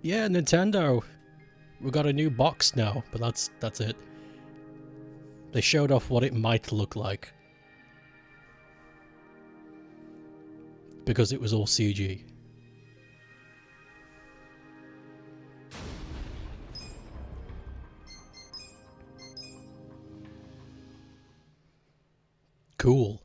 Yeah, Nintendo. We got a new box now, but that's it. They showed off what it might look like. Because it was all CG. Cool.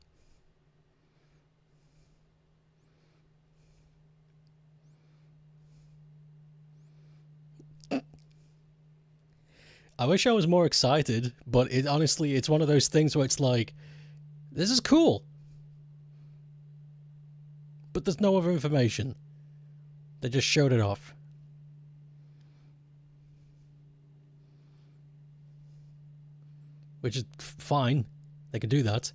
I wish I was more excited, but honestly, it's one of those things where it's like, this is cool. But there's no other information. They just showed it off. Which is fine. They could do that.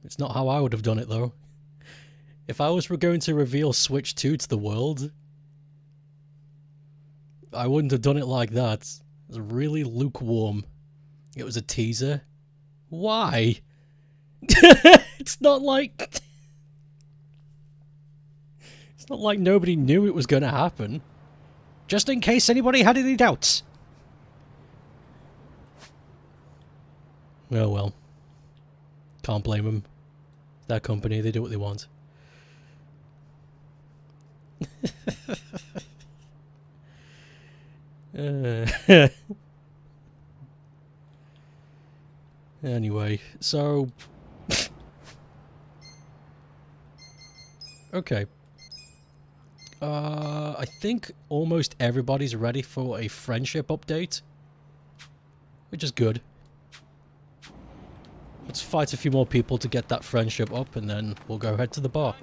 It's not how I would have done it, though. If I was going to reveal Switch 2 to the world, I wouldn't have done it like that. It was really lukewarm. It was a teaser. Why? It's not like... It's not like nobody knew it was going to happen. Just in case anybody had any doubts. Oh well. Can't blame them. Their company, they do what they want. Anyway, so... Okay. I think almost everybody's ready for a friendship update. Which is good. Let's fight a few more people to get that friendship up, and then we'll go head to the bar.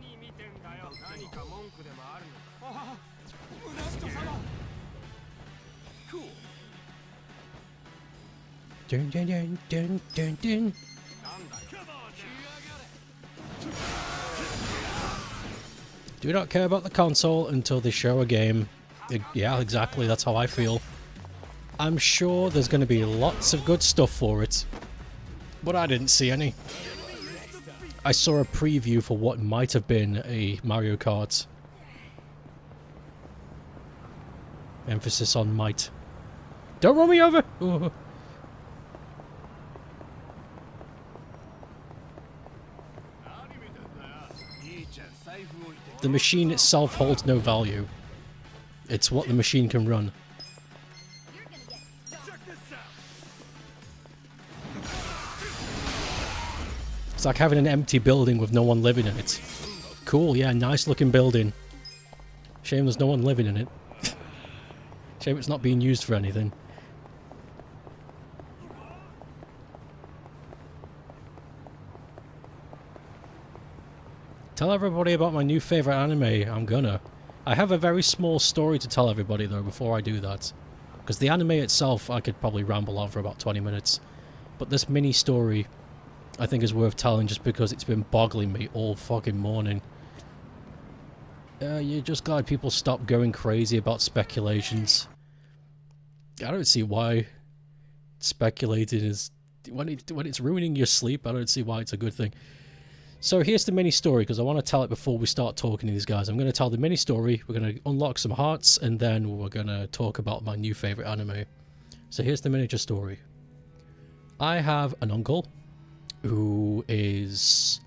Dun, dun, dun, dun, dun, dun. Do not care about the console until they show a game. Yeah, exactly, that's how I feel. I'm sure there's going to be lots of good stuff for it. But I didn't see any. I saw a preview for what might have been a Mario Kart. Emphasis on might. Don't run me over! Ooh. The machine itself holds no value. It's what the machine can run. It's like having an empty building with no one living in it. Cool, yeah, nice looking building. Shame there's no one living in it. Shame it's not being used for anything. Tell everybody about my new favourite anime, I'm gonna. I have a very small story to tell everybody though before I do that. Because the anime itself, I could probably ramble on for about 20 minutes. But this mini story, I think is worth telling just because it's been boggling me all fucking morning. You're just glad people stop going crazy about speculations. I don't see why speculating is... When it's ruining your sleep, I don't see why it's a good thing. So here's the mini story, because I want to tell it before we start talking to these guys. I'm going to tell the mini story, we're going to unlock some hearts, and then we're going to talk about my new favourite anime. So here's the miniature story. I have an uncle who is...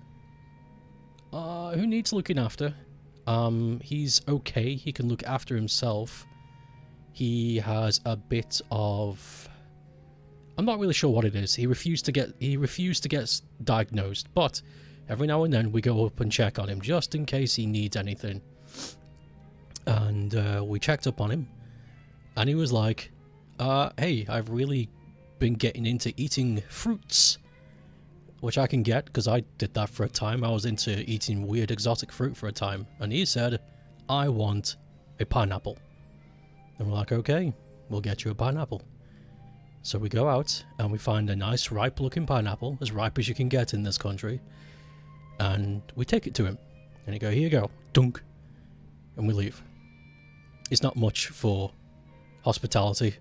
who needs looking after. He's okay, he can look after himself. He has a bit of... I'm not really sure what it is. He refused to get diagnosed, but every now and then we go up and check on him just in case he needs anything. And we checked up on him, and he was like, hey, I've really been getting into eating fruits, which I can get because I did that for a time. I was into eating weird exotic fruit for a time, and he said, I want a pineapple. And we're like, okay, we'll get you a pineapple. So we go out and we find a nice ripe looking pineapple, as ripe as you can get in this country, and we take it to him. And he go, here you go, dunk, and we leave. He's not much for hospitality.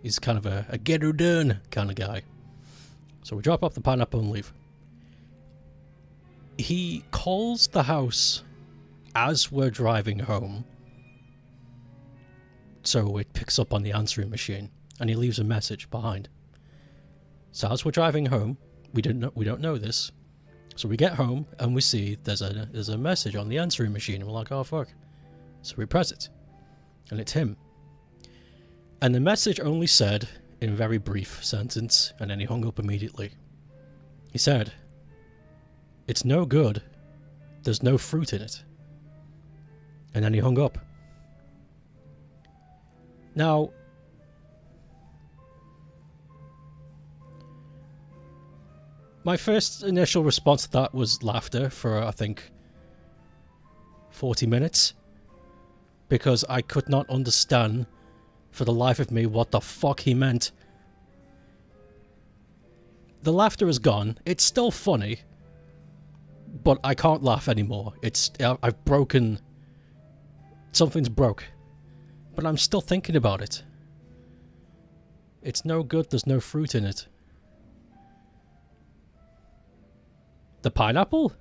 He's kind of a get her done kind of guy. So we drop off the pineapple and leave. He calls the house as we're driving home so it picks up on the answering machine, and he leaves a message behind. So as we're driving home, we don't know this, so we get home and we see there's a message on the answering machine, and we're like, oh fuck. So we press it, and it's him. And the message only said, in a very brief sentence, and then he hung up immediately. He said, "It's no good. There's no fruit in it." And then he hung up. Now, my first initial response to that was laughter for, I think, 40 minutes. Because I could not understand, for the life of me, what the fuck he meant. The laughter is gone. It's still funny. But I can't laugh anymore. I've broken... Something's broke. But I'm still thinking about it. It's no good, there's no fruit in it. The pineapple?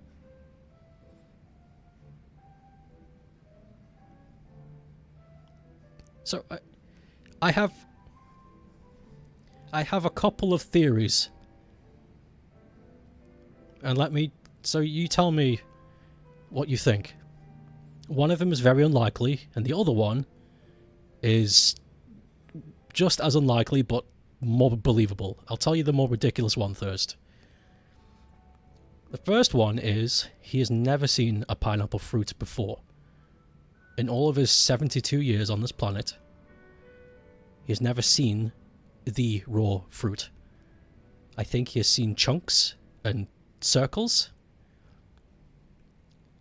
So, I have a couple of theories. And so you tell me what you think. One of them is very unlikely, and the other one is just as unlikely, but more believable. I'll tell you the more ridiculous one first. The first one is, he has never seen a pineapple fruit before. In all of his 72 years on this planet, he has never seen the raw fruit. I think he has seen chunks and circles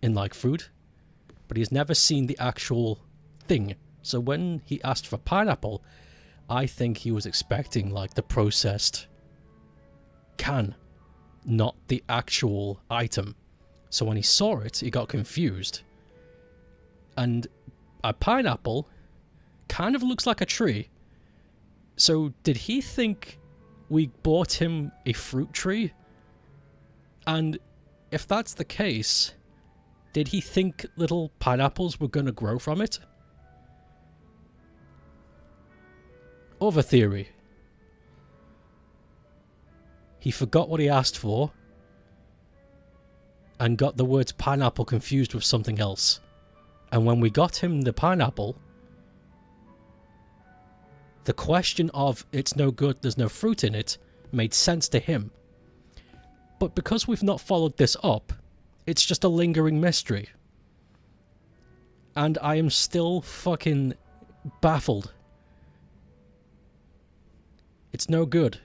in, like, food, but he's never seen the actual thing. So when he asked for pineapple, I think he was expecting, like, the processed can, not the actual item. So when he saw it, he got confused. And a pineapple kind of looks like a tree. So did he think we bought him a fruit tree? And if that's the case, did he think little pineapples were going to grow from it? Other theory. He forgot what he asked for and got the words pineapple confused with something else. And when we got him the pineapple, the question of it's no good, there's no fruit in it, made sense to him. But because we've not followed this up, it's just a lingering mystery. And I am still fucking baffled. It's no good.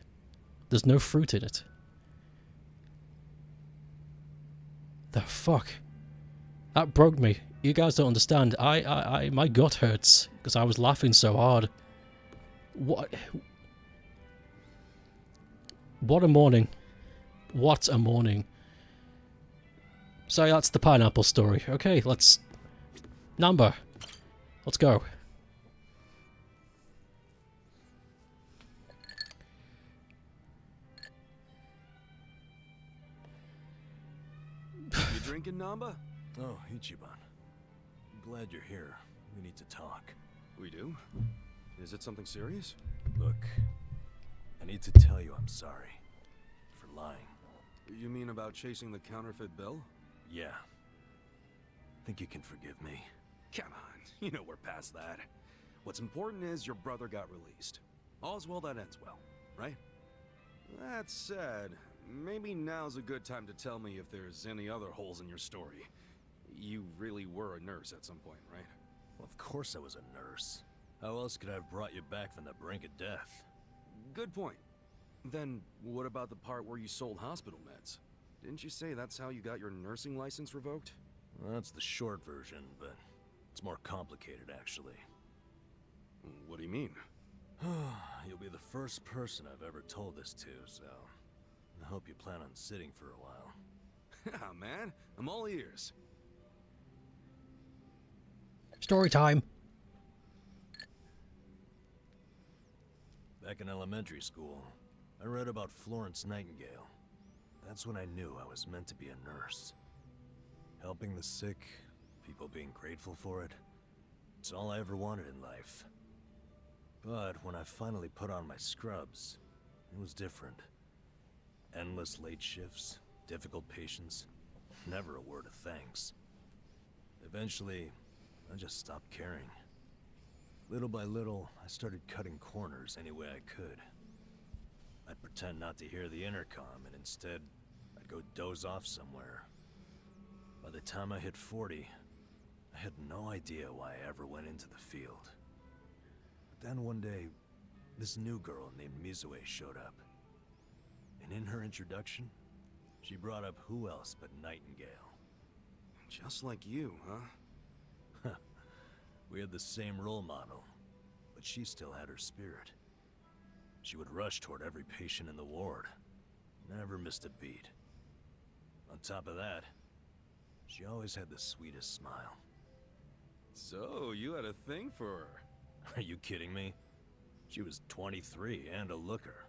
There's no fruit in it. The fuck? That broke me. You guys don't understand. My gut hurts because I was laughing so hard. What a morning. What a morning. So that's the pineapple story. Okay, let's... Number. Let's go. You drinking, Namba? Oh, Ichiban. I'm glad you're here. We need to talk. We do? Is it something serious? Look, I need to tell you I'm sorry for lying. You mean about chasing the counterfeit bill? Yeah. Think you can forgive me? Come on, you know we're past that. What's important is your brother got released. All's well that ends well, right? That said, maybe now's a good time to tell me if there's any other holes in your story. You really were a nurse at some point, right? Well, of course I was a nurse. How else could I have brought you back from the brink of death? Good point. Then, what about the part where you sold hospital meds? Didn't you say that's how you got your nursing license revoked? Well, that's the short version, but it's more complicated, actually. What do you mean? You'll be the first person I've ever told this to, so I hope you plan on sitting for a while. Yeah, man. I'm all ears. Story time. Back in elementary school, I read about Florence Nightingale. That's when I knew I was meant to be a nurse. Helping the sick, people being grateful for it. It's all I ever wanted in life. But when I finally put on my scrubs, it was different. Endless late shifts, difficult patients, never a word of thanks. Eventually, I just stopped caring. Little by little, I started cutting corners any way I could. I'd pretend not to hear the intercom, and instead, I'd go doze off somewhere. By the time I hit 40, I had no idea why I ever went into the field. But then one day, this new girl named Mizue showed up. And in her introduction, she brought up who else but Nightingale. Just like you, huh? We had the same role model, but she still had her spirit. She would rush toward every patient in the ward, never missed a beat. On top of that, she always had the sweetest smile. So, you had a thing for her. Are you kidding me? She was 23 and a looker,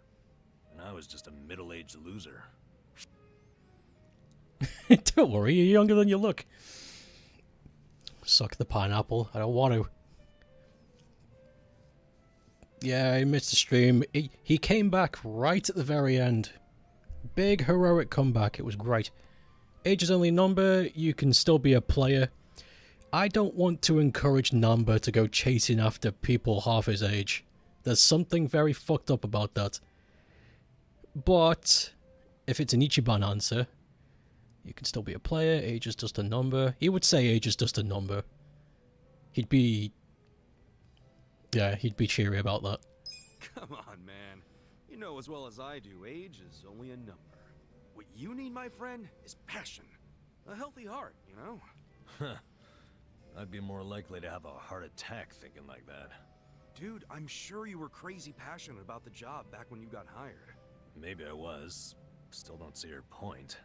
and I was just a middle-aged loser. Don't worry, you're younger than you look. Suck the pineapple. I don't want to. Yeah, I missed the stream. He came back right at the very end. Big heroic comeback. It was great. Age is only a number. You can still be a player. I don't want to encourage Namba to go chasing after people half his age. There's something very fucked up about that. But if it's an Ichiban answer, you can still be a player. Age is just a number. He would say age is just a number. He'd be... Yeah, he'd be cheery about that. Come on, man. You know as well as I do, age is only a number. What you need, my friend, is passion. A healthy heart, you know? Huh. I'd be more likely to have a heart attack thinking like that. Dude, I'm sure you were crazy passionate about the job back when you got hired. Maybe I was. Still don't see her point.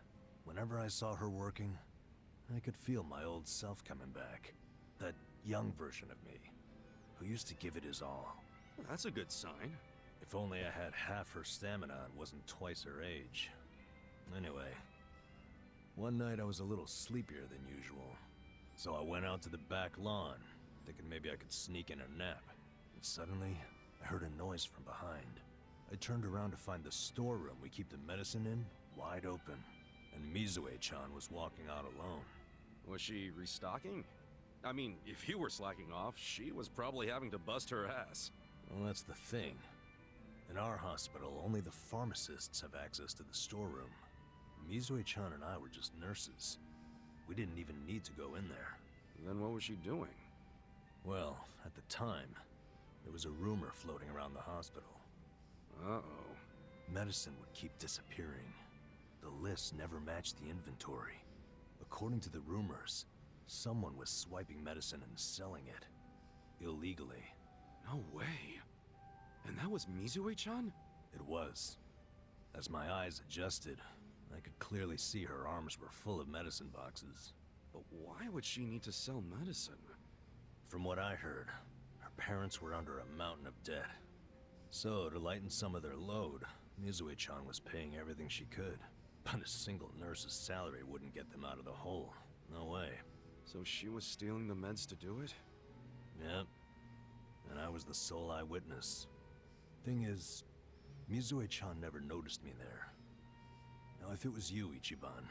Whenever I saw her working, I could feel my old self coming back. That young version of me, who used to give it his all. Well, that's a good sign. If only I had half her stamina and wasn't twice her age. Anyway, one night I was a little sleepier than usual, so I went out to the back lawn, thinking maybe I could sneak in a nap. And suddenly, I heard a noise from behind. I turned around to find the storeroom we keep the medicine in wide open, and Mizue-chan was walking out alone. Was she restocking? I mean, if you were slacking off, she was probably having to bust her ass. Well, that's the thing. In our hospital, only the pharmacists have access to the storeroom. Mizue-chan and I were just nurses. We didn't even need to go in there. Then what was she doing? Well, at the time, there was a rumor floating around the hospital. Uh-oh. Medicine would keep disappearing. The lists never matched the inventory. According to the rumors, someone was swiping medicine and selling it. Illegally. No way. And that was Mizue-chan? It was. As my eyes adjusted, I could clearly see her arms were full of medicine boxes. But why would she need to sell medicine? From what I heard, her parents were under a mountain of debt. So, to lighten some of their load, Mizue-chan was paying everything she could. But a single nurse's salary wouldn't get them out of the hole. No way. So she was stealing the meds to do it? Yep. And I was the sole eyewitness. Thing is, Mizue-chan never noticed me there. Now, if it was you, Ichiban,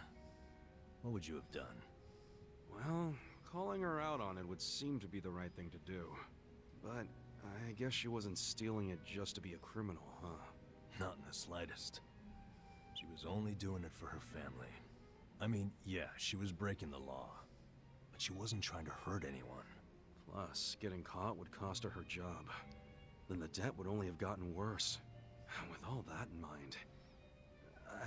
what would you have done? Well, calling her out on it would seem to be the right thing to do. But I guess she wasn't stealing it just to be a criminal, huh? Not in the slightest. She was only doing it for her family. I mean, yeah, she was breaking the law. But she wasn't trying to hurt anyone. Plus, getting caught would cost her her job. Then the debt would only have gotten worse. With all that in mind,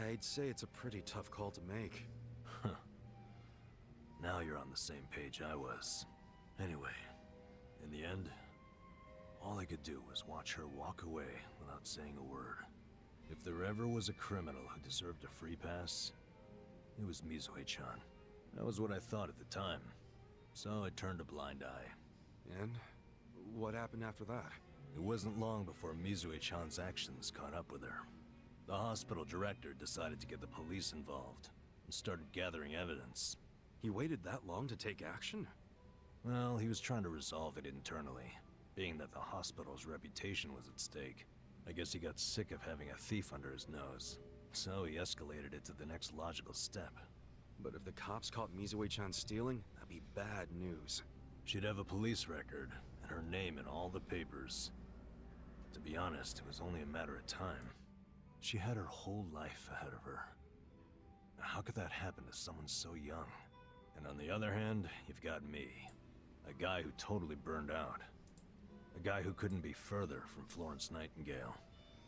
I'd say it's a pretty tough call to make. Huh. Now you're on the same page I was. Anyway, in the end, all I could do was watch her walk away without saying a word. If there ever was a criminal who deserved a free pass, it was Mizue-chan. That was what I thought at the time. So I turned a blind eye. And what happened after that? It wasn't long before Mizue-chan's actions caught up with her. The hospital director decided to get the police involved and started gathering evidence. He waited that long to take action? Well, he was trying to resolve it internally. being that the hospital's reputation was at stake. I guess he got sick of having a thief under his nose, so he escalated it to the next logical step. But if the cops caught Mizue-chan stealing, that'd be bad news. She'd have a police record, and her name in all the papers. To be honest, it was only a matter of time. She had her whole life ahead of her. How could that happen to someone so young? And on the other hand, you've got me. A guy who totally burned out. A guy who couldn't be further from Florence Nightingale.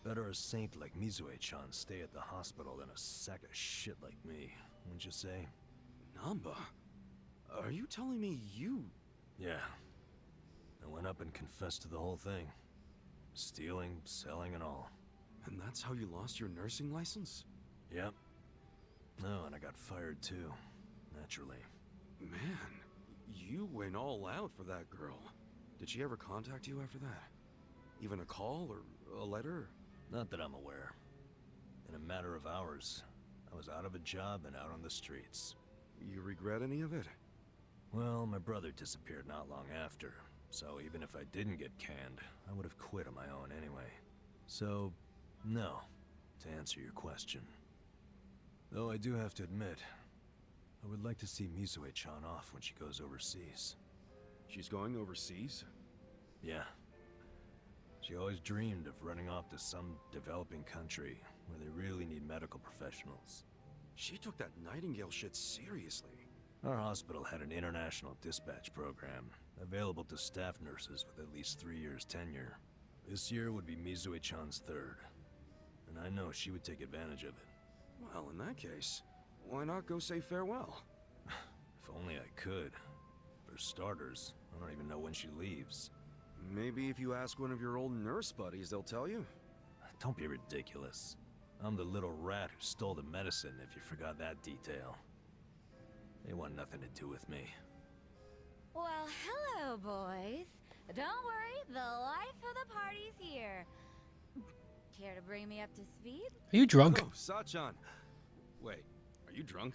Better a saint like Mizue-chan stay at the hospital than a sack of shit like me, wouldn't you say? Namba? Are you telling me you... Yeah. I went up and confessed to the whole thing. Stealing, selling, and all. And that's how you lost your nursing license? Yep. No, and I got fired too. Naturally. Man, you went all out for that girl. Did she ever contact you after that? Even a call or a letter? Not that I'm aware. In a matter of hours, I was out of a job and out on the streets. You regret any of it? Well, my brother disappeared not long after, so even if I didn't get canned, I would have quit on my own anyway. So, no, to answer your question. Though I do have to admit, I would like to see Mizue-chan off when she goes overseas. She's going overseas? Yeah. She always dreamed of running off to some developing country where they really need medical professionals. She took that Nightingale shit seriously. Our hospital had an international dispatch program, available to staff nurses with at least 3 years tenure. This year would be Mizue-chan's third, and I know she would take advantage of it. Well, in that case, why not go say farewell? If only I could. For starters, I don't even know when she leaves. Maybe if you ask one of your old nurse buddies, they'll tell you. Don't be ridiculous. I'm the little rat who stole the medicine, if you forgot that detail. They want nothing to do with me. Well, hello, boys. Don't worry, the life of the party's here. Care to bring me up to speed? Are you drunk? Oh, Sachan. Wait, are you drunk?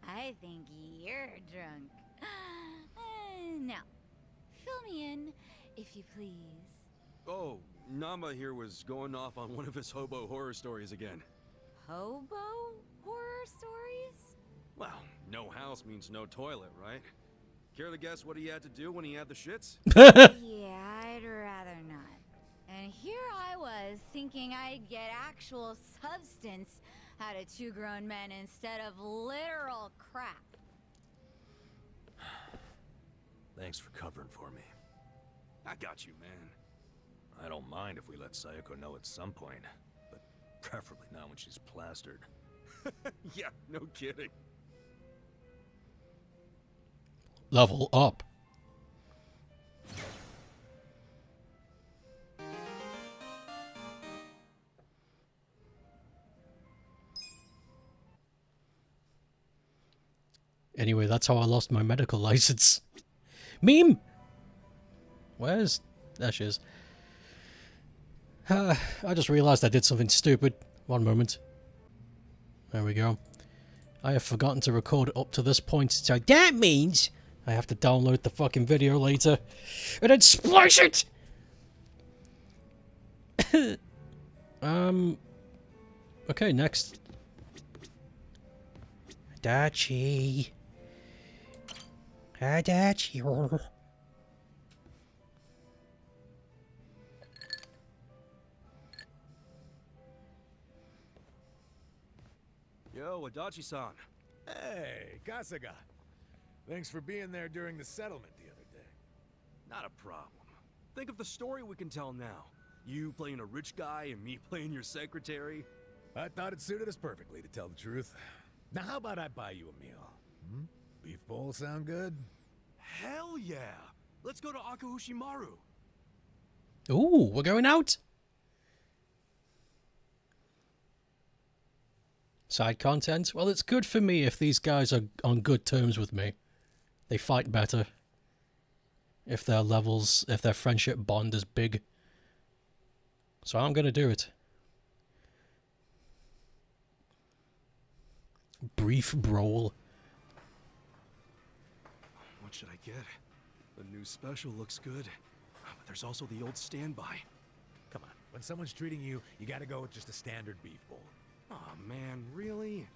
I think you're drunk. Now, fill me in, if you please. Oh, Namba here was going off on one of his hobo horror stories again. Hobo horror stories? Well, no house means no toilet, right? Care to guess what he had to do when he had the shits? Yeah, I'd rather not. And here I was, thinking I'd get actual substance out of two grown men instead of literal crap. Thanks for covering for me. I got you, man. I don't mind if we let Sayoko know at some point, but preferably not when she's plastered. Yeah, no kidding. Level up. Anyway, that's how I lost my medical license. Meme! Where's... There she is. I just realised I did something stupid. One moment. There we go. I have forgotten to record up to this point, so that means I have to download the fucking video later and then splice it! Okay, next. Adachi. Adachi. Yo, Adachi-san. Hey, Kasuga. Thanks for being there during the settlement the other day. Not a problem. Think of the story we can tell now. You playing a rich guy and me playing your secretary. I thought it suited us perfectly, to tell the truth. Now, how about I buy you a meal? Hmm? Beef bowl sound good? Hell yeah! Let's go to Akuhushimaru. Ooh, we're going out? Side content? Well, it's good for me if these guys are on good terms with me. They fight better. If their levels, if their friendship bond is big. So I'm gonna do it. Brief brawl. What should I get? The new special looks good, but there's also the old standby. Come on, when someone's treating you, you gotta go with just a standard beef bowl. Aw, man, really?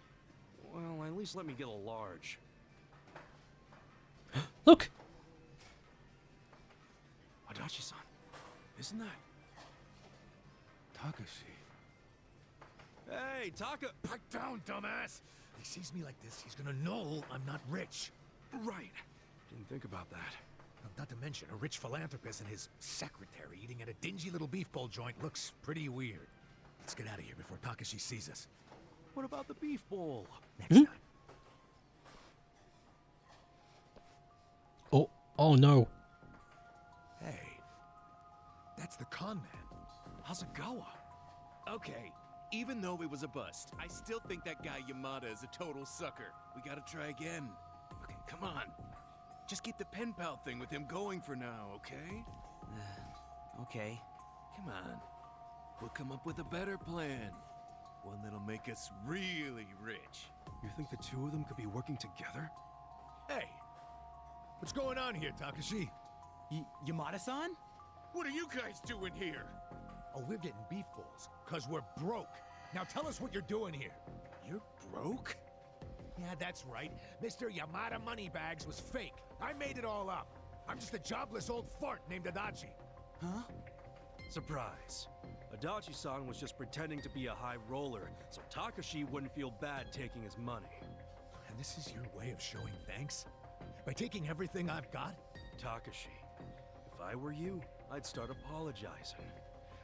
Well, at least let me get a large. Look! Adachi-san, isn't that Takashi? Hey, Taka! Pipe down, dumbass! He sees me like this, he's gonna know I'm not rich. Right. Didn't think about that. Not to mention, a rich philanthropist and his secretary eating at a dingy little beef bowl joint looks pretty weird. Let's get out of here before Takashi sees us. What about the beef bowl? Next time. Oh no. Hey, that's the con man. Hasegawa. Okay, even though it was a bust, I still think that guy Yamada is a total sucker. We gotta try again. Okay, come on. Just keep the pen pal thing with him going for now, okay? Okay. Come on. We'll come up with a better plan. One that'll make us really rich. You think the two of them could be working together? Hey, what's going on here, Takashi? Yamada-san? What are you guys doing here? Oh, we're getting beef bowls, cause we're broke. Now tell us what you're doing here. You're broke? Yeah, that's right. Mr. Yamada Moneybags was fake. I made it all up. I'm just a jobless old fart named Adachi. Huh? Surprise. Adachi-san was just pretending to be a high roller, so Takashi wouldn't feel bad taking his money. And this is your way of showing thanks? By taking everything I've got? Takashi, if I were you, I'd start apologizing.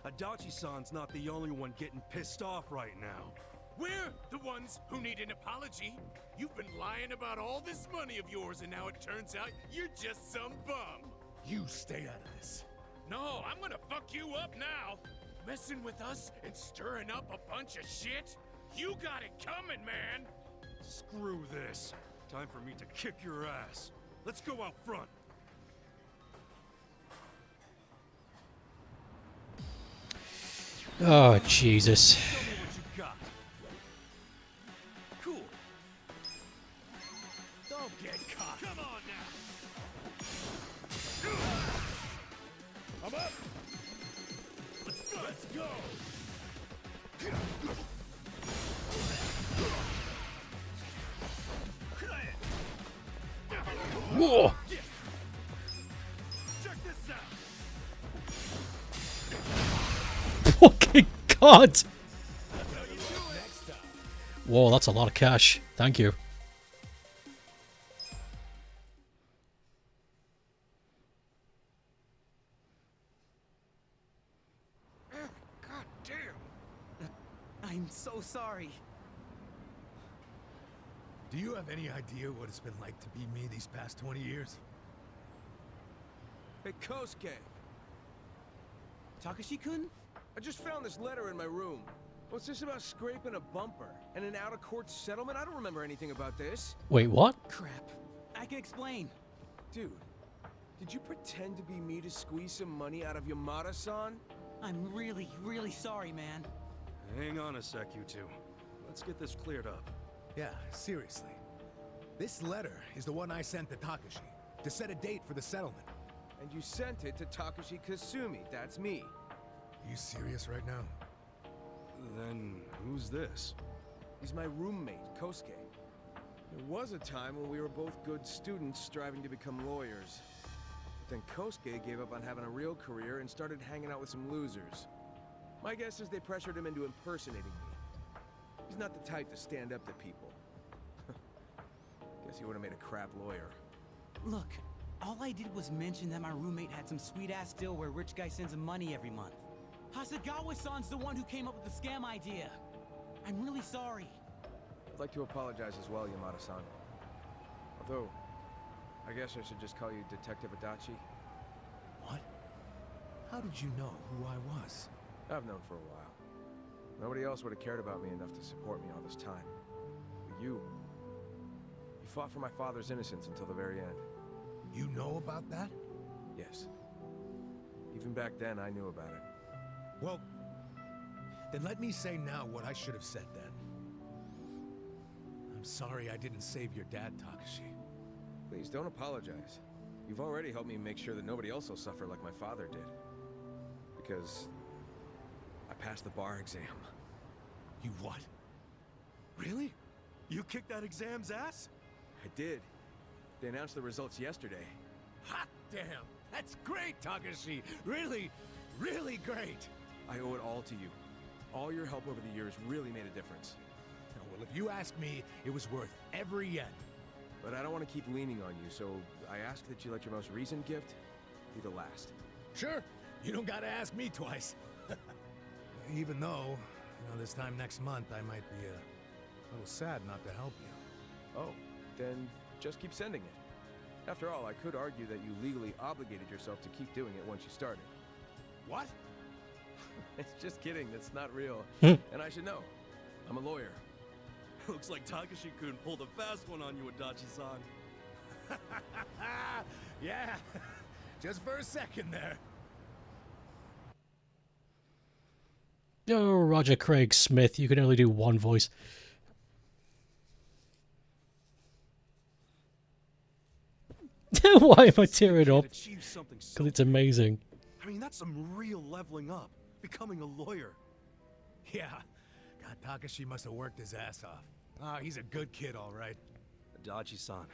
Adachi-san's not the only one getting pissed off right now. We're the ones who need an apology. You've been lying about all this money of yours, and now it turns out you're just some bum. You stay out of this. No, I'm gonna fuck you up now. Messing with us and stirring up a bunch of shit? You got it coming, man. Screw this. Time for me to kick your ass. Let's go out front. Oh, Jesus. Show me what you got. Cool. Don't get caught. Come on now. I'm up. Let's go. Whoa! Check this out. Fucking God! Whoa, that's a lot of cash. Thank you. God damn. I'm so sorry. Do you have any idea what it's been like to be me these past 20 years? Hey, Kosuke, Takashi-kun? I just found this letter in my room. What's this about scraping a bumper and an out-of-court settlement? I don't remember anything about this. Wait, what? Crap. I can explain. Dude, did you pretend to be me to squeeze some money out of Yamada-san? I'm really, really sorry, man. Hang on a sec, you two. Let's get this cleared up. Yeah, seriously. This letter is the one I sent to Takashi to set a date for the settlement. And you sent it to Takashi Kasumi, that's me. Are you serious right now? Then who's this? He's my roommate, Kosuke. There was a time when we were both good students striving to become lawyers. But then Kosuke gave up on having a real career and started hanging out with some losers. My guess is they pressured him into impersonating me. He's not the type to stand up to people. Guess he would have made a crap lawyer. Look, all I did was mention that my roommate had some sweet-ass deal where rich guy sends him money every month. Hasegawa-san's the one who came up with the scam idea. I'm really sorry. I'd like to apologize as well, Yamada-san. Although, I guess I should just call you Detective Adachi. What? How did you know who I was? I've known for a while. Nobody else would have cared about me enough to support me all this time. But you fought for my father's innocence until the very end. You know about that? Yes. Even back then, I knew about it. Well, then let me say now what I should have said then. I'm sorry I didn't save your dad, Takashi. Please, don't apologize. You've already helped me make sure that nobody else will suffer like my father did. Because I passed the bar exam. You what? Really? You kicked that exam's ass? I did. They announced the results yesterday. Hot damn! That's great, Takashi! Really, really great! I owe it all to you. All your help over the years really made a difference. Oh, well, if you ask me, it was worth every yen. But I don't want to keep leaning on you, so I ask that you let your most recent gift be the last. Sure, you don't gotta ask me twice. Even though, this time next month I might be a little sad not to help you. Oh, then just keep sending it. After all, I could argue that you legally obligated yourself to keep doing it once you started. What? It's just kidding, that's not real. Hmm. And I should know. I'm a lawyer. Looks like Takashi-kun pulled a fast one on you, Adachi-san. Yeah, just for a second there. Oh, Roger Craig Smith, you can only do one voice. Why am I tearing up? Achieve something so Because it's amazing. I mean, that's some real leveling up. Becoming a lawyer. Yeah, God, Takashi must have worked his ass off. Oh, he's a good kid, all right. Adachi-san,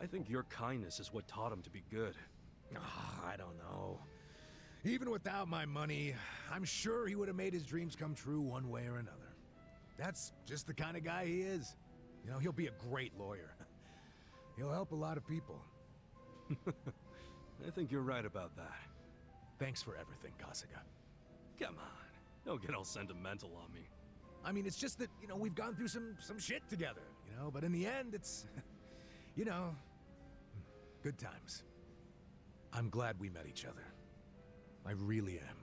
I think your kindness is what taught him to be good. I don't know. Even without my money, I'm sure he would have made his dreams come true one way or another. That's just the kind of guy he is. He'll be a great lawyer. He'll help a lot of people. I think you're right about that. Thanks for everything, Kasuga. Come on, don't get all sentimental on me. I mean, it's just that, we've gone through some shit together, but in the end, it's, good times. I'm glad we met each other. I really am.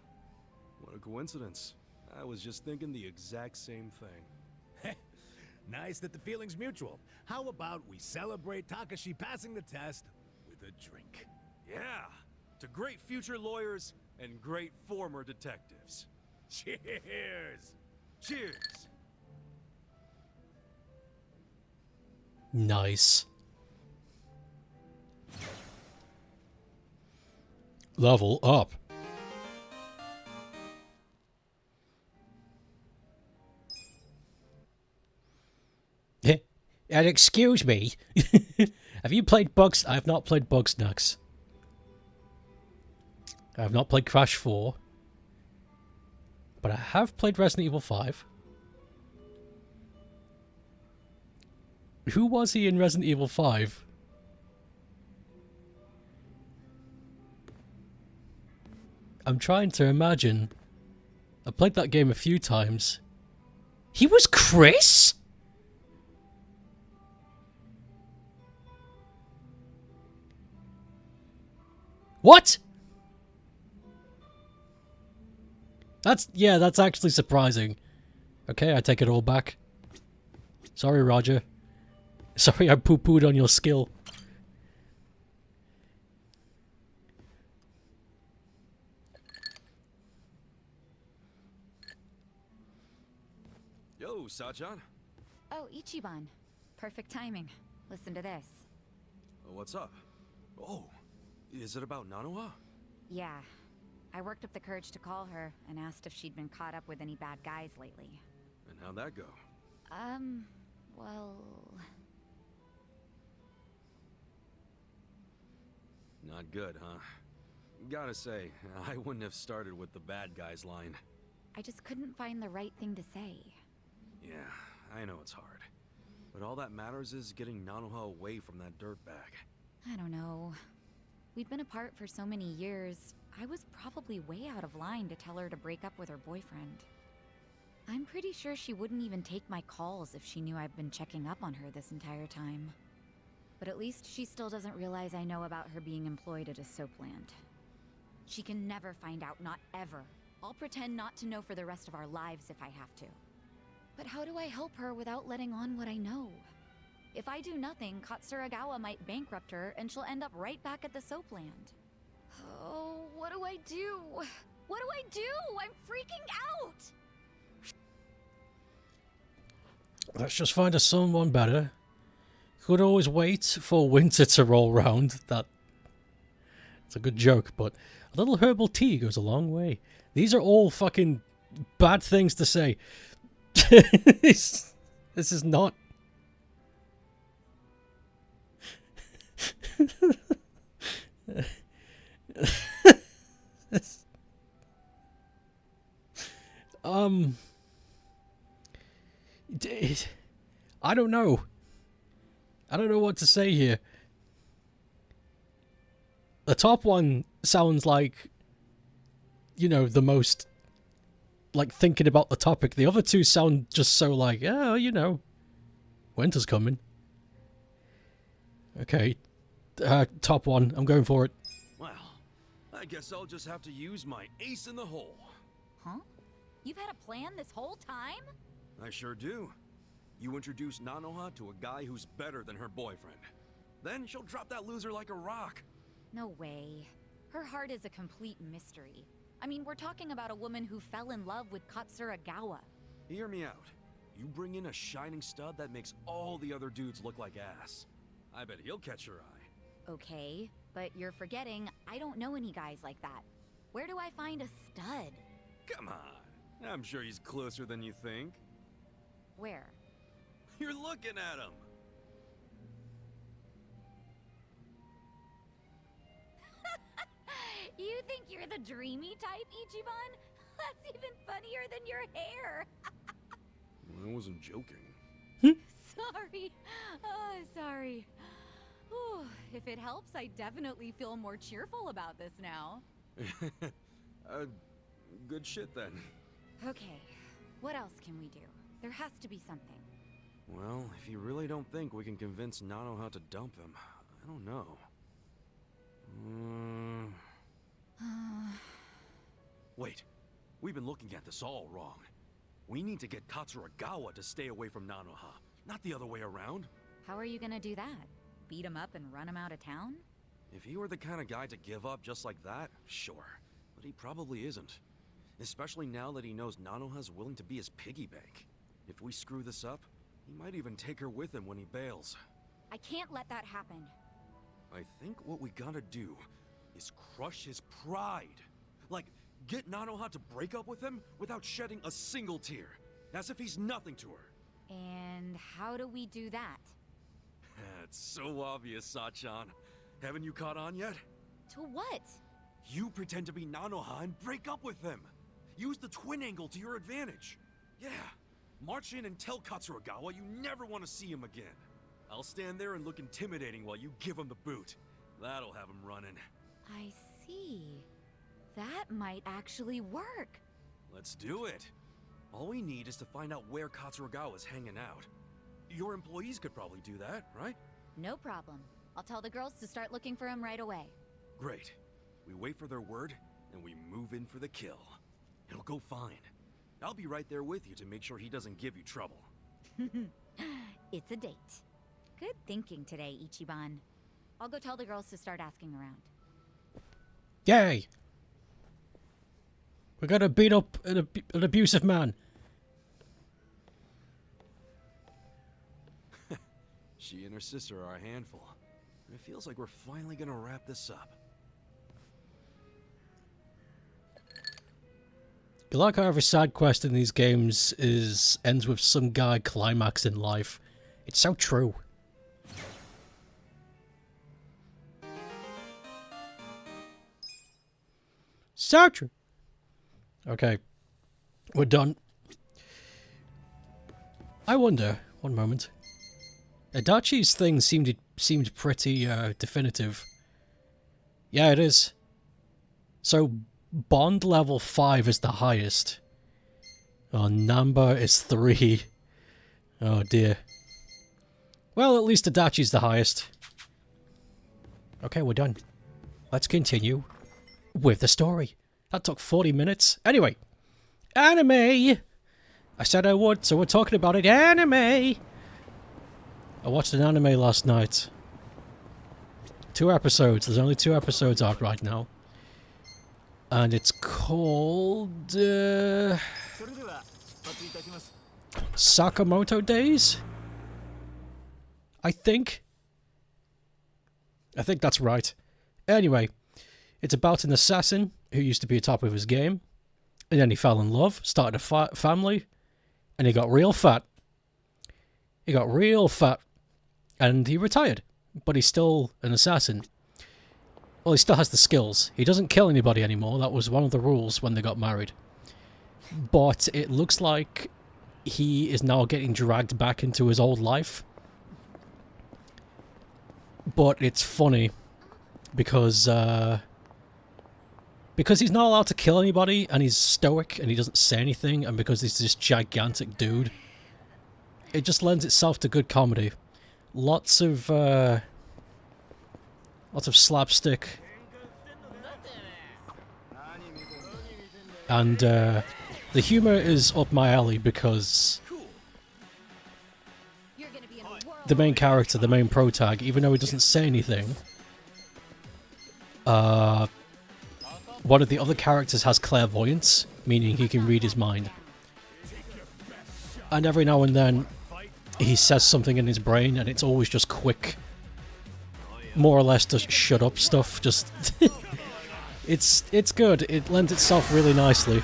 What a coincidence. I was just thinking the exact same thing. Nice that the feeling's mutual. How about we celebrate Takashi passing the test with a drink? Yeah, to great future lawyers and great former detectives. Cheers! Cheers! Nice. Level up. And excuse me, have you played Bugs? I have not played Bugsnax. I have not played Crash 4. But I have played Resident Evil 5. Who was he in Resident Evil 5? I'm trying to imagine. I played that game a few times. He was Chris? What? That's actually surprising. Okay, I take it all back. Sorry, Roger. Sorry I poo-pooed on your skill. Yo, Sachan. Oh, Ichiban. Perfect timing. Listen to this. What's up? Oh, is it about Nanoha? Yeah. I worked up the courage to call her and asked if she'd been caught up with any bad guys lately. And how'd that go? Well... Not good, huh? Gotta say, I wouldn't have started with the bad guys line. I just couldn't find the right thing to say. Yeah, I know it's hard. But all that matters is getting Nanoha away from that dirtbag. I don't know. We'd been apart for so many years, I was probably way out of line to tell her to break up with her boyfriend. I'm pretty sure she wouldn't even take my calls if she knew I've been checking up on her this entire time. But at least she still doesn't realize I know about her being employed at a soap land. She can never find out, not ever. I'll pretend not to know for the rest of our lives if I have to. But how do I help her without letting on what I know? If I do nothing, Katsuragawa might bankrupt her and she'll end up right back at the soap land. Oh, what do I do? What do I do? I'm freaking out! Let's just find us someone better. Could always wait for winter to roll round. That It's a good joke, but a little herbal tea goes a long way. These are all fucking bad things to say. This is not... I don't know. I don't know what to say here. The top one sounds like, you know, the most, like, thinking about the topic. The other two sound just so like, oh, you know, winter's coming. Okay. Top one. I'm going for it. Well, I guess I'll just have to use my ace in the hole. Huh? You've had a plan this whole time? I sure do. You introduce Nanoha to a guy who's better than her boyfriend. Then she'll drop that loser like a rock. No way. Her heart is a complete mystery. I mean, we're talking about a woman who fell in love with Katsuragawa. Hear me out. You bring in a shining stud that makes all the other dudes look like ass. I bet he'll catch your eye. Okay, but you're forgetting I don't know any guys like that. Where do I find a stud? Come on. I'm sure he's closer than you think. Where? You're looking at him. You think you're the dreamy type, Ichiban? That's even funnier than your hair. I wasn't joking. Sorry. Oh, sorry. Whew. If it helps, I definitely feel more cheerful about this now. Good shit then. Okay, what else can we do? There has to be something. Well, if you really don't think we can convince Nanoha to dump him, I don't know. Wait, we've been looking at this all wrong. We need to get Katsuragawa to stay away from Nanoha, not the other way around. How are you gonna do that? Beat him up and run him out of town? If he were the kind of guy to give up just like that, sure. But he probably isn't. Especially now that he knows Nanoha's willing to be his piggy bank. If we screw this up, he might even take her with him when he bails. I can't let that happen. I think what we gotta do is crush his pride. Like, get Nanoha to break up with him without shedding a single tear. As if he's nothing to her. And how do we do that? It's so obvious, Sachan. Haven't you caught on yet? To what? You pretend to be Nanoha and break up with him. Use the twin angle to your advantage. Yeah. March in and tell Katsuragawa you never want to see him again. I'll stand there and look intimidating while you give him the boot. That'll have him running. I see. That might actually work. Let's do it. All we need is to find out where Katsuragawa's hanging out. Your employees could probably do that, right? No problem. I'll tell the girls to start looking for him right away. Great. We wait for their word, and we move in for the kill. It'll go fine. I'll be right there with you to make sure he doesn't give you trouble. It's a date. Good thinking today, Ichiban. I'll go tell the girls to start asking around. Yay! We're gonna beat up an abusive man. She and her sister are a handful. It feels like we're finally gonna wrap this up. You like how every side quest in these games ends with some guy climaxing life. It's so true. So true. Okay. We're done. I wonder, one moment. Adachi's thing seemed pretty definitive. Yeah, it is. So Bond level 5 is the highest. Oh, Namba is 3. Oh dear. Well, at least Adachi's the highest. Okay, we're done. Let's continue with the story. That took 40 minutes. Anyway, anime! I said I would, so we're talking about it. Anime! I watched an anime last night. 2 episodes. There's only 2 episodes out right now. And it's called... Sakamoto Days? I think that's right. Anyway, It's about an assassin who used to be top of his game, and then he fell in love, started a family, and he got real fat. He got real fat, and he retired, but he's still an assassin. Well, he still has the skills. He doesn't kill anybody anymore. That was one of the rules when they got married. But it looks like he is now getting dragged back into his old life. But it's funny because he's not allowed to kill anybody, and he's stoic and he doesn't say anything, and because he's this gigantic dude, it just lends itself to good comedy. Lots of slapstick, and the humor is up my alley because the main character, the main protag, even though he doesn't say anything, one of the other characters has clairvoyance, meaning he can read his mind. And every now and then, he says something in his brain, and it's always just quick, more or less just shut up stuff. Just it's good. It lends itself really nicely.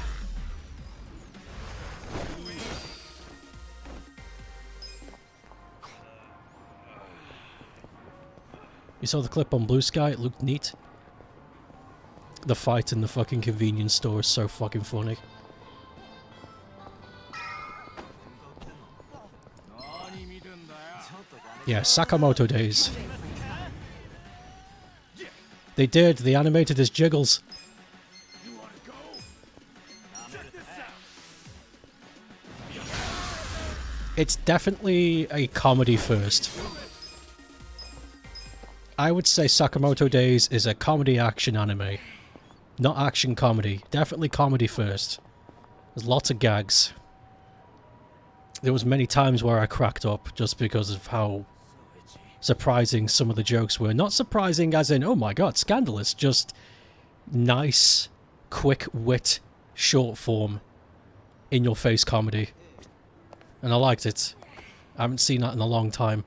You saw the clip on BlueSky? It looked neat. The fight in the fucking convenience store is so fucking funny. Yeah, Sakamoto days. They did. They animated his jiggles. It's definitely a comedy first. I would say Sakamoto Days is a comedy action anime. Not action comedy. Definitely comedy first. There's lots of gags. There was many times where I cracked up just because of how surprising some of the jokes were. Not surprising as in, oh my god, scandalous. Just nice, quick wit, short form, in-your-face comedy. And I liked it. I haven't seen that in a long time.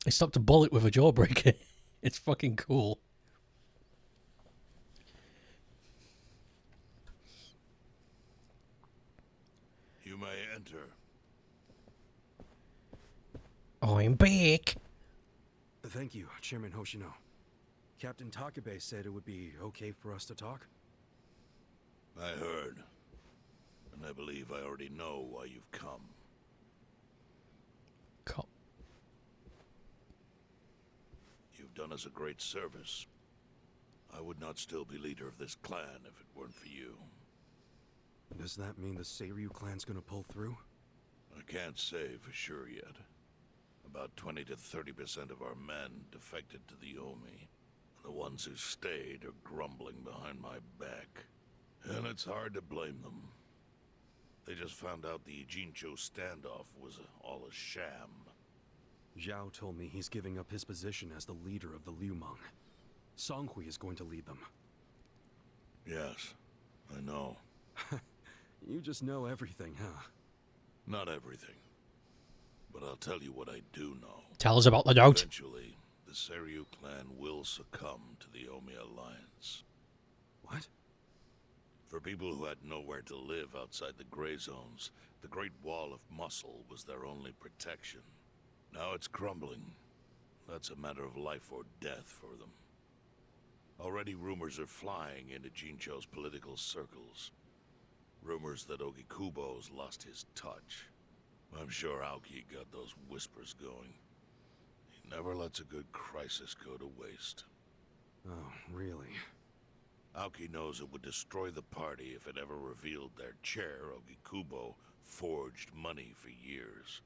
He stopped a bullet with a jawbreaker. It's fucking cool. You may enter. I'm back. Thank you, Chairman Hoshino. Captain Takabe said it would be okay for us to talk. I heard. And I believe I already know why you've come. You've done us a great service. I would not still be leader of this clan if it weren't for you. Does that mean the Seiryu clan's gonna pull through? I can't say for sure yet. About 20 to 30% of our men defected to the Omi. The ones who stayed are grumbling behind my back. And it's hard to blame them. They just found out the Ijincho standoff was all a sham. Zhao told me he's giving up his position as the leader of the Liumang. Songhui is going to lead them. Yes, I know. You just know everything, huh? Not everything. But I'll tell you what I do know. Tell us about the note. Eventually, the Seiryu clan will succumb to the Omi Alliance. What? For people who had nowhere to live outside the gray zones, the Great Wall of Muscle was their only protection. Now it's crumbling. That's a matter of life or death for them. Already rumors are flying into Jincho's political circles. Rumors that Ogikubo's lost his touch. I'm sure Aoki got those whispers going. He never lets a good crisis go to waste. Oh, really? Aoki knows it would destroy the party if it ever revealed their chair, Ogikubo, forged money for years.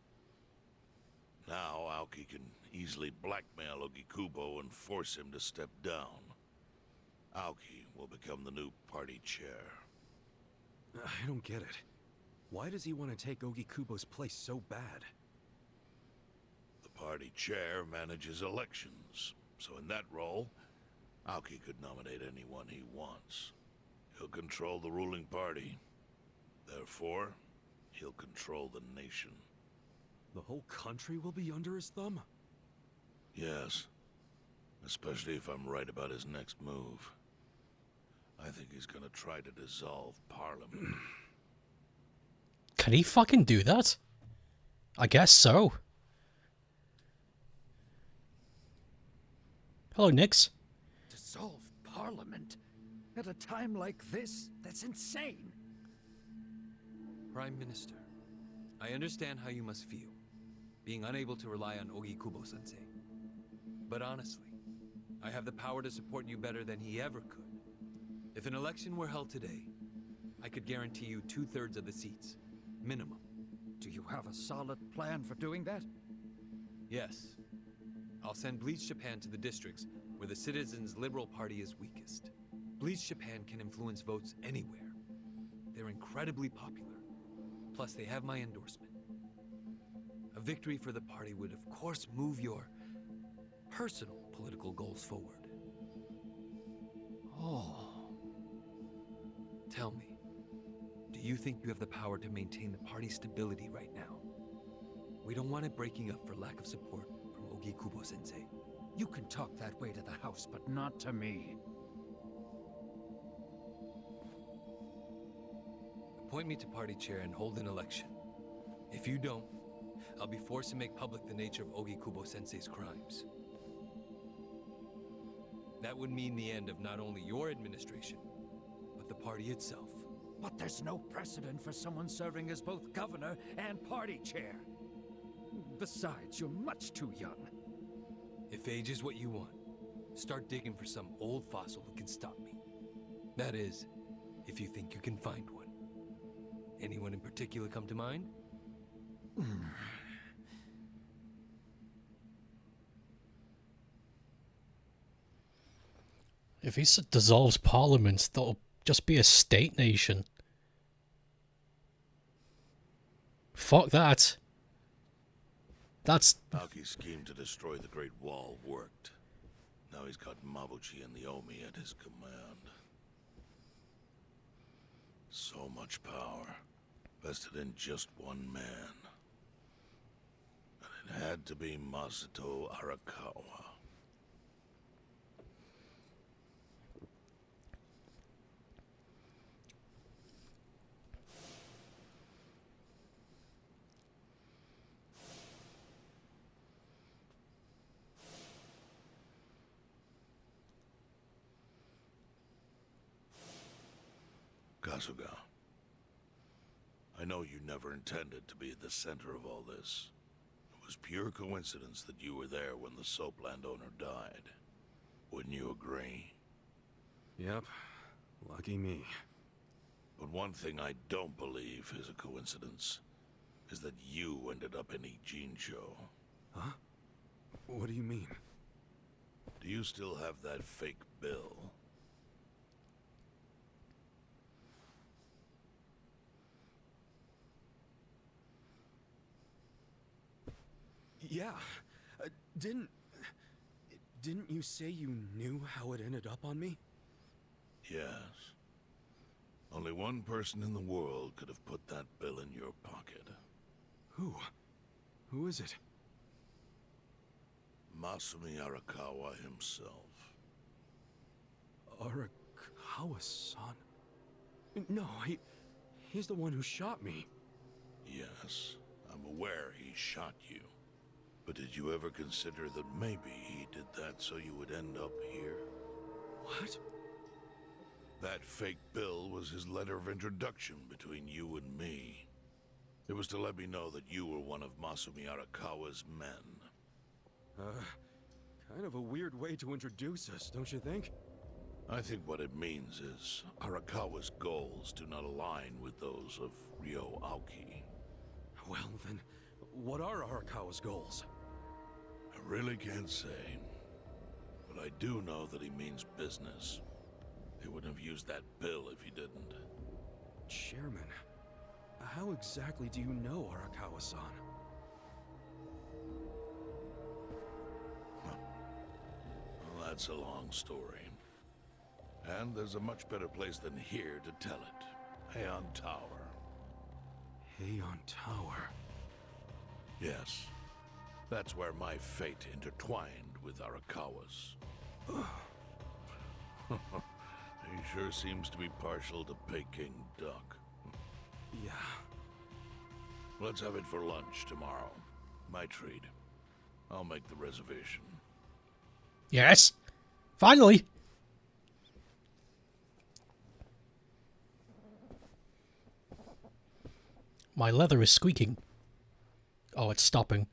Now Aoki can easily blackmail Ogikubo and force him to step down. Aoki will become the new party chair. I don't get it. Why does he want to take Ogikubo's place so bad? The party chair manages elections, so in that role, Aoki could nominate anyone he wants. He'll control the ruling party. Therefore, he'll control the nation. The whole country will be under his thumb? Yes. Especially if I'm right about his next move. I think he's gonna try to dissolve Parliament. Can he fucking do that? I guess so. Hello, Nix. Dissolve Parliament? At a time like this? That's insane. Prime Minister, I understand how you must feel, being unable to rely on Ogi Kubo-sensei. But honestly, I have the power to support you better than he ever could. If an election were held today, I could guarantee you 2/3 of the seats, minimum. Do you have a solid plan for doing that? Yes. I'll send Bleach Japan to the districts where the Citizens' Liberal Party is weakest. Bleach Japan can influence votes anywhere. They're incredibly popular. Plus, they have my endorsement. A victory for the party would, of course, move your personal political goals forward. Oh. Tell me, do you think you have the power to maintain the party's stability right now? We don't want it breaking up for lack of support from Ogi Kubo-sensei. You can talk that way to the house, but not to me. Appoint me to party chair and hold an election. If you don't, I'll be forced to make public the nature of Ogi Kubo-sensei's crimes. That would mean the end of not only your administration, but the party itself. But there's no precedent for someone serving as both governor and party chair. Besides, you're much too young. If age is what you want, start digging for some old fossil who can stop me. That is, if you think you can find one. Anyone in particular come to mind? If he dissolves Parliament, that'll just be a state nation. Fuck that. That's... Aoki's scheme to destroy the Great Wall worked. Now he's got Mabuchi and the Omi at his command. So much power, vested in just one man. And it had to be Masato Arakawa. Kasuga, I know you never intended to be at the center of all this. It was pure coincidence that you were there when the soap landowner died. Wouldn't you agree? Yep. Lucky me. But one thing I don't believe is a coincidence, is that you ended up in Ijincho. Huh? What do you mean? Do you still have that fake bill? Yeah. Didn't you say you knew how it ended up on me? Yes. Only one person in the world could have put that bill in your pocket. Who? Who is it? Masumi Arakawa himself. Arakawa-san? No, he's the one who shot me. Yes, I'm aware he shot you. But did you ever consider that maybe he did that so you would end up here? What? That fake bill was his letter of introduction between you and me. It was to let me know that you were one of Masumi Arakawa's men. Kind of a weird way to introduce us, don't you think? I think what it means is Arakawa's goals do not align with those of Ryo Aoki. Well, then, what are Arakawa's goals? I really can't say. But I do know that he means business. He wouldn't have used that bill if he didn't. Chairman, how exactly do you know Arakawa-san? Well, that's a long story. And there's a much better place than here to tell it. Heian Tower. Heian Tower. Yes. That's where my fate intertwined with Arakawa's. He sure seems to be partial to Peking duck. Yeah. Let's have it for lunch tomorrow. My treat. I'll make the reservation. Yes! Finally! My leather is squeaking. Oh, it's stopping.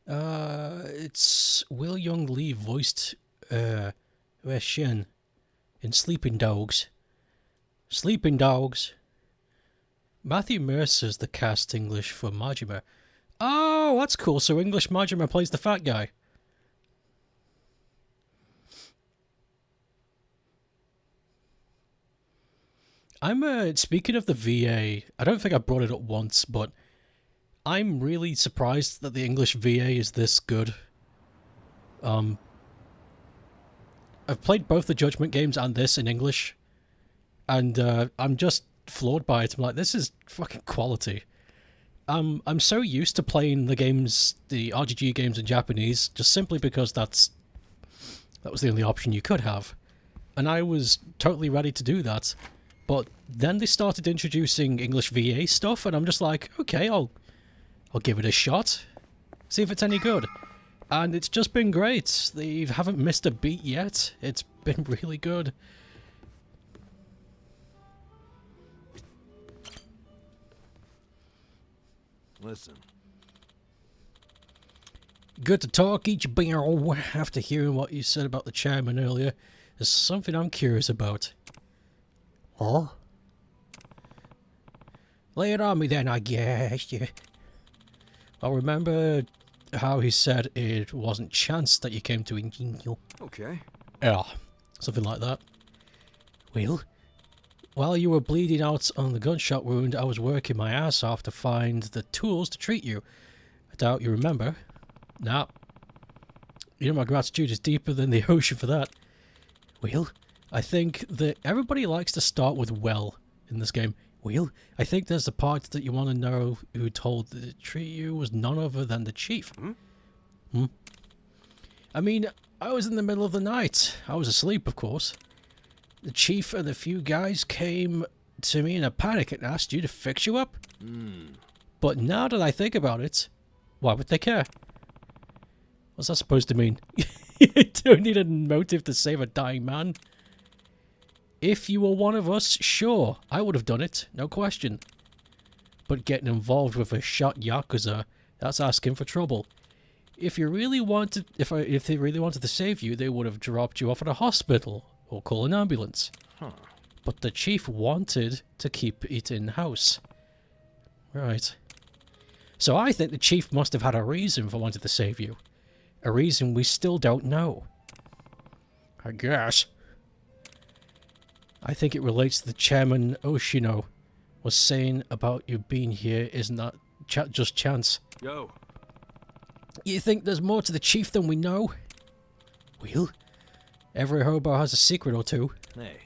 It's Will Young Lee voiced, where's Shin? In Sleeping Dogs. Sleeping Dogs. Matthew Mercer's the cast English for Majima. Oh, that's cool. So English Majima plays the fat guy. I'm, speaking of the VA, I don't think I brought it up once, but I'm really surprised that the English VA is this good. I've played both the Judgment games and this in English, and I'm just floored by it. I'm like, this is fucking quality. I'm so used to playing the games, the RGG games in Japanese, just simply because that was the only option you could have. And I was totally ready to do that. But then they started introducing English VA stuff, and I'm just like, okay, I'll give it a shot. See if it's any good. And it's just been great. They haven't missed a beat yet. It's been really good. Listen. Good to talk, each barrel. After hearing what you said about the chairman earlier, there's something I'm curious about. Huh? Lay it on me then, I guess. I'll remember how he said it wasn't chance that you came to Ingenio. Okay. Yeah, something like that. Well, while you were bleeding out on the gunshot wound, I was working my ass off to find the tools to treat you. I doubt you remember. Nah. You know my gratitude is deeper than the ocean for that. Well, I think that everybody likes to start with well in this game. Well, I think there's the part that you want to know who told to treat you was none other than the chief. I mean, I was in the middle of the night. I was asleep, of course. The chief and a few guys came to me in a panic and asked you to fix you up. But now that I think about it, why would they care? What's that supposed to mean? You don't need a motive to save a dying man. If you were one of us, sure, I would have done it, no question. But getting involved with a shot Yakuza, that's asking for trouble. If you really wanted, if they really wanted to save you, they would have dropped you off at a hospital or call an ambulance. But the chief wanted to keep it in-house. Right. So I think the chief must have had a reason for wanting to save you. A reason we still don't know. I guess. I think it relates to the chairman Oshino was saying about you being here is not just chance. Yo. You think there's more to the chief than we know? Well, every hobo has a secret or two. Hey.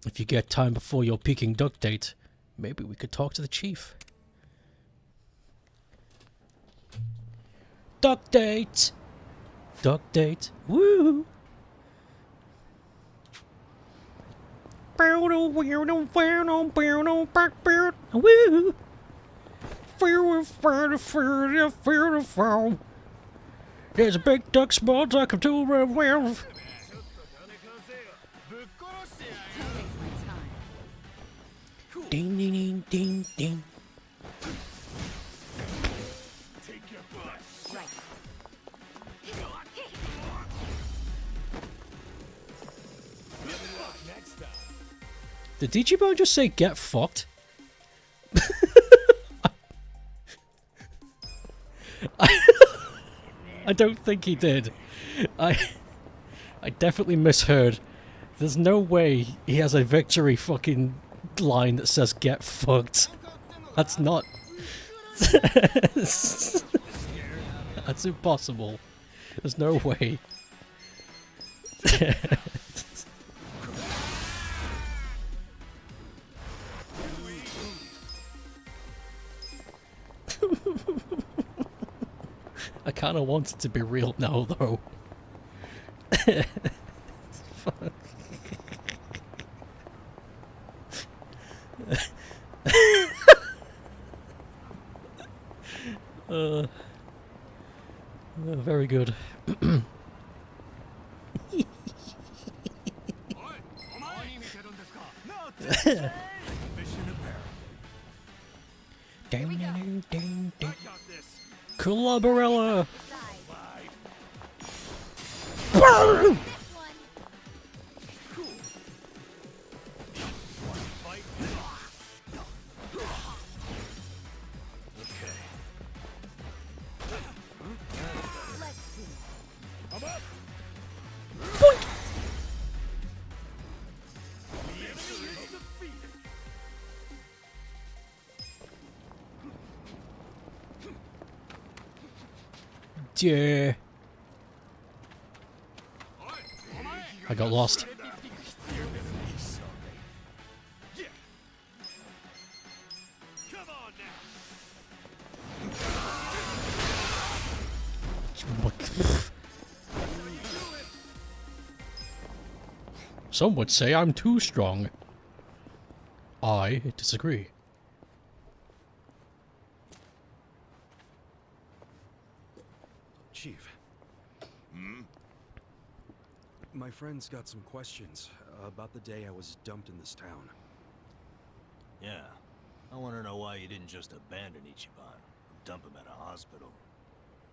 If you get time before your Peking duck date, maybe we could talk to the chief. Duck date! Duck date. Woo! Woo! There's a big duck spot I can do well. Ding ding ding ding ding. Did Digimon just say get fucked? I don't think he did. I definitely misheard. There's no way he has a victory fucking line that says get fucked. That's not... That's impossible. There's no way. kind of want it to be real now, though. Fuck. Very good. Ding, ding, ding, ding. Collaborella! Yeah. I got lost. Some would say I'm too strong. I disagree. Chief. My friend's got some questions about the day I was dumped in this town. Yeah. I want to know why you didn't just abandon Ichiban. Dump him at a hospital.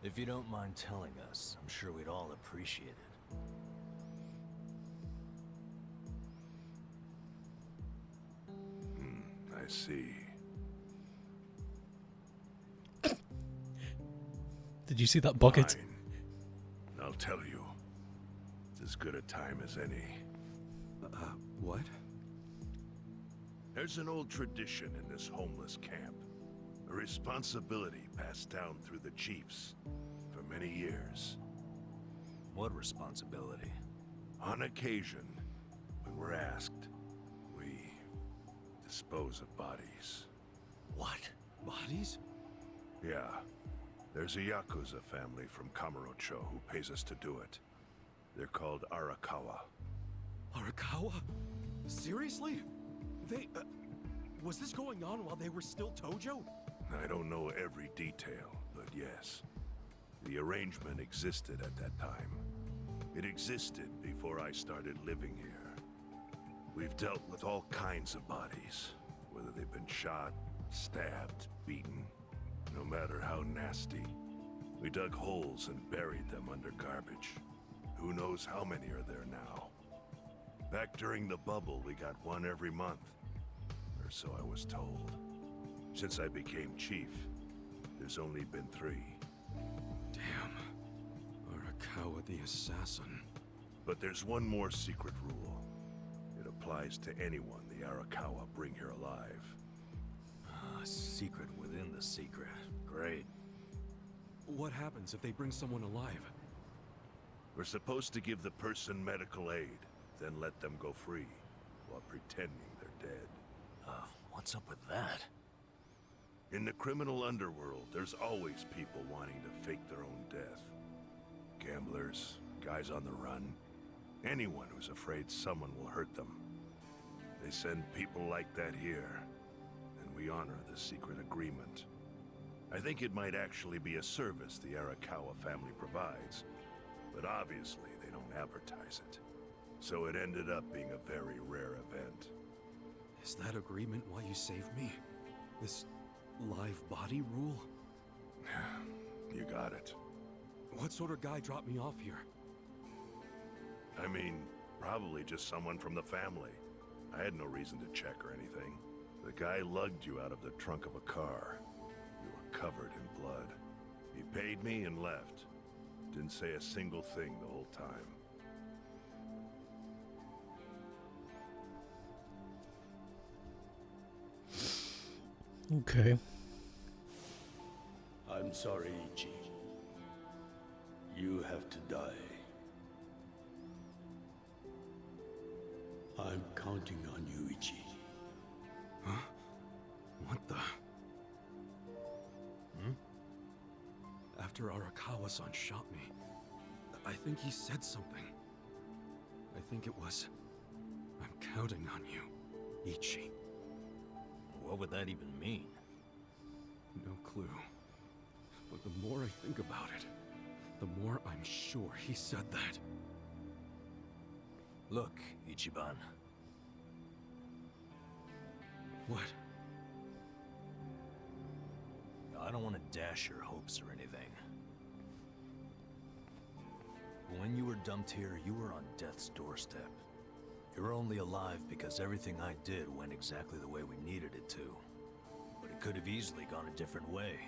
If you don't mind telling us, I'm sure we'd all appreciate it. I see. Did you see that bucket? Fine. I'll tell you. It's as good a time as any. What? There's an old tradition in this homeless camp. A responsibility passed down through the chiefs for many years. What responsibility? On occasion, when we're asked, we dispose of bodies. What? Bodies? Yeah. There's a YAKUZA family from Kamurocho who pays us to do it. They're called Arakawa. Arakawa? Seriously? They, was this going on while they were still Tojo? I don't know every detail, but yes. The arrangement existed at that time. It existed before I started living here. We've dealt with all kinds of bodies, whether they've been shot, stabbed, beaten, no matter how nasty. We dug holes and buried them under garbage. Who knows how many are there now? Back during the bubble, we got one every month. Or so I was told. Since I became chief, there's only been 3. Damn. Arakawa the assassin. But there's one more secret rule. It applies to anyone the Arakawa bring here alive. A secret within the secret. Great. What happens if they bring someone alive? We're supposed to give the person medical aid, then let them go free, while pretending they're dead. What's up with that? In the criminal underworld, there's always people wanting to fake their own death. Gamblers, guys on the run, anyone who's afraid someone will hurt them. They send people like that here, and we honor the secret agreement. I think it might actually be a service the Arakawa family provides, but obviously they don't advertise it. So it ended up being a very rare event. Is that agreement why you saved me? This live body rule? You got it. What sort of guy dropped me off here? I mean, probably just someone from the family. I had no reason to check or anything. The guy lugged you out of the trunk of a car. You were covered in blood. He paid me and left. Didn't say a single thing the whole time. Okay. I'm sorry, Ichi. You have to die. I'm counting on you, Ichi. Huh? What the? after Arakawa-san shot me, I think he said something. I think it was, "I'm counting on you, Ichi." What would that even mean? No clue. But the more I think about it, the more I'm sure he said that. Look, Ichiban. What? I don't want to dash your hopes or anything. When you were dumped here, you were on death's doorstep. You're only alive because everything I did went exactly the way we needed it to. But it could have easily gone a different way.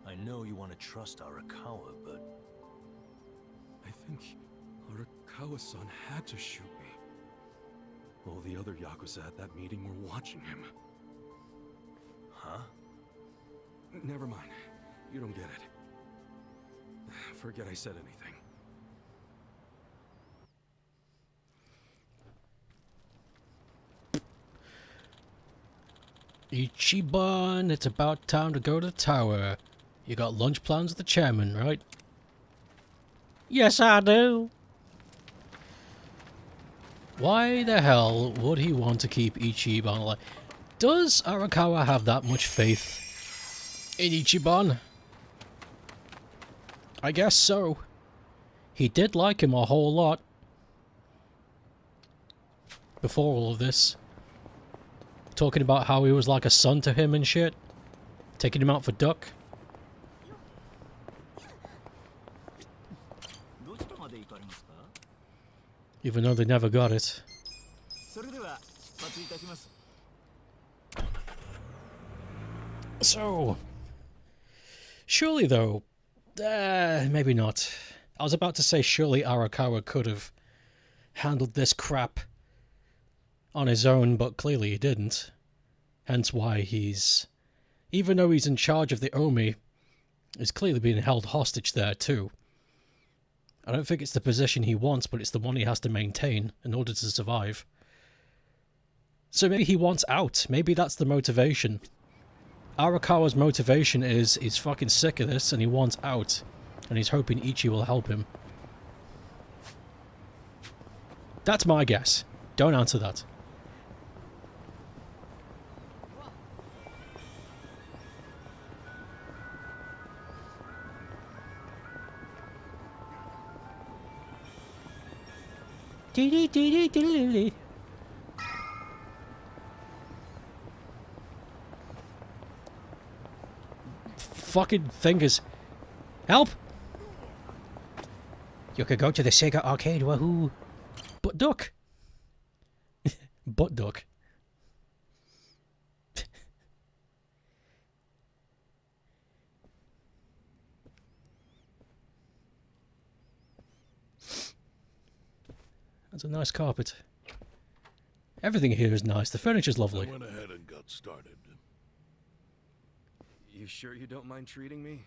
I know you want to trust Arakawa, but... I think Arakawa-san had to shoot me. All the other Yakuza at that meeting were watching him. Huh? Never mind. You don't get it. Forget I said anything. Ichiban, it's about time to go to the tower. You got lunch plans with the chairman, right? Yes, I do. Why the hell would he want to keep Ichiban alive? Does Arakawa have that much faith in Ichiban? I guess so. He did like him a whole lot before all of this. Talking about how he was like a son to him and shit. Taking him out for duck. Even though they never got it. So, surely though, maybe not. I was about to say surely Arakawa could have handled this crap on his own, but clearly he didn't. Hence why he's, even though he's in charge of the Omi, he's clearly being held hostage there too. I don't think it's the position he wants, but it's the one he has to maintain in order to survive. So maybe he wants out. Maybe that's the motivation. Arakawa's motivation is he's fucking sick of this and he wants out. And he's hoping Ichi will help him. That's my guess. Don't answer that. Fucking fingers. Help! You could go to the Sega arcade, wahoo! Butt duck! Butt duck. That's a nice carpet. Everything here is nice. The furniture's lovely. I went ahead and got started. You sure you don't mind treating me?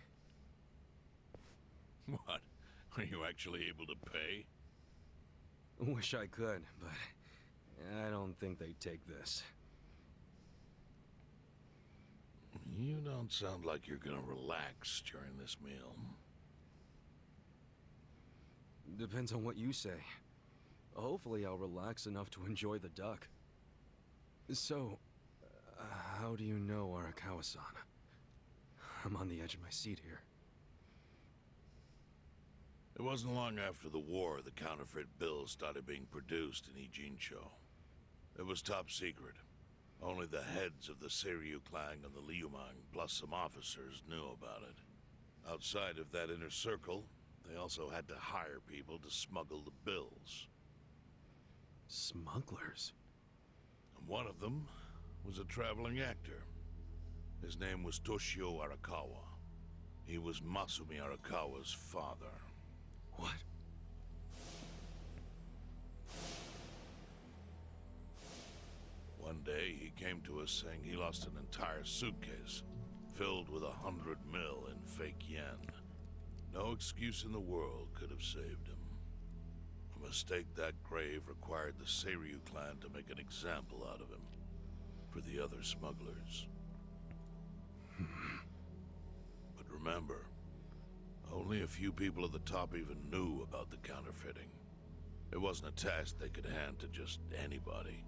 What? Are you actually able to pay? Wish I could, but I don't think they'd take this. You don't sound like you're gonna relax during this meal. Depends on what you say. Hopefully I'll relax enough to enjoy the duck. So, how do you know Arakawa-san? I'm on the edge of my seat here. It wasn't long after the war the counterfeit bills started being produced in Ijincho. It was top secret. Only the heads of the Seiryu clan and the Liumang, plus some officers, knew about it. Outside of that inner circle, they also had to hire people to smuggle the bills. Smugglers? And one of them was a traveling actor. His name was Toshio Arakawa. He was Masumi Arakawa's father. What? One day, he came to us saying he lost an entire suitcase, filled with 100 mil in fake yen. No excuse in the world could have saved him. A mistake that grave required the Seiryu clan to make an example out of him, for the other smugglers. But remember, Only a few people at the top even knew about the counterfeiting. It wasn't a task they could hand to just anybody.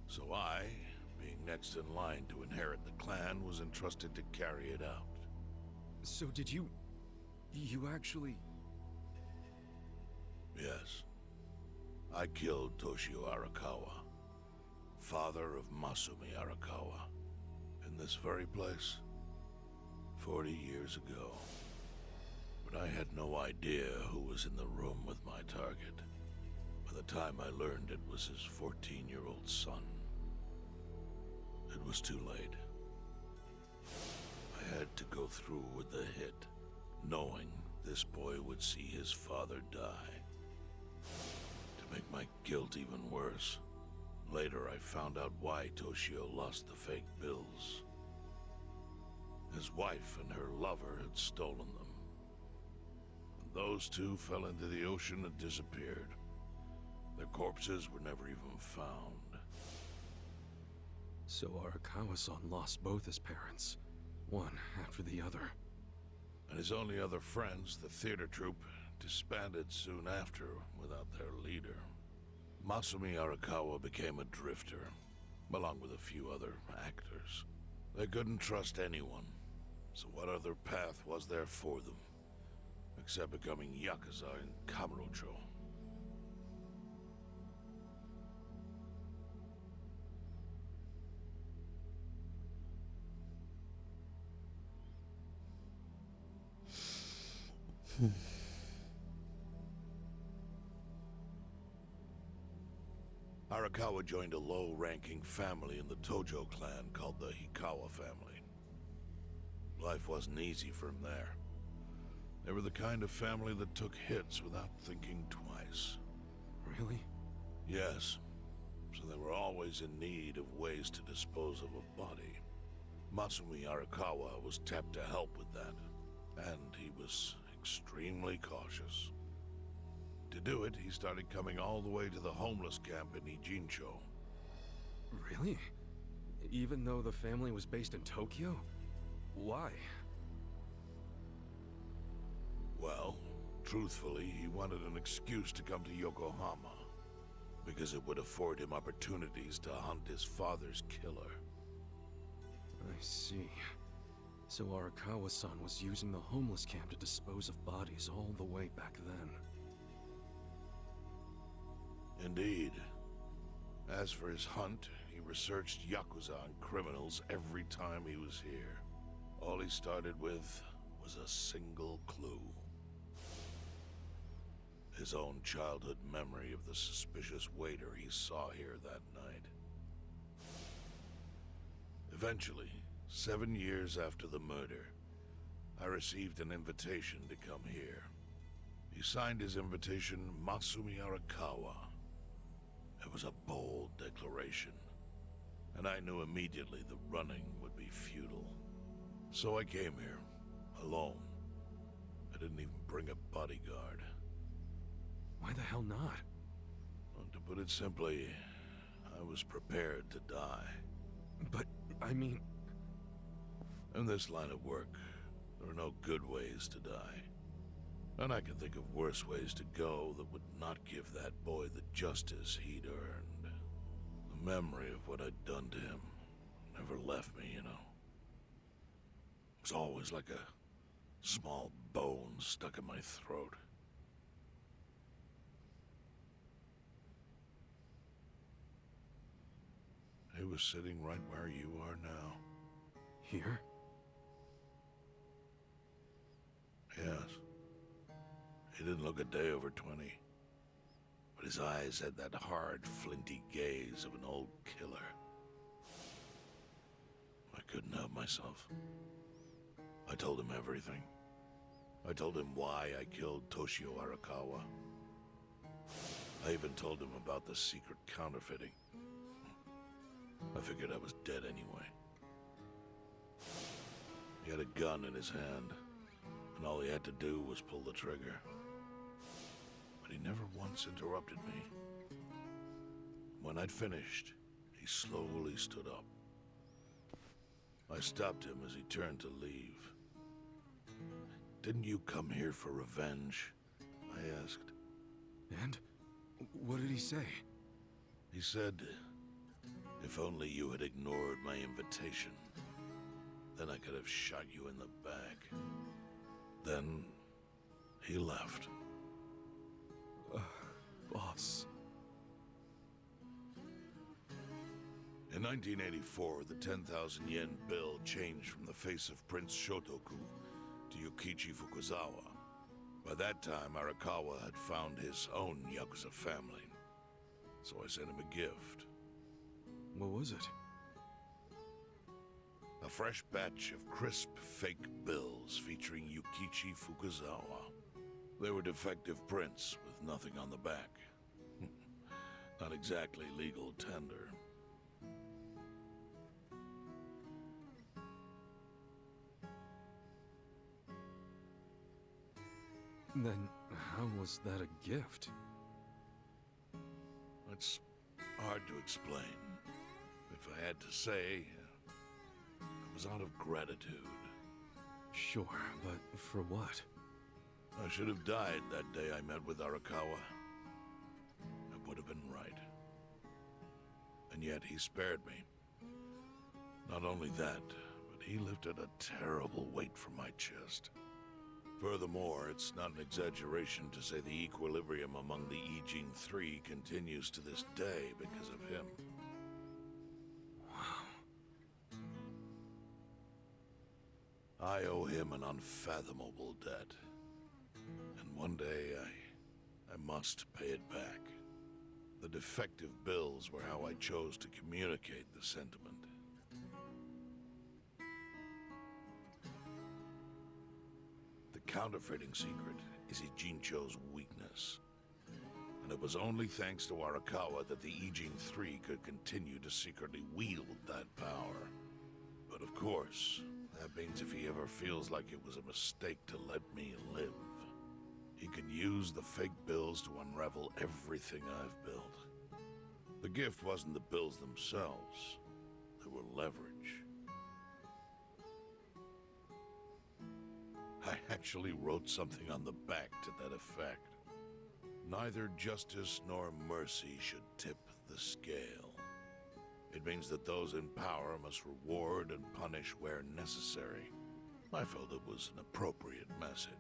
So I, being next in line to inherit the clan, was entrusted to carry it out. So did you actually... Yes. I killed Toshio Arakawa, father of Masumi Arakawa, in this very place, 40 years ago. But I had no idea who was in the room with my target. By the time I learned it was his 14-year-old son. It was too late. I had to go through with the hit, knowing this boy would see his father die. To make my guilt even worse, later I found out why Toshio lost the fake bills. His wife and her lover had stolen them. And those two fell into the ocean and disappeared. Their corpses were never even found. So Arakawa-san lost both his parents, one after the other. And his only other friends, the theater troupe, disbanded soon after without their leader. Masumi Arakawa became a drifter, along with a few other actors. They couldn't trust anyone, so what other path was there for them, except becoming YAKUZA in Kamurocho? Arakawa joined a low-ranking family in the Tojo clan called the Hikawa family. Life wasn't easy for him there. They were the kind of family that took hits without thinking twice. Really? Yes. So they were always in need of ways to dispose of a body. Masumi Arakawa was tapped to help with that, and he was extremely cautious. To do it, he started coming all the way to the homeless camp in Ijincho. Really? Even though the family was based in Tokyo? Why? Well, truthfully, he wanted an excuse to come to Yokohama, because it would afford him opportunities to hunt his father's killer. I see. So Arakawa-san was using the homeless camp to dispose of bodies all the way back then. Indeed. As for his hunt, he researched YAKUZA and criminals every time he was here. All he started with was a single clue. His own childhood memory of the suspicious waiter he saw here that night. Eventually, 7 years after the murder, I received an invitation to come here. He signed his invitation Masumi Arakawa. It was a bold declaration, and I knew immediately the running would be futile. So I came here, alone. I didn't even bring a bodyguard. Why the hell not? Well, to put it simply, I was prepared to die. But, I mean... In this line of work, there are no good ways to die. And I can think of worse ways to go that would not give that boy the justice he'd earned. The memory of what I'd done to him never left me, you know. It was always like a small bone stuck in my throat. He was sitting right where you are now. Here? Yes. He didn't look a day over 20. But his eyes had that hard, flinty gaze of an old killer. I couldn't help myself. I told him everything. I told him why I killed Toshio Arakawa. I even told him about the secret counterfeiting. I figured I was dead anyway. He had a gun in his hand, and all he had to do was pull the trigger. But he never once interrupted me. When I'd finished, he slowly stood up. I stopped him as he turned to leave. Didn't you come here for revenge? I asked. And? What did he say? He said, if only you had ignored my invitation, then I could have shot you in the back. Then he left. Boss. In 1984, the 10,000 yen bill changed from the face of Prince Shotoku to Yukichi Fukuzawa. By that time, Arakawa had found his own Yakuza family, so I sent him a gift. What was it? A fresh batch of crisp, fake bills featuring Yukichi Fukuzawa. They were defective prints with nothing on the back. Not exactly legal tender. Then how was that a gift? It's hard to explain. If I had to say, it was out of gratitude. Sure, but for what? I should have died that day I met with Arakawa. That would have been right. And yet he spared me. Not only that, but he lifted a terrible weight from my chest. Furthermore, it's not an exaggeration to say the equilibrium among the Ijing Three continues to this day because of him. I owe him an unfathomable debt. And one day, I must pay it back. The defective bills were how I chose to communicate the sentiment. The counterfeiting secret is Ijincho's weakness. And it was only thanks to Arakawa that the Ijing Three could continue to secretly wield that power. But of course, that means if he ever feels like it was a mistake to let me live, he can use the fake bills to unravel everything I've built. The gift wasn't the bills themselves. They were leverage. I actually wrote something on the back to that effect. Neither justice nor mercy should tip the scale. It means that those in power must reward and punish where necessary. I felt it was an appropriate message.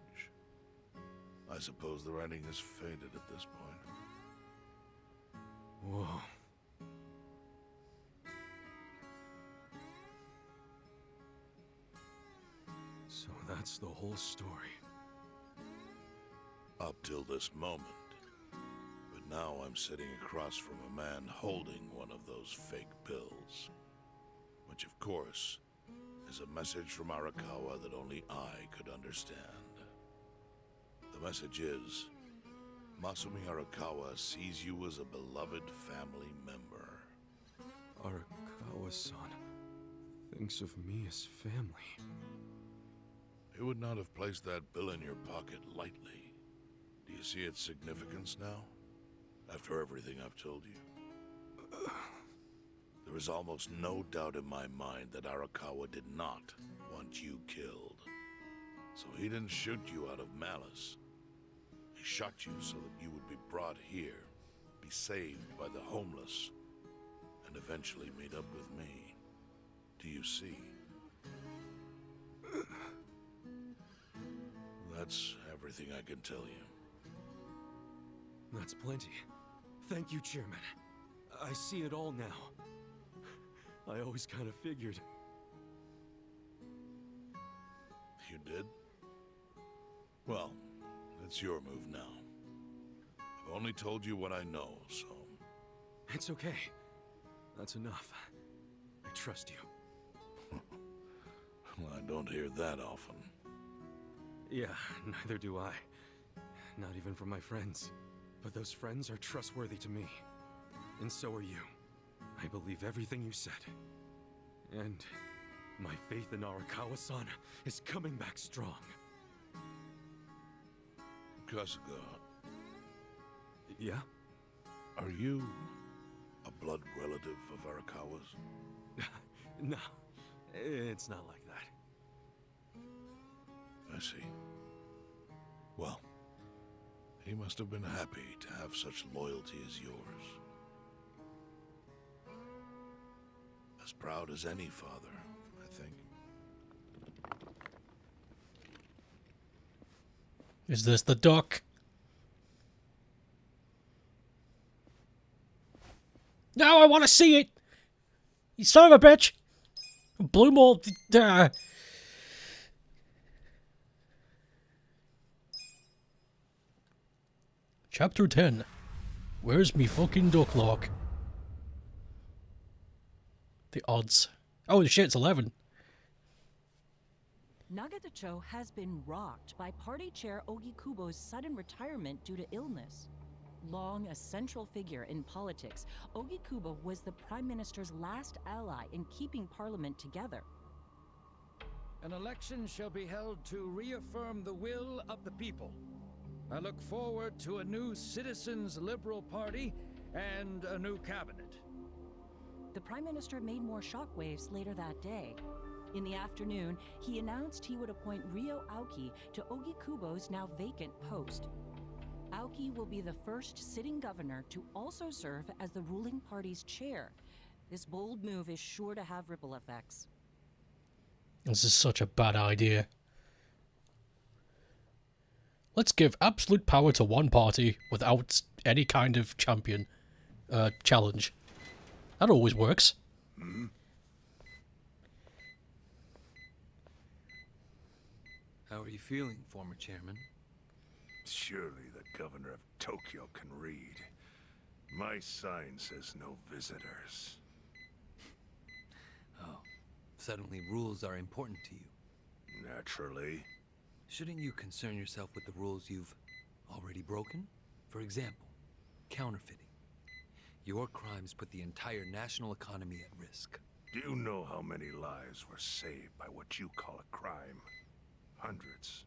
I suppose the writing is faded at this point. Whoa. So that's the whole story. Up till this moment. But now I'm sitting across from a man holding one of those fake bills. Which, of course, is a message from Arakawa that only I could understand. The message is, Masumi Arakawa sees you as a beloved family member. Arakawa-san thinks of me as family. He would not have placed that bill in your pocket lightly. Do you see its significance now? After everything I've told you? There is almost no doubt in my mind that Arakawa did not want you killed. So he didn't shoot you out of malice. He shot you so that you would be brought here, be saved by the homeless, and eventually meet up with me. Do you see? That's everything I can tell you. That's plenty. Thank you, Chairman. I see it all now. I always kind of figured. You did? Well, it's your move now. I've only told you what I know, so... It's okay. That's enough. I trust you. Well, I don't hear that often. Yeah, neither do I. Not even from my friends. But those friends are trustworthy to me. And so are you. I believe everything you said. And my faith in Arakawa-san is coming back strong. Kasuga. Yeah? Are you a blood relative of Arakawa's? No, it's not like that. I see. Well, he must have been happy to have such loyalty as yours. As proud as any father, I think. Is this the dock? No, I want to see it! You son of a bitch! Blue Mall. Chapter 10. Where's me fucking duck lock? The odds. Oh shit, it's 11. Nagatacho has been rocked by party chair Ogikubo's sudden retirement due to illness. Long a central figure in politics, Ogikubo was the Prime Minister's last ally in keeping Parliament together. An election shall be held to reaffirm the will of the people. I look forward to a new Citizens Liberal Party and a new cabinet. The Prime Minister made more shockwaves later that day. In the afternoon, he announced he would appoint Ryo Aoki to Ogikubo's now vacant post. Aoki will be the first sitting governor to also serve as the ruling party's chair. This bold move is sure to have ripple effects. This is such a bad idea. Let's give absolute power to one party without any kind of champion challenge. That always works. How are you feeling, former chairman? Surely the governor of Tokyo can read. My sign says no visitors. Oh, suddenly rules are important to you. Naturally. Shouldn't you concern yourself with the rules you've already broken? For example, counterfeiting. Your crimes put the entire national economy at risk. Do you know how many lives were saved by what you call a crime? Hundreds.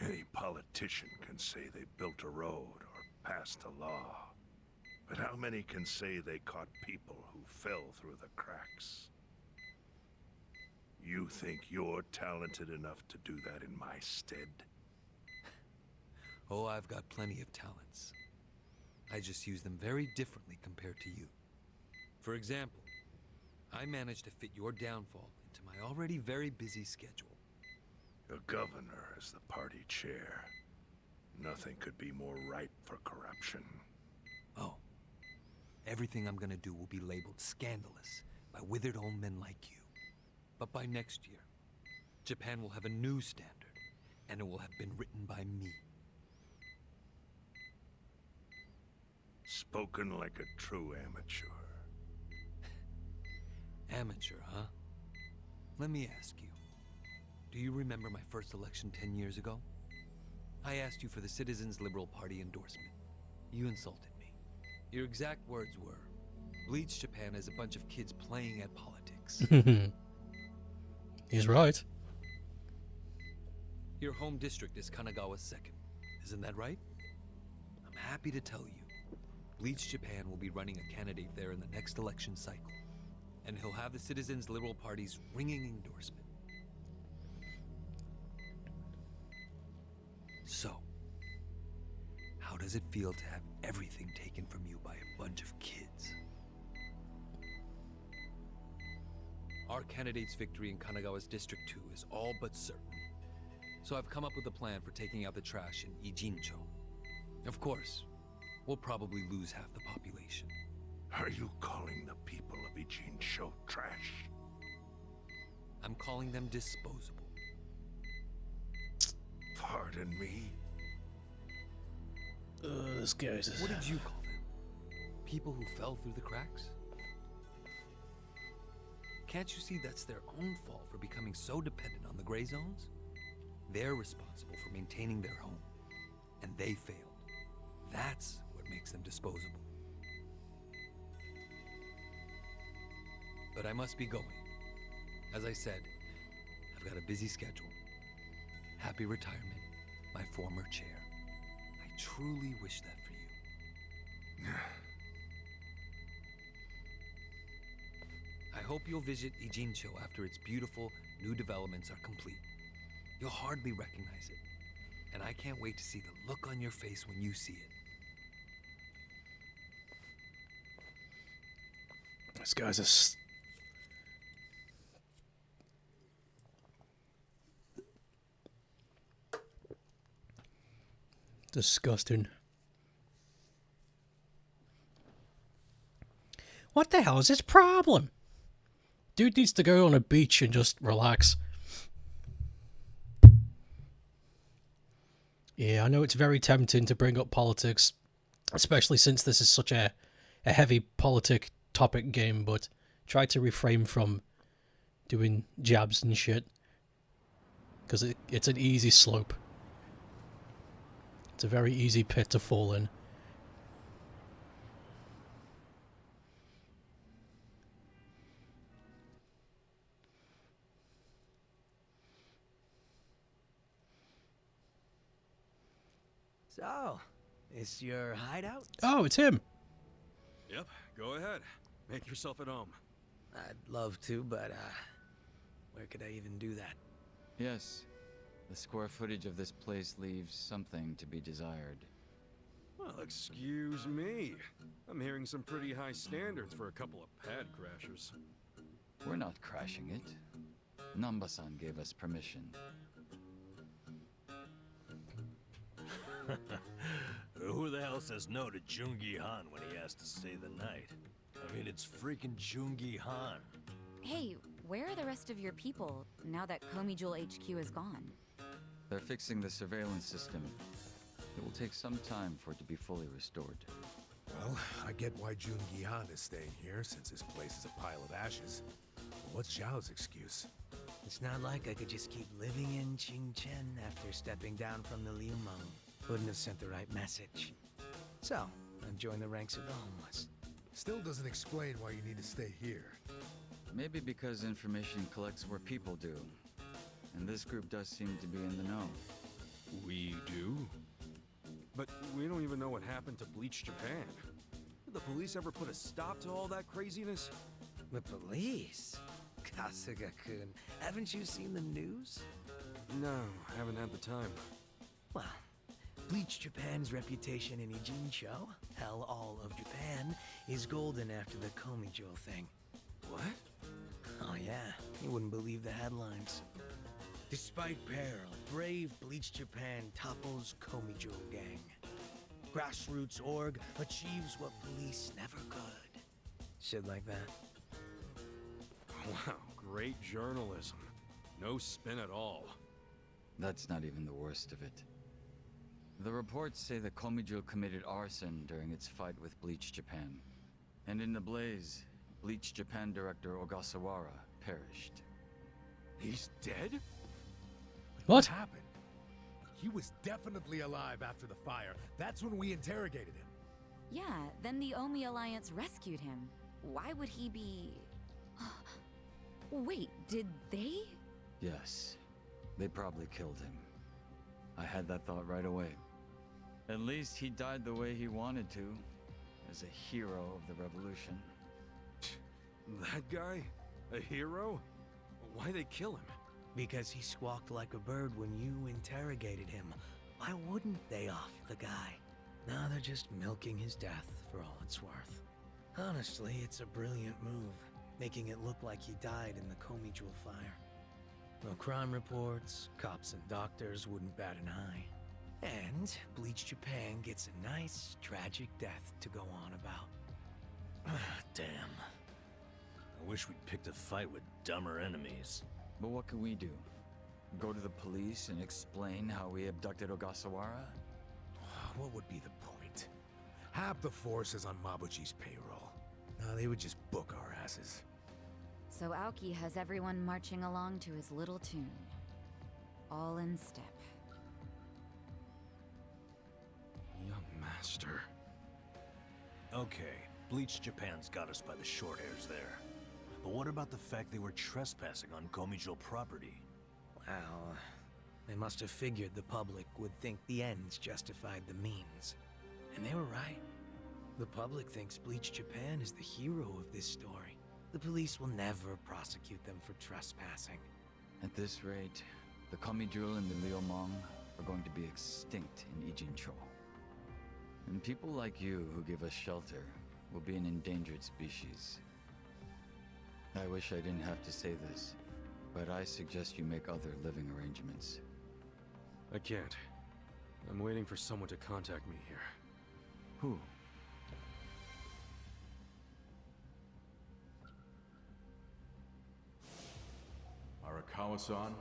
Any politician can say they built a road or passed a law. But how many can say they caught people who fell through the cracks? You think you're talented enough to do that in my stead? Oh, I've got plenty of talents. I just use them very differently compared to you. For example, I managed to fit your downfall into my already very busy schedule. A governor as the party chair. Nothing could be more ripe for corruption. Oh, everything I'm gonna do will be labeled scandalous by withered old men like you. But by next year, Japan will have a new standard, and it will have been written by me. Spoken like a true amateur. Amateur, huh? Let me ask you. Do you remember my first election 10 years ago? I asked you for the Citizens Liberal Party endorsement. You insulted me. Your exact words were, "Bleach Japan is a bunch of kids playing at politics." He's right. Your home district is Kanagawa's second. Isn't that right? I'm happy to tell you, Bleach Japan will be running a candidate there in the next election cycle. And he'll have the Citizens Liberal Party's ringing endorsement. So, how does it feel to have everything taken from you by a bunch of kids? Our candidate's victory in Kanagawa's District 2 is all but certain. So I've come up with a plan for taking out the trash in Ijincho. Of course, we'll probably lose half the population. Are you calling the people of Ijincho trash? I'm calling them disposable. Pardon me? This guy's... What did you call them? People who fell through the cracks? Can't you see that's their own fault for becoming so dependent on the gray zones? They're responsible for maintaining their home, and they failed. That's what makes them disposable. But I must be going. As I said, I've got a busy schedule. Happy retirement, my former chair. I truly wish that for you. I hope you'll visit Ijincho after its beautiful new developments are complete. You'll hardly recognize it. And I can't wait to see the look on your face when you see it. This guy's a disgusting. What the hell is his problem? Dude needs to go on a beach and just relax. Yeah, I know it's very tempting to bring up politics, especially since this is such a heavy politic topic game, but try to refrain from doing jabs and shit, because it's an easy slope. It's a very easy pit to fall in. So, is your hideout? Oh, it's him. Yep, go ahead. Make yourself at home. I'd love to, but, where could I even do that? Yes. The square footage of this place leaves something to be desired. Well, excuse me. I'm hearing some pretty high standards for a couple of pad crashers. We're not crashing it. Namba-san gave us permission. Who the hell says no to Jungi Han when he has to stay the night? I mean, it's freaking Jungi Han. Hey, where are the rest of your people now that Komijul HQ is gone? They're fixing the surveillance system. It will take some time for it to be fully restored. Well, I get why Jungi Han is staying here, since his place is a pile of ashes. But what's Zhao's excuse? It's not like I could just keep living in Qingchen after stepping down from the Liumeng. Wouldn't have sent the right message. So, I've joined the ranks of the homeless. Still doesn't explain why you need to stay here. Maybe because information collects where people do. And this group does seem to be in the know. We do? But we don't even know what happened to Bleach Japan. Did the police ever put a stop to all that craziness? The police? Kasuga-kun, haven't you seen the news? No, haven't had the time. Well, Bleach Japan's reputation in Ijincho, hell, all of Japan, is golden after the Komijul thing. What? Oh yeah, you wouldn't believe the headlines. Despite peril, brave Bleach Japan topples Komijul gang. Grassroots org achieves what police never could. Shit like that. Wow, great journalism. No spin at all. That's not even the worst of it. The reports say the Komijul committed arson during its fight with Bleach Japan. And in the blaze, Bleach Japan director Ogasawara perished. He's dead? What? Happened? He was definitely alive after the fire. That's when we interrogated him. Yeah, then the Omi Alliance rescued him. Why would he be... Wait, did they? Yes. They probably killed him. I had that thought right away. At least he died the way he wanted to, as a hero of the revolution. That guy? A hero? Why'd they kill him? Because he squawked like a bird when you interrogated him. Why wouldn't they off the guy? Now they're just milking his death for all it's worth. Honestly, it's a brilliant move, making it look like he died in the Komijul fire. No crime reports, cops and doctors wouldn't bat an eye. And Bleach Japan gets a nice, tragic death to go on about. Damn. I wish we'd picked a fight with dumber enemies. But what can we do? Go to the police and explain how we abducted Ogasawara? What would be the point? Half the force is on Mabuchi's payroll. No, they would just book our asses. So Aoki has everyone marching along to his little tune. All in step. Young master. Okay, Bleach Japan's got us by the short hairs there. But what about the fact they were trespassing on Komijul property? Well, they must have figured the public would think the ends justified the means. And they were right. The public thinks Bleach Japan is the hero of this story. The police will never prosecute them for trespassing. At this rate, The Komijul and the Liumang are going to be extinct in Ijincho. And people like you who give us shelter will be an endangered species. I wish I didn't have to say this, but I suggest you make other living arrangements. I can't. I'm waiting for someone to contact me here. Who? Arakawa-san,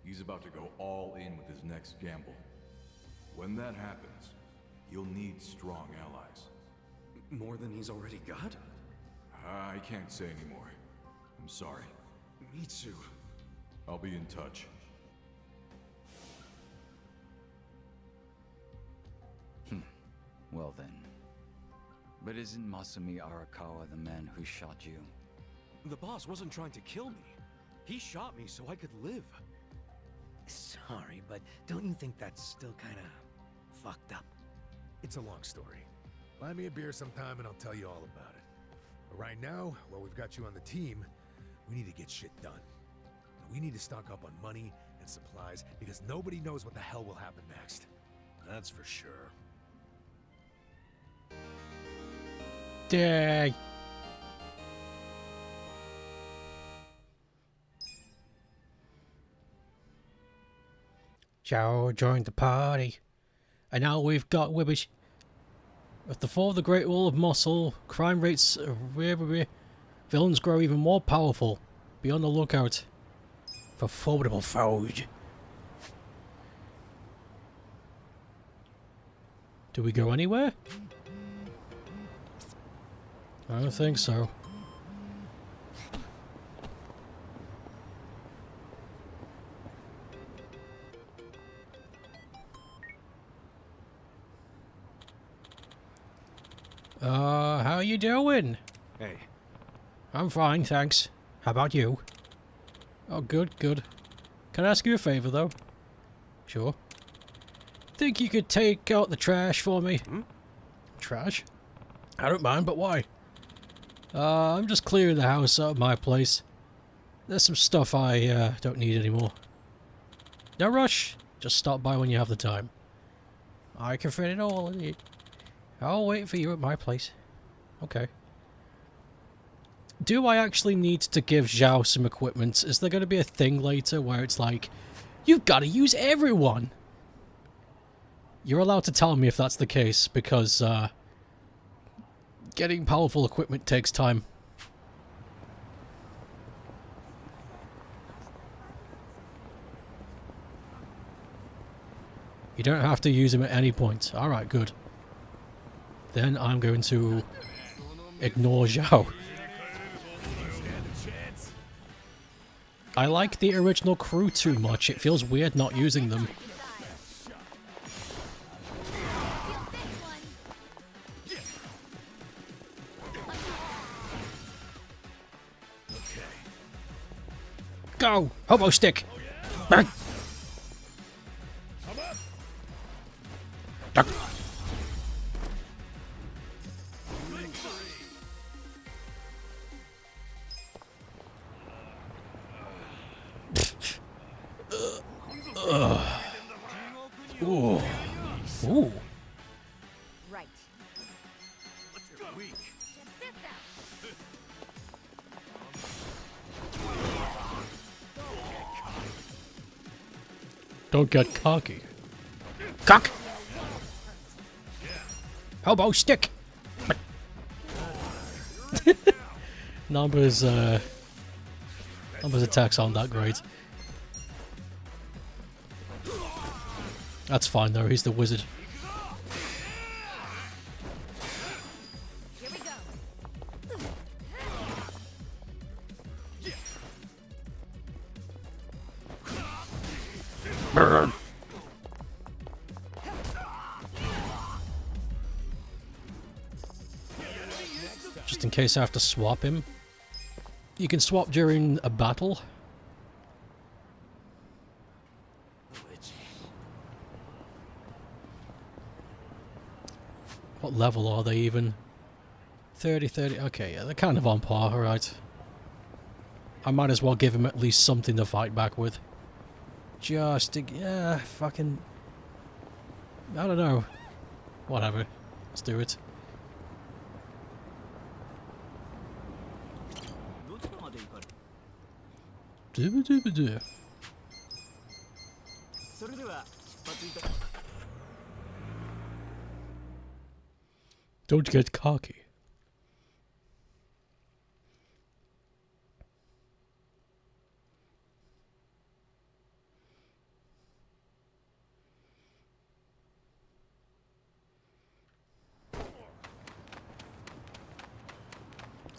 he's about to go all in with his next gamble. When that happens, you'll need strong allies. More than he's already got? I can't say anymore. I'm sorry. Me too. I'll be in touch. Well then. But isn't Masumi Arakawa the man who shot you? The boss wasn't trying to kill me. He shot me so I could live. Sorry, but don't you think that's still kinda fucked up? It's a long story. Buy me a beer sometime and I'll tell you all about it. But right now, while we've got you on the team, we need to get shit done. We need to stock up on money and supplies because nobody knows what the hell will happen next. That's for sure. Dang. Joe joined the party. And now we've got Wibbish. At the fall of the Great Wall of Muscle, crime rates villains grow even more powerful. Be on the lookout for formidable foes. Do we go anywhere? I don't think so. How you doing? Hey. I'm fine, thanks. How about you? Oh, good, good. Can I ask you a favor, though? Sure. Think you could take out the trash for me? Trash? I don't mind, but why? I'm just clearing the house out of my place. There's some stuff I don't need anymore. No rush. Just stop by when you have the time. I can fit it all in it. I'll wait for you at my place. Okay. Do I actually need to give Zhao some equipment? Is there going to be a thing later where it's like, you've got to use everyone? You're allowed to tell me if that's the case, because getting powerful equipment takes time. You don't have to use him at any point. Alright, good. Then I'm going to ignore Zhao. I like the original crew too much. It feels weird not using them. Go! Hobo stick! Bang! Duck. Ooh. Ooh. Right. Let's go. Weak. Don't get cocky. Cock! Hobo stick! Number's attacks aren't that great. That's fine though, he's the wizard. Here we go. Burn. Just in case I have to swap him. You can swap during a battle. What level are they even? 30, 30. Okay, yeah, they're kind of on par, alright. I might as well give him at least something to fight back with. just... Yeah, fucking... I don't know. Whatever. Let's do it. Do-ba-do-ba-do. Don't get cocky.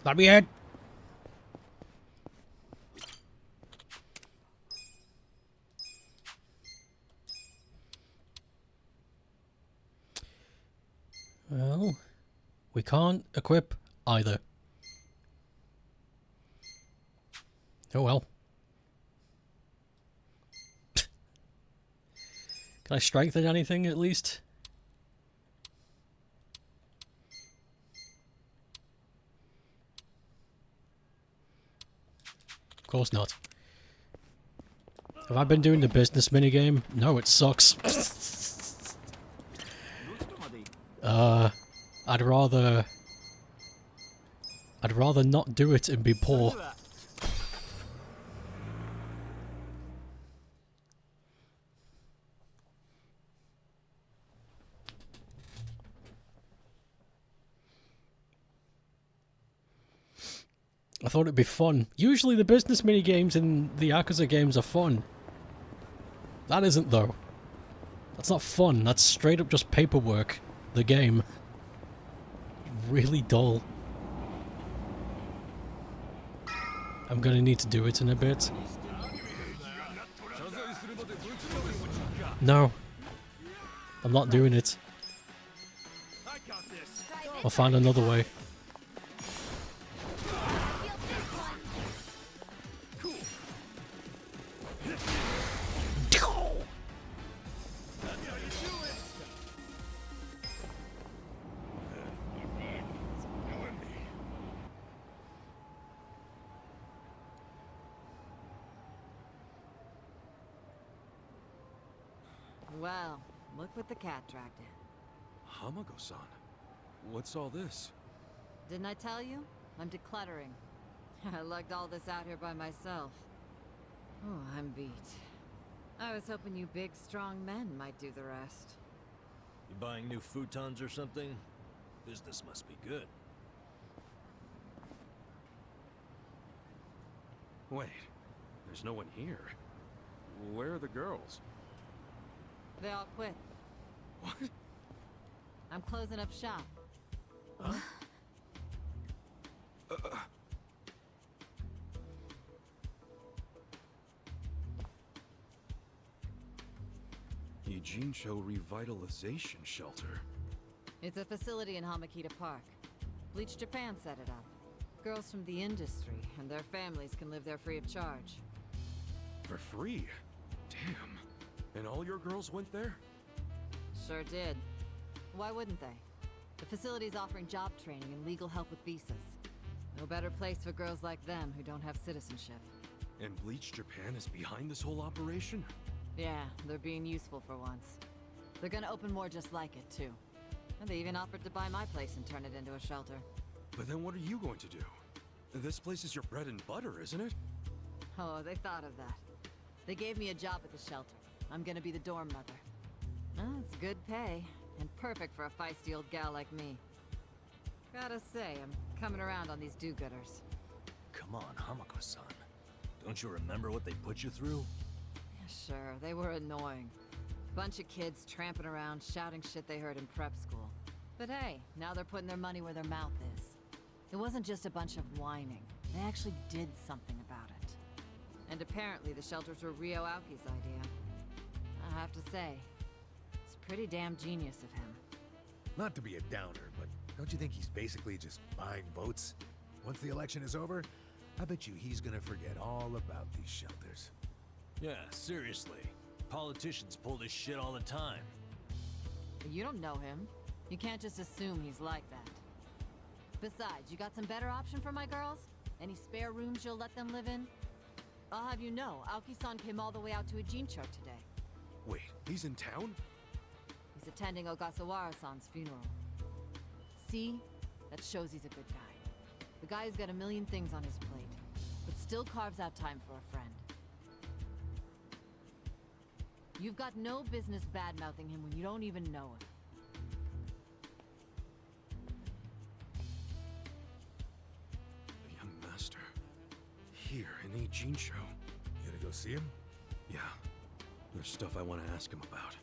Let me in. Well, we can't equip either. Oh well. Can I strengthen anything at least? Of course not. Have I been doing the business minigame? No, it sucks. I'd rather not do it and be poor. I thought it'd be fun. Usually the business mini-games in the YAKUZA games are fun. That isn't though. That's not fun, that's straight up just paperwork. The game. Really dull. I'm gonna need to do it in a bit. No. I'm not doing it. I'll find another way. Well, look what the cat dragged in. Hamako-san, what's all this? Didn't I tell you? I'm decluttering. I lugged all this out here by myself. Oh, I'm beat. I was hoping you big, strong men might do the rest. You buying new futons or something? Business must be good. Wait, there's no one here. Where are the girls? They all quit. What? I'm closing up shop. Huh? Eugene-cho Revitalization Shelter. It's a facility in Hamakita Park. Bleach Japan set it up. Girls from the industry and their families can live there free of charge. For free? Damn. And all your girls went there? Sure did. Why wouldn't they? The facility's offering job training and legal help with visas. No better place for girls like them who don't have citizenship. And Bleach Japan is behind this whole operation? Yeah, they're being useful for once. They're gonna open more just like it, too. And they even offered to buy my place and turn it into a shelter. But then what are you going to do? This place is your bread and butter, isn't it? Oh, they thought of that. They gave me a job at the shelter. I'm gonna be the dorm mother. Oh, it's good pay, and perfect for a feisty old gal like me. Gotta say, I'm coming around on these do-gooders. Come on, Hamako-san. Don't you remember what they put you through? Yeah, sure, they were annoying. Bunch of kids tramping around, shouting shit they heard in prep school. But hey, now they're putting their money where their mouth is. It wasn't just a bunch of whining. They actually did something about it. And apparently the shelters were Ryo Aoki's idea. I have to say, it's pretty damn genius of him. Not to be a downer, but don't you think he's basically just buying votes? Once the election is over, I bet you he's gonna forget all about these shelters. Yeah, seriously. Politicians pull this shit all the time. You don't know him. You can't just assume he's like that. Besides, you got some better option for my girls? Any spare rooms you'll let them live in? I'll have you know, Aoki-san came all the way out to Ijincho today. Wait, he's in town? He's attending Ogasawara-san's funeral. See? That shows he's a good guy. The guy's got a million things on his plate, but still carves out time for a friend. You've got no business bad-mouthing him when you don't even know him. The young master. Here in Ijincho. You gonna go see him? Yeah. There's stuff I want to ask him about.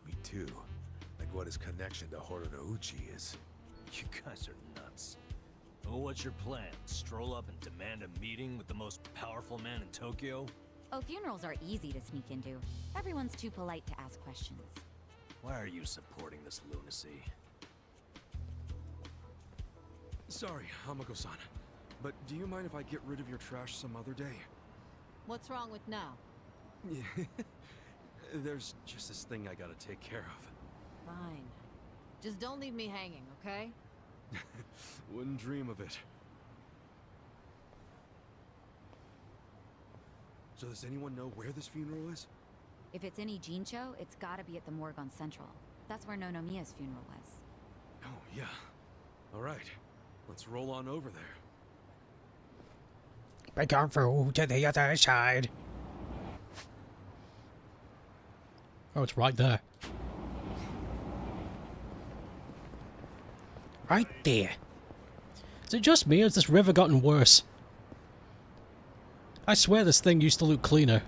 Me too. Like what his connection to Horonouchi is. You guys are nuts. Well, what's your plan? Stroll up and demand a meeting with the most powerful man in Tokyo? Oh, funerals are easy to sneak into. Everyone's too polite to ask questions. Why are you supporting this lunacy? Sorry, Hamako-san. But do you mind if I get rid of your trash some other day? What's wrong with now? Yeah. There's just this thing I gotta take care of. Fine. Just don't leave me hanging, okay? Wouldn't dream of it. So does anyone know where this funeral is? If it's in Ijincho, it's gotta be at the morgue on Central. That's where Nonomiya's funeral was. Oh, yeah. All right. Let's roll on over there. Break on through to the other side. Oh, it's right there. Right there. Is it just me, or has this river gotten worse? I swear this thing used to look cleaner.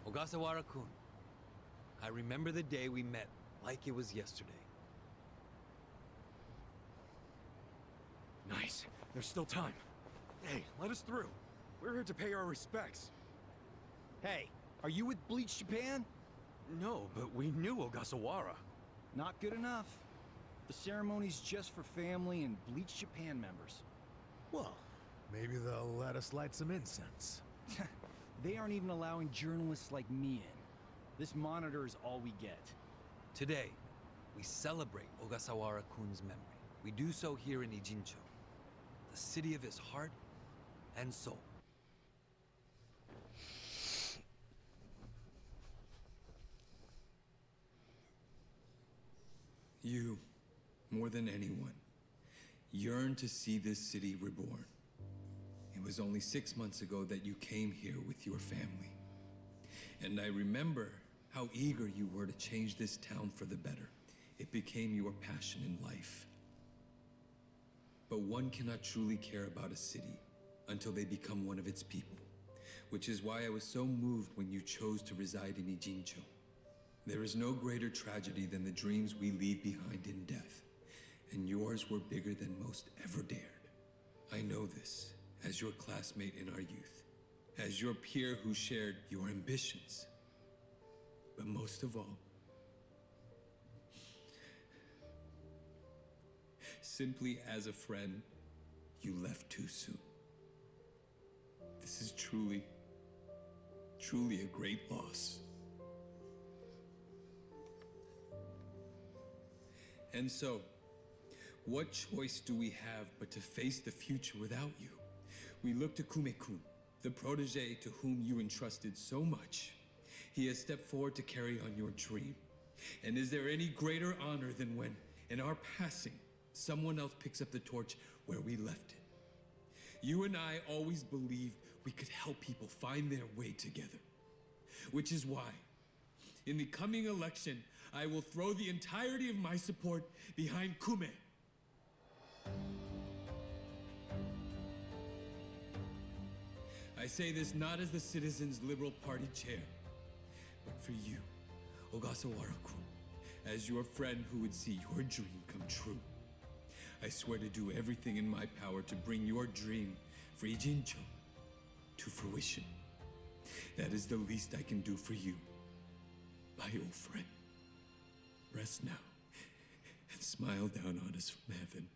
Ogasawara-kun, I remember the day we met like it was yesterday. Nice. There's still time. Hey, let us through. We're here to pay our respects. Hey, are you with Bleach Japan? No, but we knew Ogasawara. Not good enough. The ceremony's just for family and Bleach Japan members. Well, maybe they'll let us light some incense. They aren't even allowing journalists like me in. This monitor is all we get. Today, we celebrate Ogasawara-kun's memory. We do so here in Ijincho, the city of his heart and soul. You, more than anyone, yearn to see this city reborn. It was only 6 months ago that you came here with your family. And I remember how eager you were to change this town for the better. It became your passion in life. But one cannot truly care about a city until they become one of its people, which is why I was so moved when you chose to reside in Ijincho. There is no greater tragedy than the dreams we leave behind in death, and yours were bigger than most ever dared. I know this as your classmate in our youth, as your peer who shared your ambitions. But most of all, simply as a friend, you left too soon. This is truly a great loss. And so, what choice do we have but to face the future without you? We look to Kume-kun, the protege to whom you entrusted so much. He has stepped forward to carry on your dream. And is there any greater honor than when, in our passing, someone else picks up the torch where we left it? You and I always believed we could help people find their way together. Which is why, in the coming election, I will throw the entirety of my support behind Kume. I say this not as the Citizens Liberal Party chair, but for you, Ogasawara-kun, as your friend who would see your dream come true. I swear to do everything in my power to bring your dream for Ijincho to fruition. That is the least I can do for you, my old friend. Rest now and smile down on us from heaven.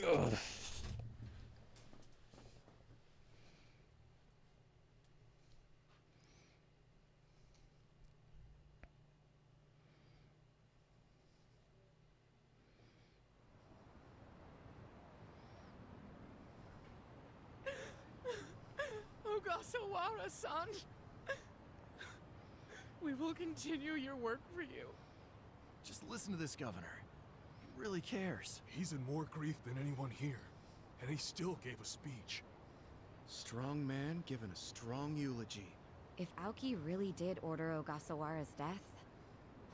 Ugh. Ogasawara-san! We will continue your work for you. Just listen to this governor. He really cares. He's in more grief than anyone here, and he still gave a speech. Strong man giving a strong eulogy. If Aoki really did order Ogasawara's death,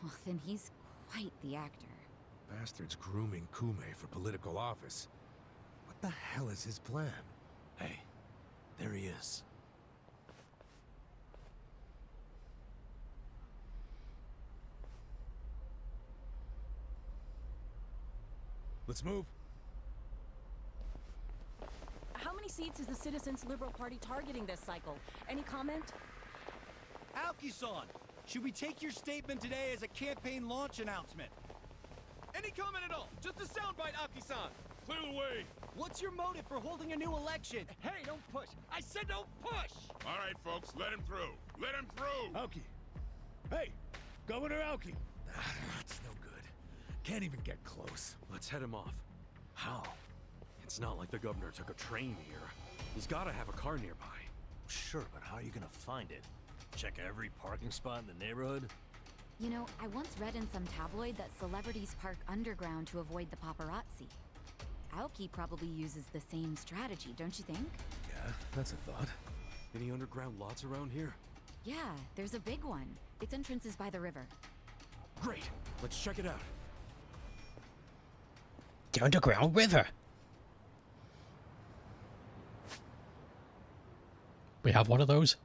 well, then he's quite the actor. Bastard's grooming Kume for political office. What the hell is his plan? Hey, there he is. Let's move. How many seats is the Citizens Liberal Party targeting this cycle? Any comment? Aoki-san, should we take your statement today as a campaign launch announcement? Any comment at all? Just a soundbite, Aoki-san. Clear the way. What's your motive for holding a new election? Hey, don't push. I said don't push! All right, folks, let him through. Let him through! Aoki. Hey, Governor Aoki. That's no good. Can't even get close. Let's head him off. How? It's not like the governor took a train here. He's gotta have a car nearby. Sure, but how are you gonna find it? Check every parking spot in the neighborhood? You know, I once read in some tabloid that celebrities park underground to avoid the paparazzi. Aoki probably uses the same strategy, don't you think? Yeah, that's a thought. Any underground lots around here? Yeah, there's a big one. Its entrance is by the river. Great! Let's check it out. The underground river. We have one of those.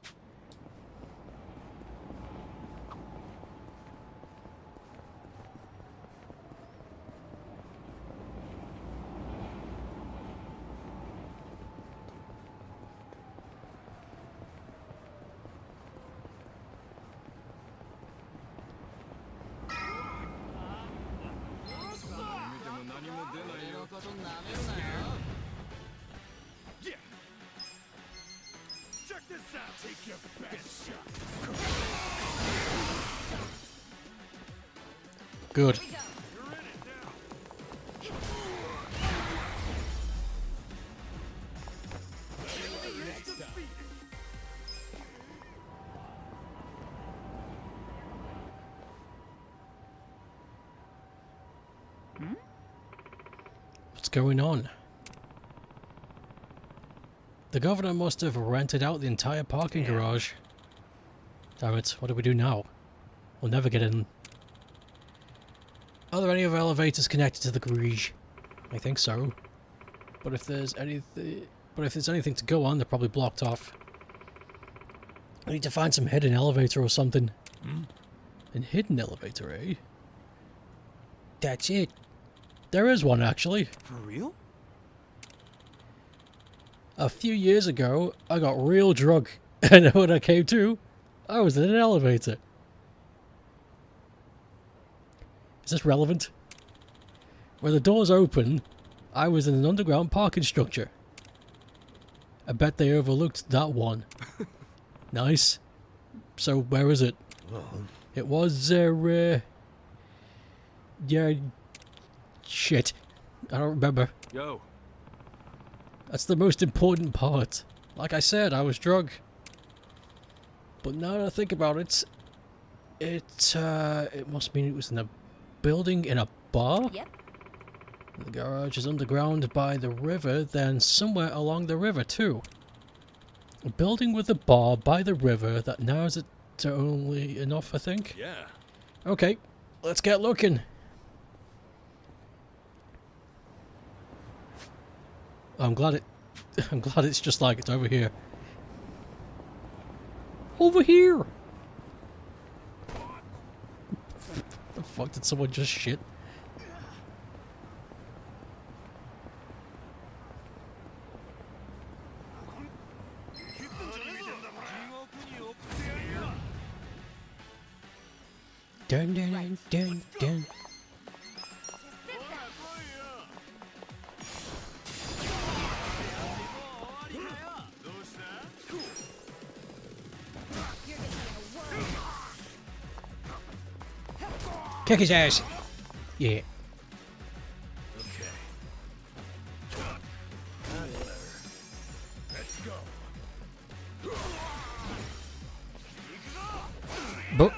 Yeah. Check this out. Take your best shot. Good. You're in it now. Next time. What's going on? The governor must have rented out the entire parking garage. Damn it, what do we do now? We'll never get in. Are there any other elevators connected to the garage? I think so. But if there's anything to go on, they're probably blocked off. I need to find some hidden elevator or something. An hidden elevator, eh? That's it. There is one, actually. For real? A few years ago, I got real drunk, and when I came to, I was in an elevator. Is this relevant? When the doors open, I was in an underground parking structure. I bet they overlooked that one. Nice. So, where is it? It was, yeah... Shit. I don't remember. Yo. That's the most important part. Like I said, I was drunk. But now that I think about it, it must mean it was in a building in a bar? Yep. The garage is underground by the river, then somewhere along the river too. A building with a bar by the river that narrows it to only enough, I think? Yeah. Okay, let's get looking. I'm glad it's just like it's over here. Over here! The fuck, did someone just shit? Dun dun dun dun dun. Kick his ass. Yeah. Okay. That's better. Let's go. But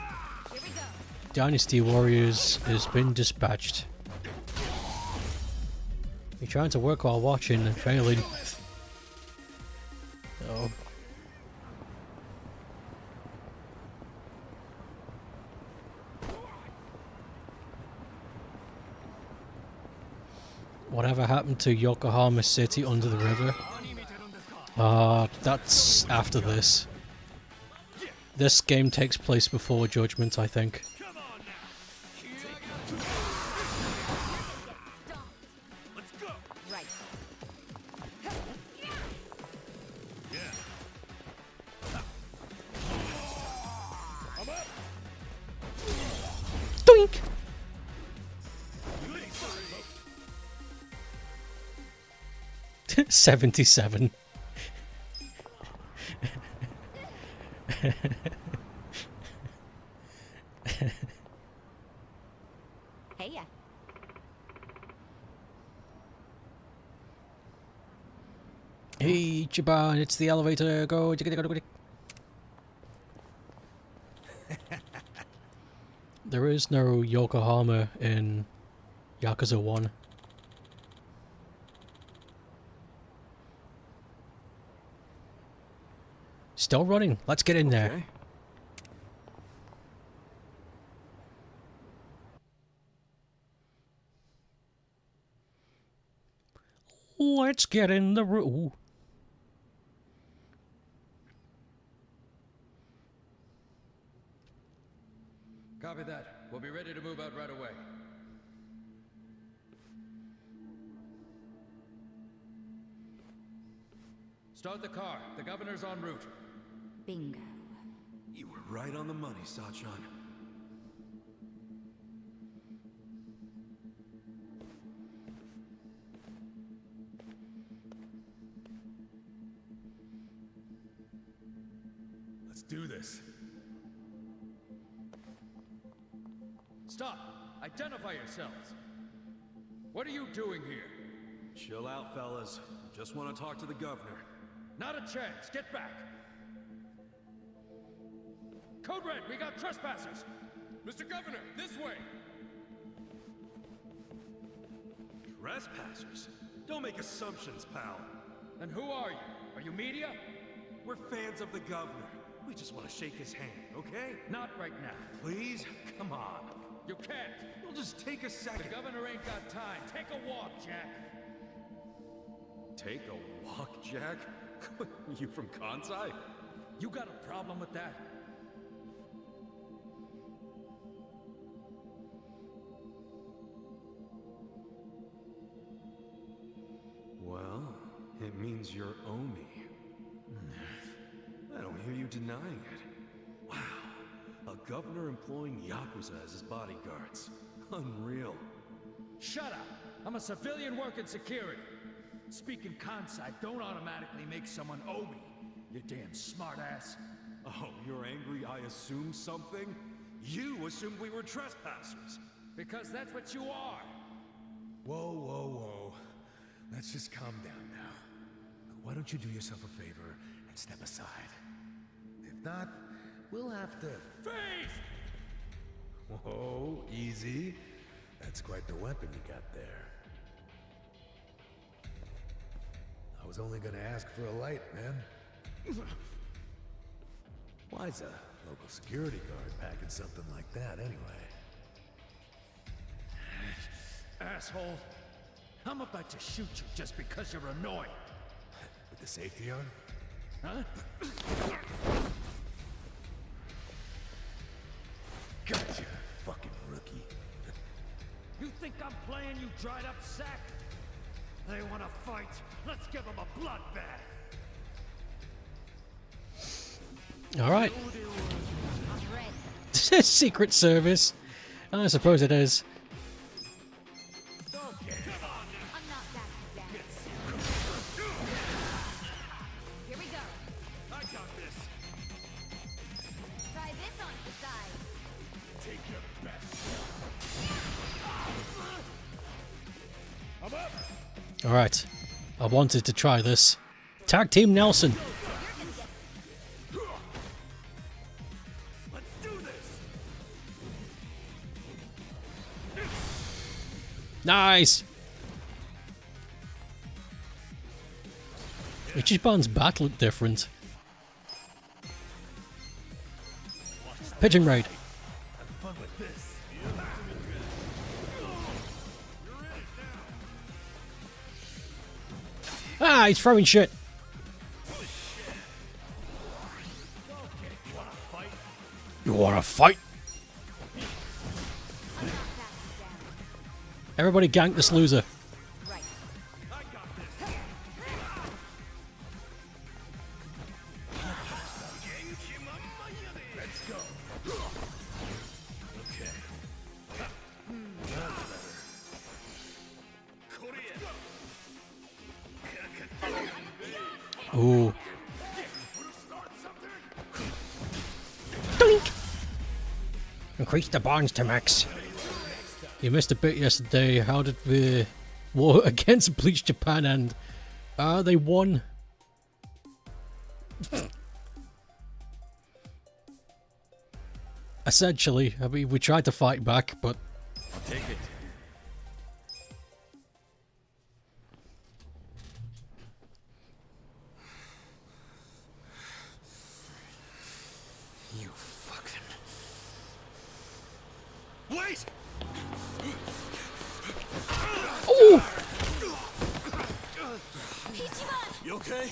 Dynasty Warriors has been dispatched. You're trying to work while watching and failing. Oh. Whatever happened to Yokohama City under the river? That's after this. This game takes place before Judgment, I think. Doink! 77. Hey ya. Hey, Chiban, it's the elevator. Go. There is no Yokohama in Yakuza 1. Still running. Let's get in there. Let's get in the room. Copy that. We'll be ready to move out right away. Start the car. The governor's en route. Bingo. You were right on the money, Sachan. Let's do this. Stop! Identify yourselves! What are you doing here? Chill out, fellas. Just want to talk to the governor. Not a chance! Get back! Code Red, we got trespassers! Mr. Governor, this way! Trespassers? Don't make assumptions, pal. And who are you? Are you media? We're fans of the governor. We just want to shake his hand, okay? Not right now. Please? Come on. You can't. It'll just take a second. The governor ain't got time. Take a walk, Jack. Take a walk, Jack? You from Kansai? You got a problem with that? Well, it means you're Omi. I don't hear you denying it. Wow. A governor employing Yakuza as his bodyguards. Unreal. Shut up! I'm a civilian working security. Speaking Kansai don't automatically make someone Omi, you damn smartass. Oh, you're angry I assumed something? You assumed we were trespassers. Because that's what you are. Whoa, whoa, whoa. Let's just calm down now. Why don't you do yourself a favor and step aside? If not, we'll have to... Freeze! Whoa, easy. That's quite the weapon you got there. I was only gonna ask for a light, man. Why's a local security guard packing something like that, anyway? Asshole. I'm about to shoot you just because you're annoying. With the safety on? Huh? Gotcha, fucking rookie. You think I'm playing, you dried up sack? They want to fight. Let's give them a bloodbath. All right. Secret Service. I suppose it is. Here we go. I got this. Try this on the side. Take your best. Alright. I wanted to try this. Tag Team Nelson. Nice! Ichiban's bat looked different. Pigeon Raid. Ah, he's throwing shit. You wanna fight? Everybody gank this loser. Ooh. Doink! Increase the bonds to max. You missed a bit yesterday. How did the war against Bleach Japan end? They won. Essentially, I mean, we tried to fight back, but I'll take it. You fucking... Wait! Ooh! You okay?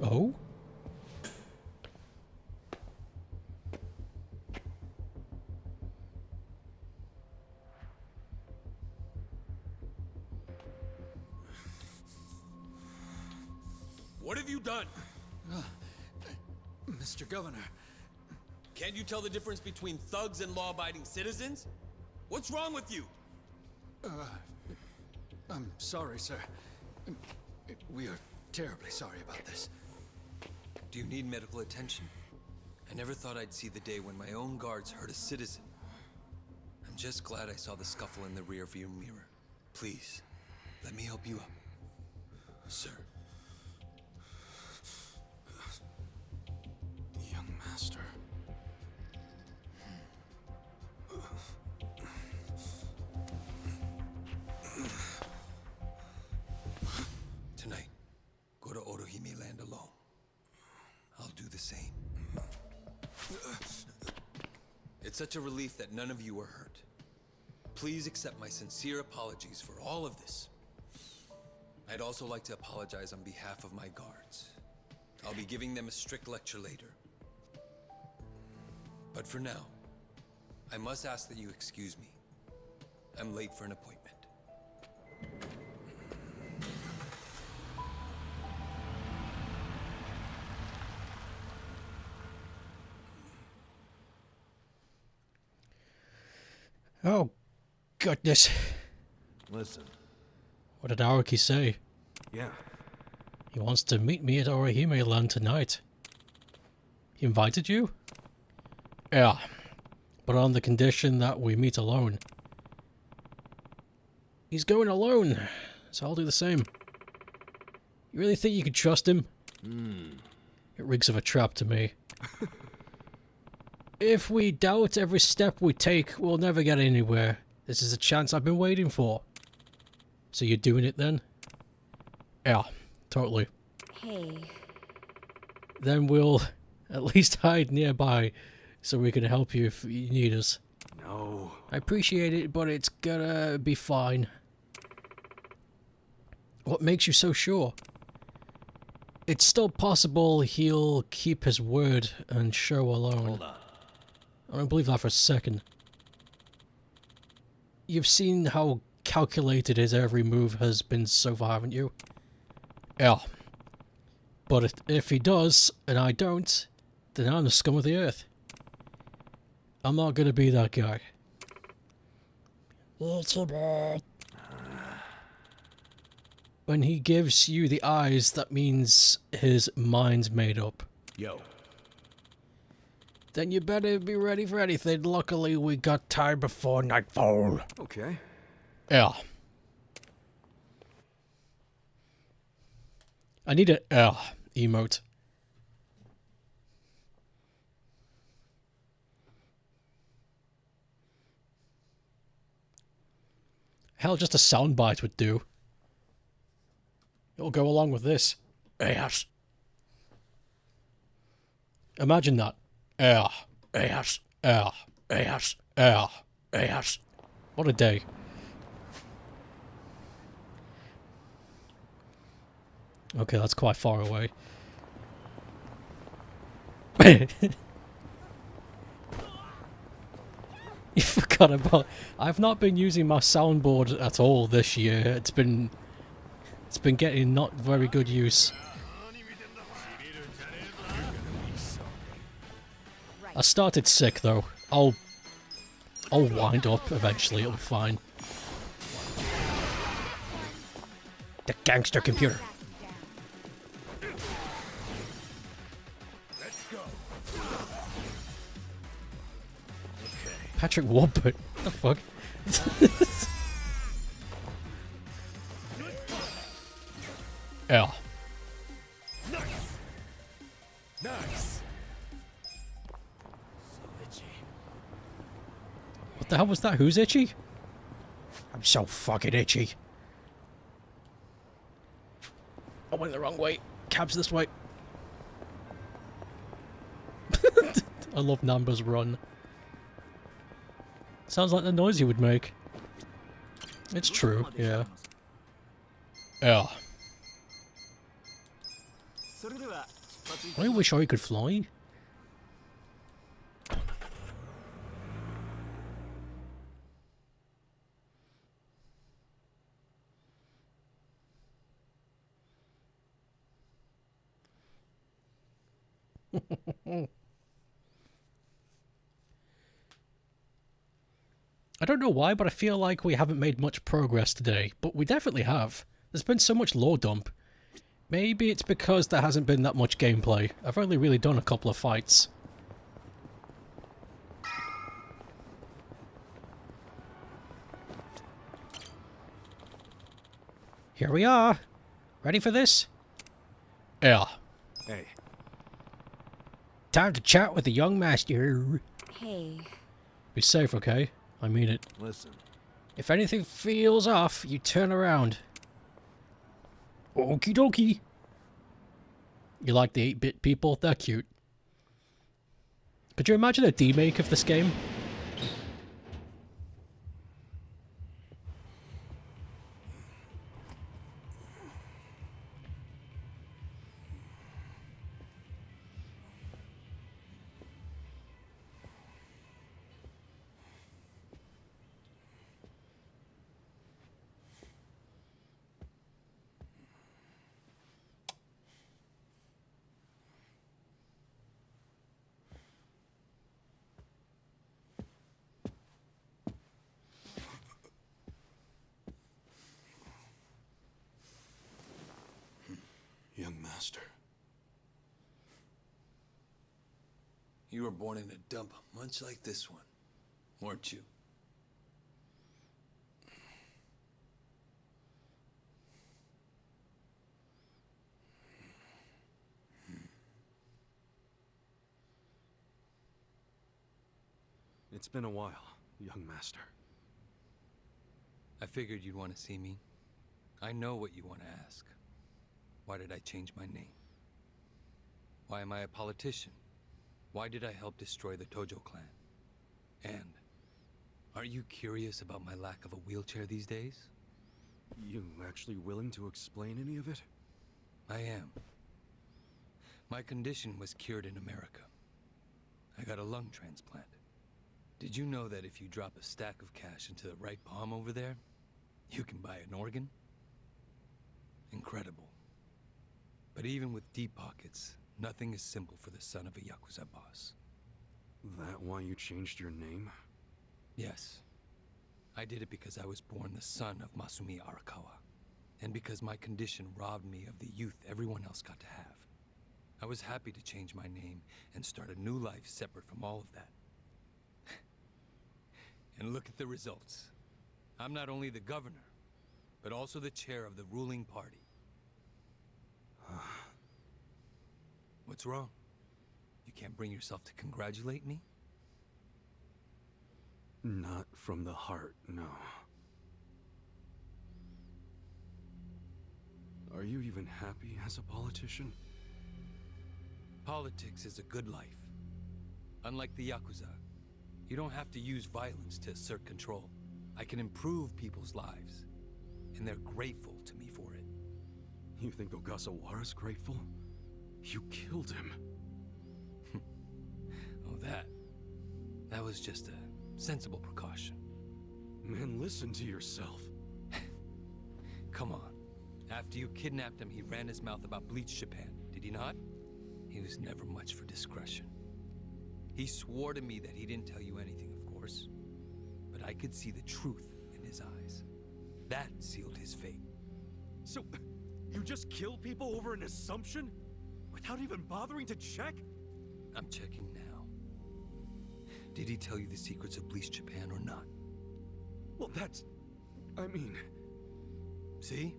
Oh? What have you done? Mr. Governor. Can't you tell the difference between thugs and law-abiding citizens? What's wrong with you? I'm sorry, sir. We are terribly sorry about this. Do you need medical attention? I never thought I'd see the day when my own guards hurt a citizen. I'm just glad I saw the scuffle in the rearview mirror. Please, let me help you up, sir. Young master. Tonight, go to Orohime Land alone. I'll do the same. It's such a relief that none of you are hurt. Please accept my sincere apologies for all of this. I'd also like to apologize on behalf of my guards. I'll be giving them a strict lecture later. But for now, I must ask that you excuse me. I'm late for an appointment. Oh, goodness. Listen. What did Aoki say? Yeah. He wants to meet me at Orihime Land tonight. He invited you? Yeah. But on the condition that we meet alone. He's going alone, so I'll do the same. You really think you could trust him? It reeks of a trap to me. If we doubt every step we take, we'll never get anywhere. This is a chance I've been waiting for. So you're doing it then? Yeah, totally. Hey. Then we'll at least hide nearby so we can help you if you need us. No. I appreciate it, but it's gonna be fine. What makes you so sure? It's still possible he'll keep his word and show alone. Hold on. I don't believe that for a second. You've seen how calculated his every move has been so far, haven't you? Yeah. But if he does, and I don't, then I'm the scum of the earth. I'm not gonna be that guy. When he gives you the eyes, that means his mind's made up. Yo. Then you better be ready for anything. Luckily, we got time before nightfall. Okay. Yeah. I need a emote. Hell, just a soundbite would do. It'll go along with this. Yes. Imagine that. Yes. Yes. Yes. What a day. Okay, that's quite far away. You forgot about... I've not been using my soundboard at all this year. It's been getting not very good use. I started sick though. I'll wind up eventually, it'll be fine. The gangster computer. Patrick Warburton. What the fuck? Yeah. Nice. What the hell was that? Who's itchy? I'm so fucking itchy. I went the wrong way. Cab's this way. I love Namba's run. Sounds like the noise he would make. It's true, yeah. Yeah. I wish I could fly. I don't know why, but I feel like we haven't made much progress today, but we definitely have. There's been so much lore dump. Maybe it's because there hasn't been that much gameplay. I've only really done a couple of fights. Here we are. Ready for this? Yeah. Hey. Time to chat with the young master. Hey. Be safe, okay? I mean it. Listen. If anything feels off, you turn around. Okie dokie. You like the 8-bit people? They're cute. Could you imagine a demake of this game? Young master. You were born in a dump much like this one, weren't you? It's been a while, young master. I figured you'd want to see me. I know what you want to ask. Why did I change my name? Why am I a politician? Why did I help destroy the Tojo clan? And are you curious about my lack of a wheelchair these days? You actually willing to explain any of it? I am. My condition was cured in America. I got a lung transplant. Did you know that if you drop a stack of cash into the right palm over there, you can buy an organ? Incredible. But even with deep pockets, nothing is simple for the son of a YAKUZA boss. That why you changed your name? Yes. I did it because I was born the son of Masumi Arakawa. and because my condition robbed me of the youth everyone else got to have. I was happy to change my name and start a new life separate from all of that. And look at the results. I'm not only the governor, but also the chair of the ruling party. What's wrong? You can't bring yourself to congratulate me? Not from the heart, no. Are you even happy as a politician? Politics is a good life. Unlike the YAKUZA, you don't have to use violence to assert control. I can improve people's lives, and they're grateful to me for it. You think Ogasawara's grateful? You killed him. Oh, that was just a sensible precaution. Man, listen to yourself. Come on. After you kidnapped him, he ran his mouth about Bleach Japan, did he not? He was never much for discretion. He swore to me that he didn't tell you anything, of course. But I could see the truth in his eyes. That sealed his fate. So, you just kill people over an assumption? Without even bothering to check? I'm checking now. Did he tell you the secrets of Bleach Japan or not? Well, I mean... See?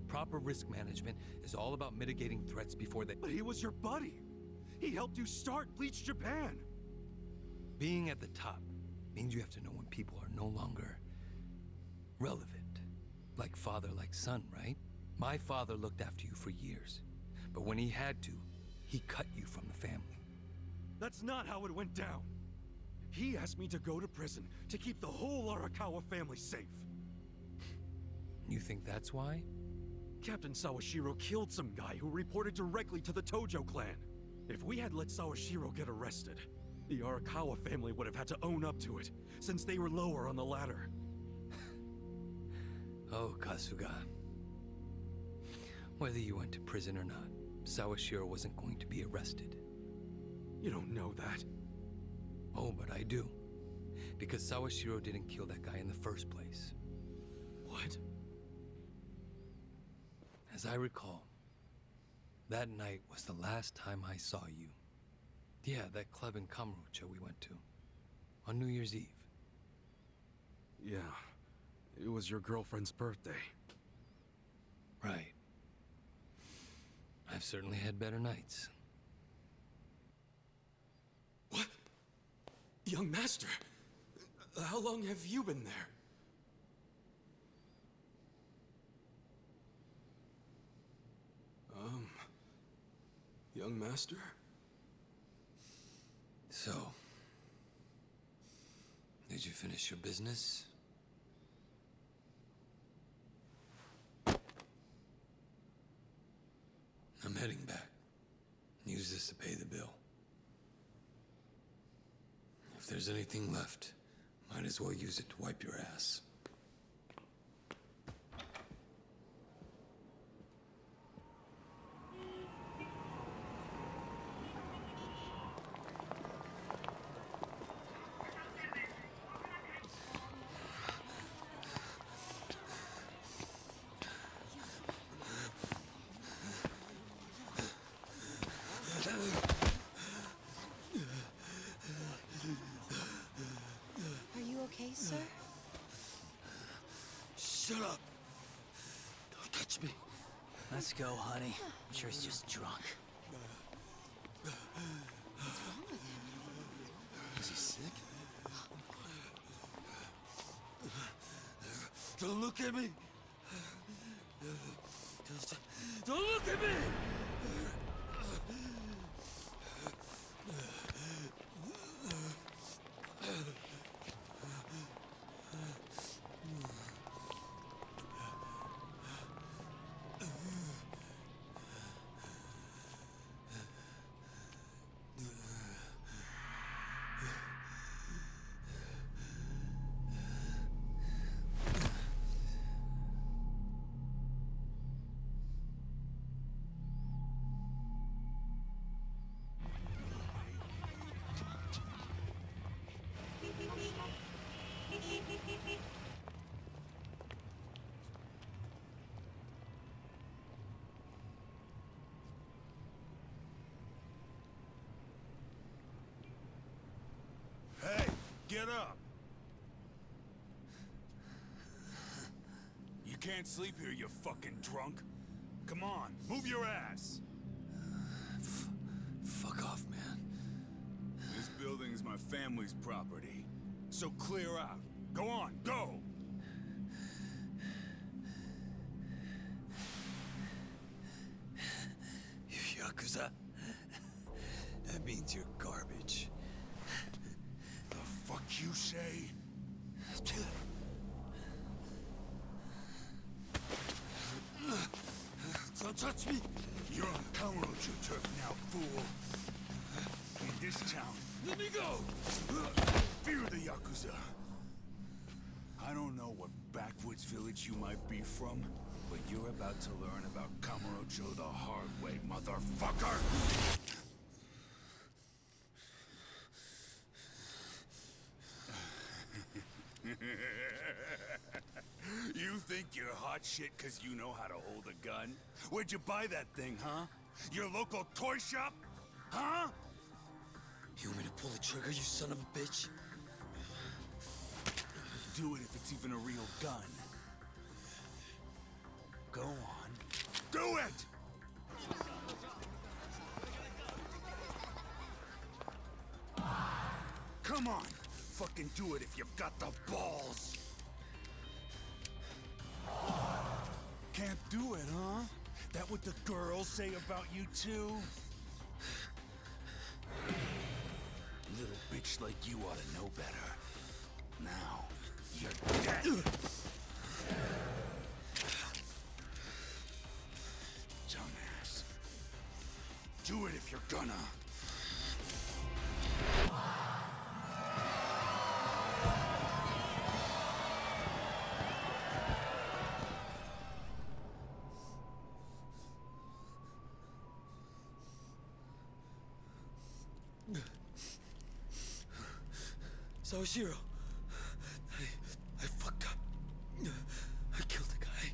Proper risk management is all about mitigating threats before they... But he was your buddy! He helped you start Bleach Japan! Being at the top means you have to know when people are no longer relevant. Like father, like son, right? My father looked after you for years. But when he had to, he cut you from the family. That's not how it went down! He asked me to go to prison to keep the whole Arakawa family safe. You think that's why? Captain Sawashiro killed some guy who reported directly to the Tojo clan. If we had let Sawashiro get arrested, the Arakawa family would have had to own up to it, since they were lower on the ladder. Oh, Kasuga. Whether you went to prison or not, Sawashiro wasn't going to be arrested. You don't know that. Oh, but I do. Because Sawashiro didn't kill that guy in the first place. What? As I recall, that night was the last time I saw you. Yeah, that club in Kamurocho we went to. On New Year's Eve. Yeah. It was your girlfriend's birthday. Right. I've certainly had better nights. What? Young master, how long have you been there? Young master? So, did you finish your business? I'm heading back. Use this to pay the bill. If there's anything left, might as well use it to wipe your ass. Are you okay, sir? Shut up! Don't touch me. Let's go, honey. I'm sure he's just drunk. What's wrong with him? Is he sick? Don't look at me! Don't look at me! get up! You can't sleep here, you fucking drunk. Come on, move your ass! Fuck off, man. This building's my family's property. So clear out. Go on, go! You YAKUZA? That means you're garbage. The fuck you say? Don't touch me! You're on Kamurocho turf now, fool. In this town, Let me go! fear the Yakuza. I don't know what backwoods village you might be from, but you're about to learn about Kamurocho the hard way, motherfucker! You think you're hot shit because you know how to hold a gun? Where'd you buy that thing, huh? Your local toy shop? Huh? You want me to pull the trigger, you son of a bitch? Do it if it's even a real gun. Go on. Do it! Come on! Fucking do it if you've got the balls! Can't do it, huh? That what the girls say about you too? Little bitch like you ought to know better. Now, you're dead! Dumbass. Do it if you're gonna. Sawashiro, I fucked up. I killed the guy.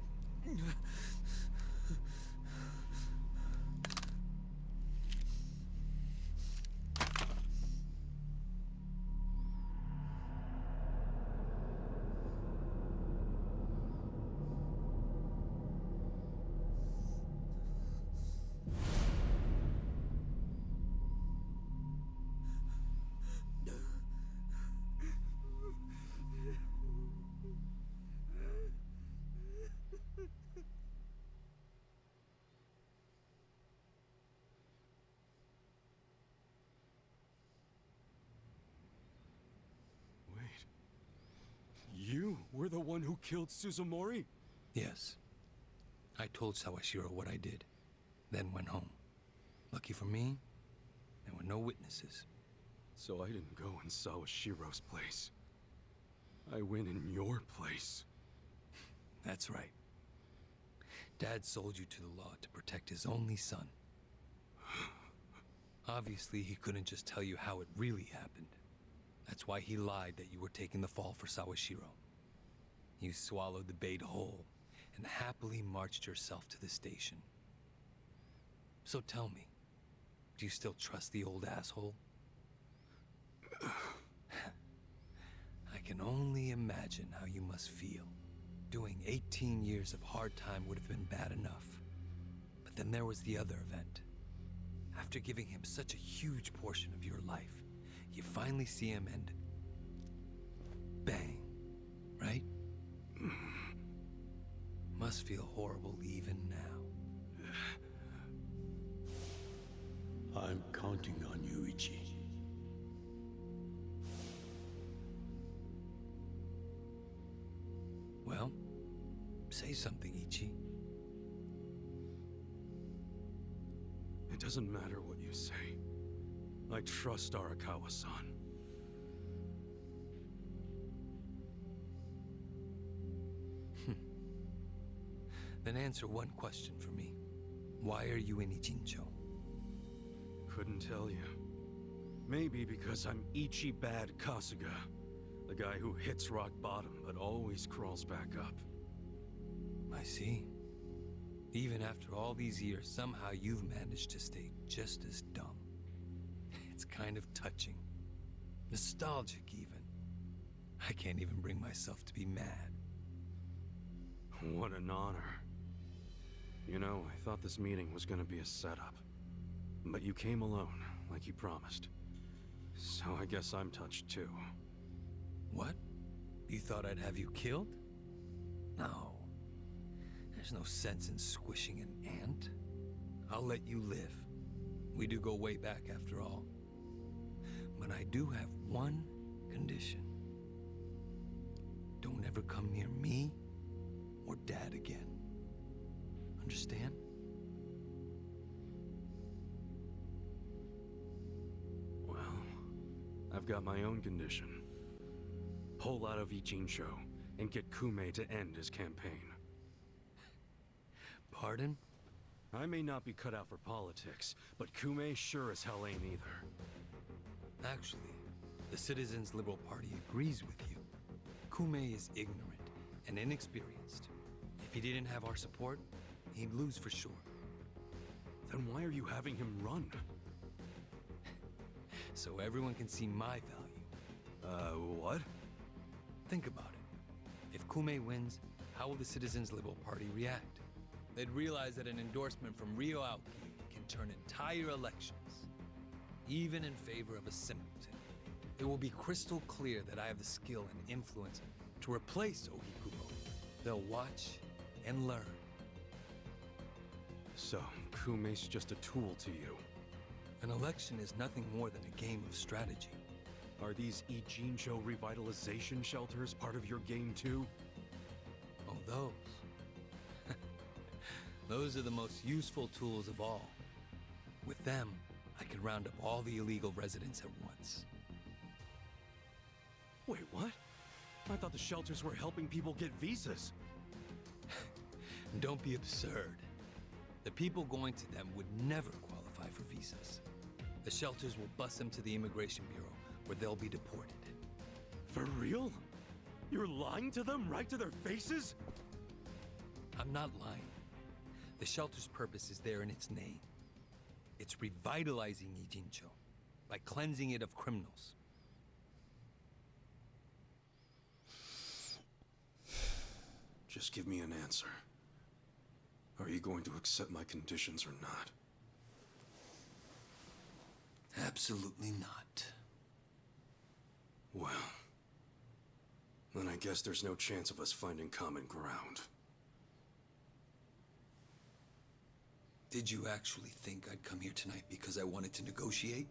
You were the one who killed Suzumori? Yes. I told Sawashiro what I did, then went home. Lucky for me, there were no witnesses. So I didn't go in Sawashiro's place. I went in your place. That's right. Dad sold you to the law to protect his only son. Obviously, he couldn't just tell you how it really happened. That's why he lied that you were taking the fall for Sawashiro. You swallowed the bait whole and happily marched yourself to the station. So tell me, do you still trust the old asshole? I can only imagine how you must feel. Doing 18 years of hard time would have been bad enough. But then there was the other event. After giving him such a huge portion of your life, you finally see him and... bang. Right? Must feel horrible even now. I'm counting on you, Ichi. Well, say something, Ichi. It doesn't matter what you say. I trust Arakawa-san. Then answer one question for me. Why are you in Ichincho? Couldn't tell you. Maybe because I'm Ichi Bad Kasuga. The guy who hits rock bottom but always crawls back up. I see. Even after all these years, somehow you've managed to stay just as dumb. It's kind of touching. Nostalgic, even. I can't even bring myself to be mad. What an honor. You know, I thought this meeting was gonna be a setup. But you came alone, like you promised. So I guess I'm touched too. What? You thought I'd have you killed? No. There's no sense in squishing an ant. I'll let you live. We do go way back after all. But I do have one condition. Don't ever come near me or Dad again. Understand? Well, I've got my own condition. Pull out of Ijincho and get Kume to end his campaign. Pardon? I may not be cut out for politics, but Kume sure as hell ain't either. Actually, the Citizens Liberal Party agrees with you. Kume is ignorant and inexperienced. If he didn't have our support, he'd lose for sure. Then why are you having him run? So everyone can see my value. What? Think about it. If Kume wins, how will the Citizens Liberal Party react? They'd realize that an endorsement from Ryo Aoki can turn entire elections, even in favor of a simpleton. It will be crystal clear that I have the skill and influence to replace Ogikubo. They'll watch and learn. So, Kume's just a tool to you. An election is nothing more than a game of strategy. Are these Ijincho revitalization shelters part of your game too? Oh, those. Those are the most useful tools of all. With them, I can round up all the illegal residents at once. Wait, what? I thought the shelters were helping people get visas. Don't be absurd. The people going to them would never qualify for visas. The shelters will bus them to the Immigration Bureau, where they'll be deported. For real? You're lying to them right to their faces? I'm not lying. The shelter's purpose is there in its name. It's revitalizing Ijincho by cleansing it of criminals. Just give me an answer. Are you going to accept my conditions or not? Absolutely not. Well, then I guess there's no chance of us finding common ground. Did you actually think I'd come here tonight because I wanted to negotiate?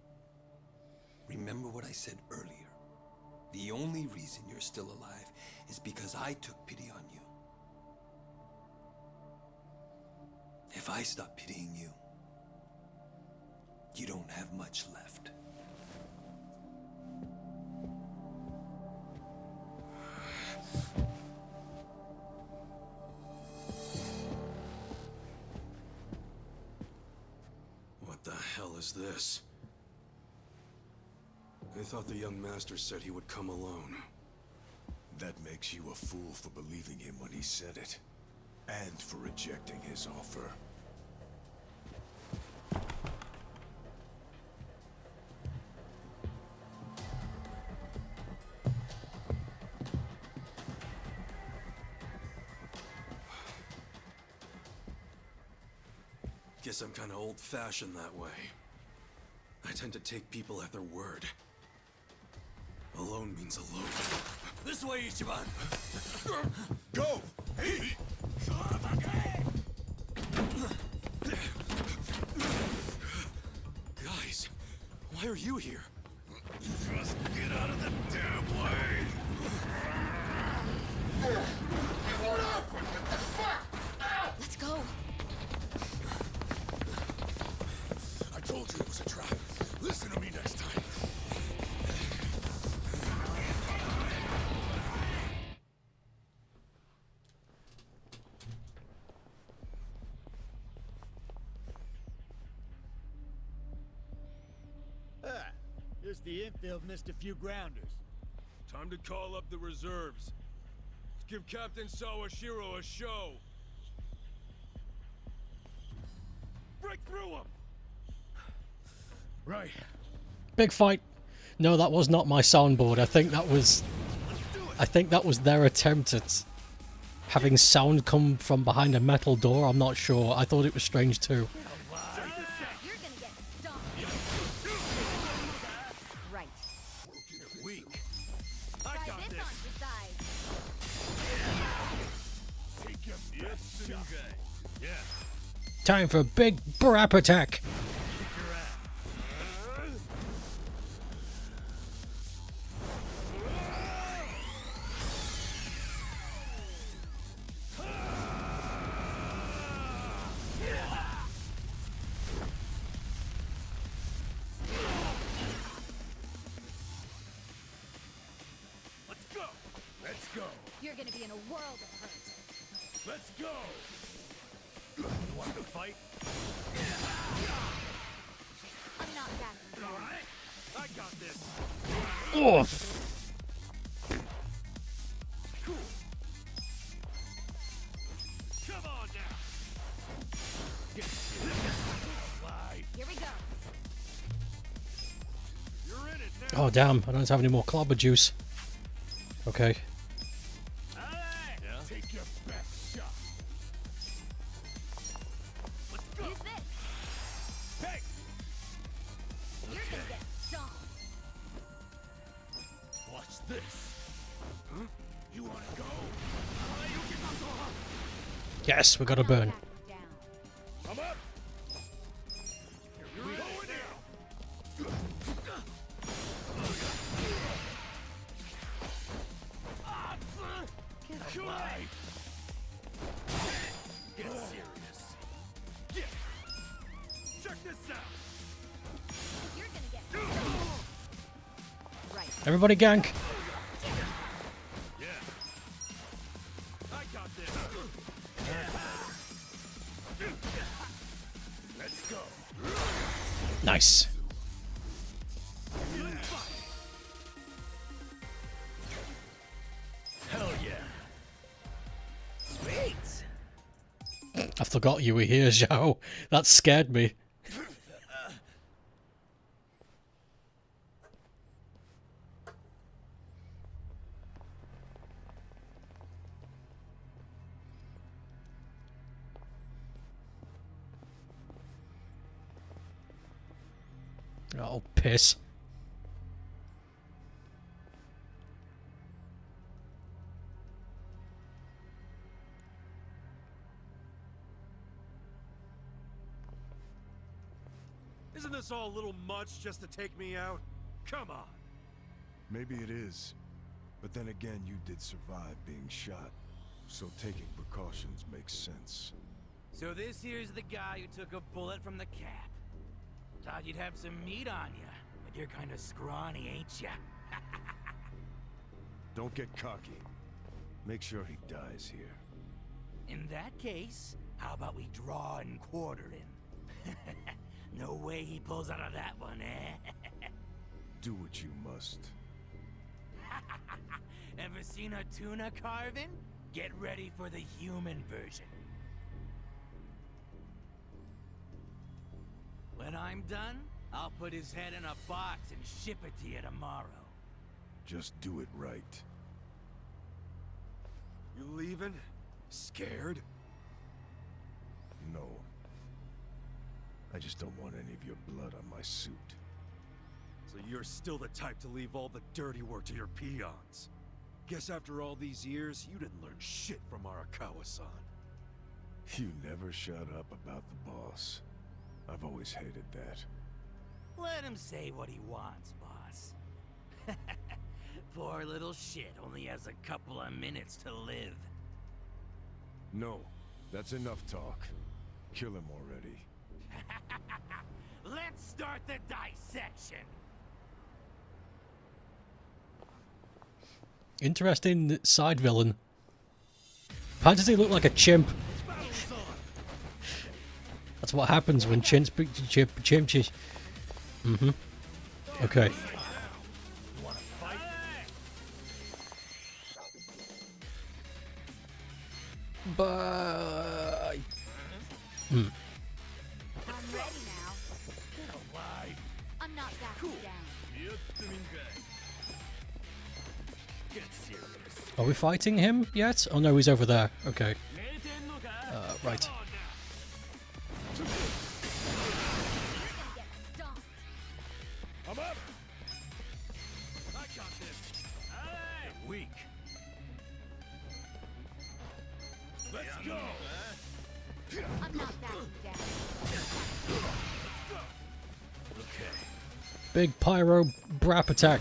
Remember what I said earlier. The only reason you're still alive is because I took pity on you. If I stop pitying you, you don't have much left. What the hell is this? I thought the young master said he would come alone. That makes you a fool for believing him when he said it. And for rejecting his offer. Guess I'm kinda old-fashioned that way. I tend to take people at their word. Alone means alone. This way, Ichiban! Go! Hey! Guys, why are you here? Just get out of the damn way! Let's go. I told you it was a trap. Listen to me next time. Just the infield missed a few grounders. Time to call up the reserves. Let's give Captain Sawashiro a show. Break through him! Right. Big fight. No, that was not my soundboard. I think that was I think that was their attempt at having sound come from behind a metal door. I'm not sure. I thought it was strange too. You're gonna get stomped. Right. Weak. Try this on your side. Take your best shot. Yeah. Time for a big brap attack. Let's go. Let's go. You're gonna be in a world of hurt. Let's go. You want to fight? I'm not backing down. All right. I got this. Oh. Cool. Come on now. Get alive. Here we go. You're in it now. Oh damn! I don't have any more clobber juice. Okay. Yeah. Take your best shot. Let's go. Use this. Hey. You're gonna get stomped. Watch this. Huh? You wanna go? Yes, we got a burn. Down. I'm up. You're going now. Get alive. Get serious. Yeah. Check this out. You're gonna get right. Everybody gank. Yeah. I got this. Let's go. Nice. Hell yeah. Sweet. I forgot you were here, Zhao. That scared me. Oh, piss. Isn't this all a little much just to take me out? Come on. Maybe it is. But then again, you did survive being shot. So taking precautions makes sense. So this here's the guy who took a bullet from the cap. Thought you'd have some meat on you, but you're kind of scrawny, ain't ya? Don't get cocky. Make sure he dies here. In that case, how about we draw and quarter him? No way he pulls out of that one, eh? Do what you must. Ever seen a tuna carving? Get ready for the human version. When I'm done, I'll put his head in a box and ship it to you tomorrow. Just do it right. You leaving? Scared? No. I just don't want any of your blood on my suit. So you're still the type to leave all the dirty work to your peons. Guess after all these years, you didn't learn shit from Arakawa-san. You never shut up about the boss. I've always hated that. Let him say what he wants, boss. Poor little shit only has a couple of minutes to live. No, that's enough talk. Kill him already. Let's start the dissection. Interesting side villain. Why does he look like a chimp? That's what happens when chimps chimp. Okay. Bye. I'm ready now. I'm not backing down. Get serious. Are we fighting him yet? Oh no, he's over there. Okay. Right. I'm up. I got this. You're weak. Let's go. I'm not backing down. Okay. Big pyro brap attack.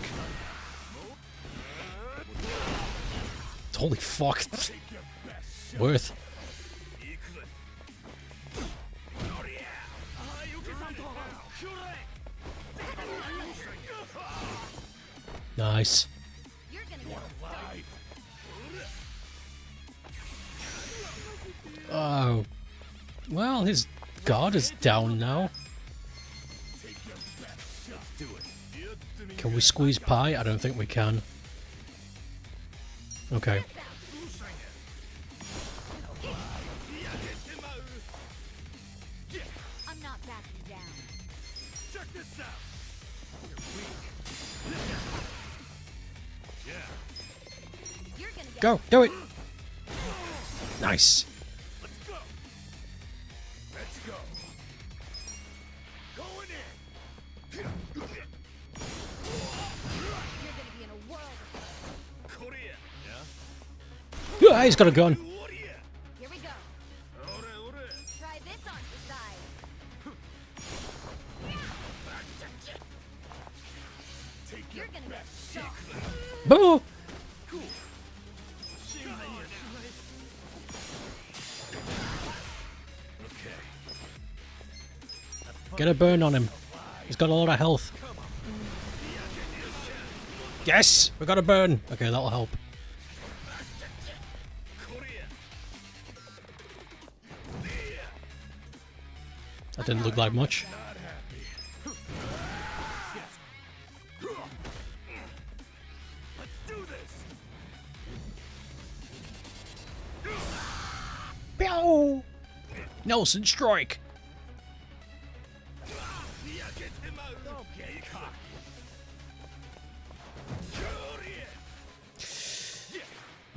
Holy fuck. Worth. Nice. Oh. Well, his guard is down now. Can we squeeze pie? I don't think we can. Okay. I'm not backing down. Check this out. You're weak. Yeah. You're gonna get Go, do it. Nice. Let's go. Let's go. Going in. You're gonna be in a world of Korea. Yeah, he's got a gun. Here we go. Try this on your side. You're gonna get shot. Boo! Get a burn on him. He's got a lot of health. Yes! We got a burn. Okay, that'll help. That didn't look like much. Let's do this. Pew! Nelson strike.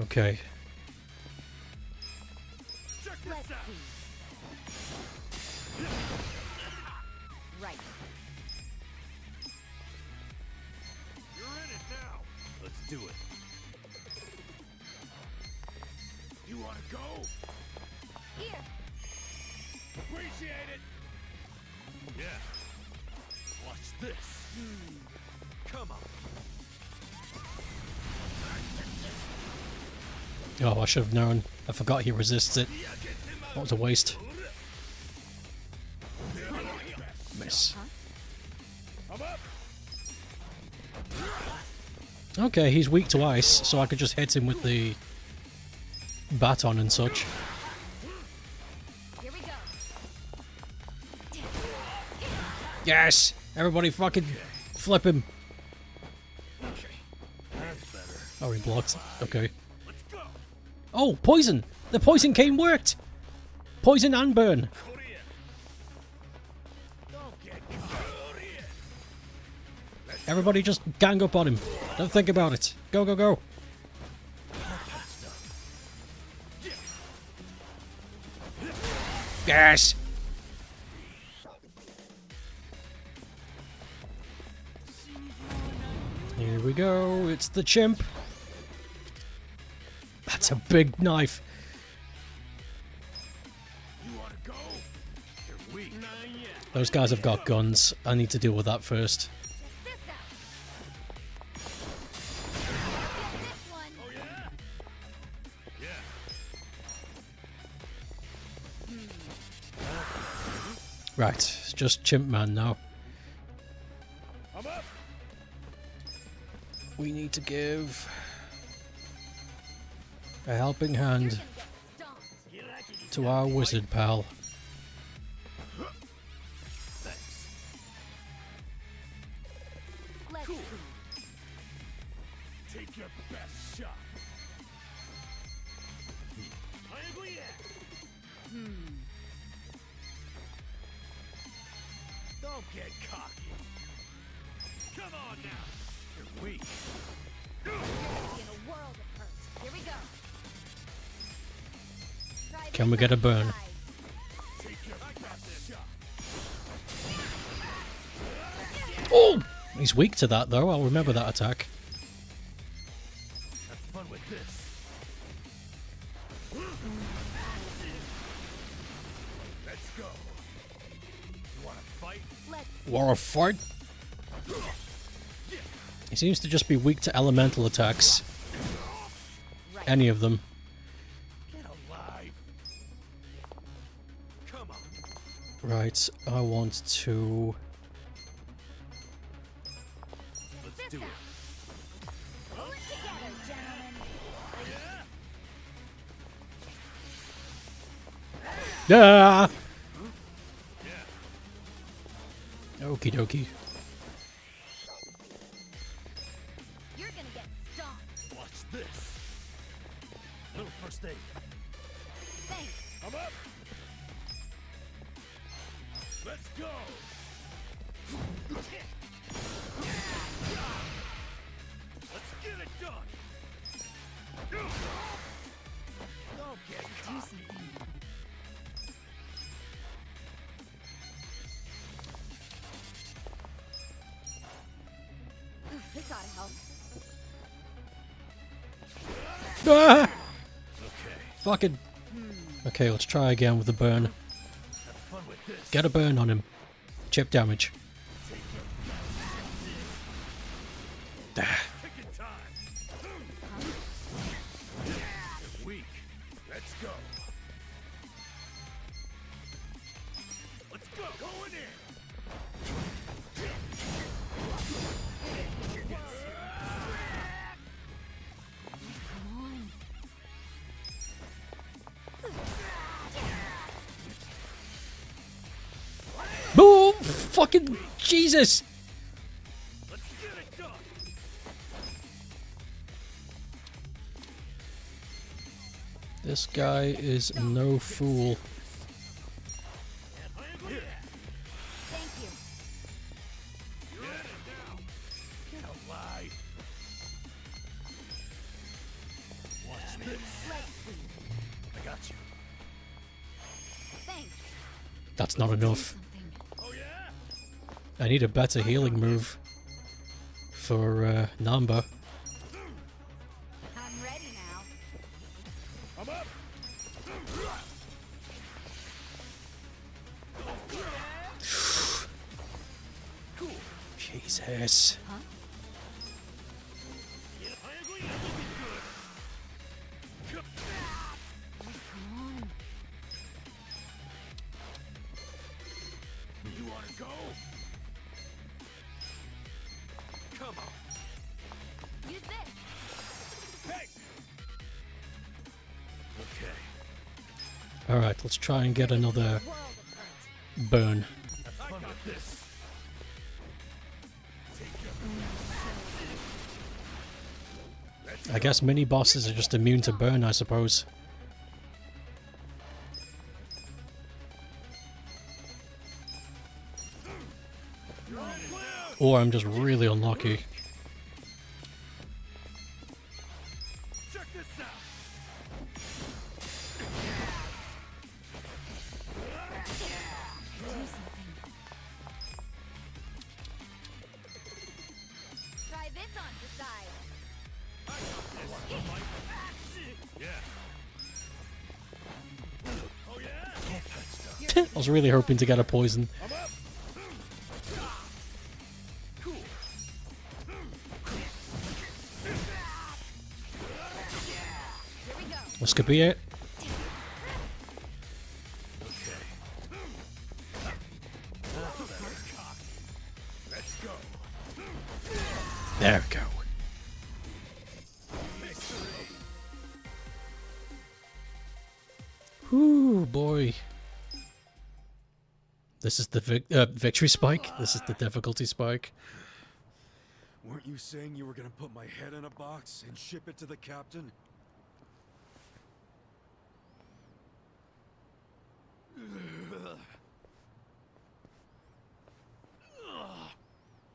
Okay. Let's see. Right. You're in it now. Let's do it. You want to go? Here. Appreciate it. Yeah. Watch this. Come on. Oh, I should have known. I forgot he resists it. That was a waste. Miss. I'm up. Okay, he's weak to ice, so I could just hit him with the baton and such. Here we go. Yes! Everybody fucking flip him. Oh, he blocked. Okay. Oh, poison! The poison cane worked! Poison and burn. Everybody just gang up on him. Don't think about it. Go, go, go. Yes! Here we go. It's the chimp. That's a big knife. Those guys have got guns. I need to deal with that first. Right, it's just Chimp Man now. We need to give a helping hand to our wizard pal. Cool. Take your best shot. Don't get cocky. Come on now. You're weak. You're gonna be in a world of hurt. Here we go. Try Can we this get a on burn? the side. Oh! He's weak to that, though. I'll remember that attack. Have fun with this. Let's go. You wanna fight? War of fight? He seems to just be weak to elemental attacks. Any of them. Get alive. Come on. Right, I want to... Let's do it. Pull it together, gentlemen. Yeah! Okie dokie. You're gonna get stomped. Watch this. Little first aid. Thanks. I'm up. Let's go. Let's get it done. Don't get Do caught. something. This ought to help. Ah! Okay. Fucking... Okay, let's try again with the burn. Have fun with this. Get a burn on him. Chip damage. Ah. Taking time. You're weak. Let's go. Let's go. Going in. Come on. Boom! Fucking Jesus! Let's get it done. This guy is no fool. Thank you. You're in it now. Get alive. Watch this. Let's see. I got you. Thanks. That's not enough. Something. Oh yeah? I need a better healing move for Namba. I'm ready now. I'm up. Jesus. Huh? Come on. You wanna go? Come on. Use this. Hey. Okay. Alright, let's try and get another World of hurt. burn. Have fun with this. I guess mini bosses are just immune to burn, I suppose. Or I'm just really unlucky. Check this out. Do something. Try this on the side. Yeah. Oh yeah. I was really hoping to get a poison. I'm up. Cool. Here we go. This could be it. Okay. Let's go. There we go. Whoo, boy. This is the victory spike. This is the difficulty spike. Weren't you saying you were gonna put my head in a box and ship it to the captain?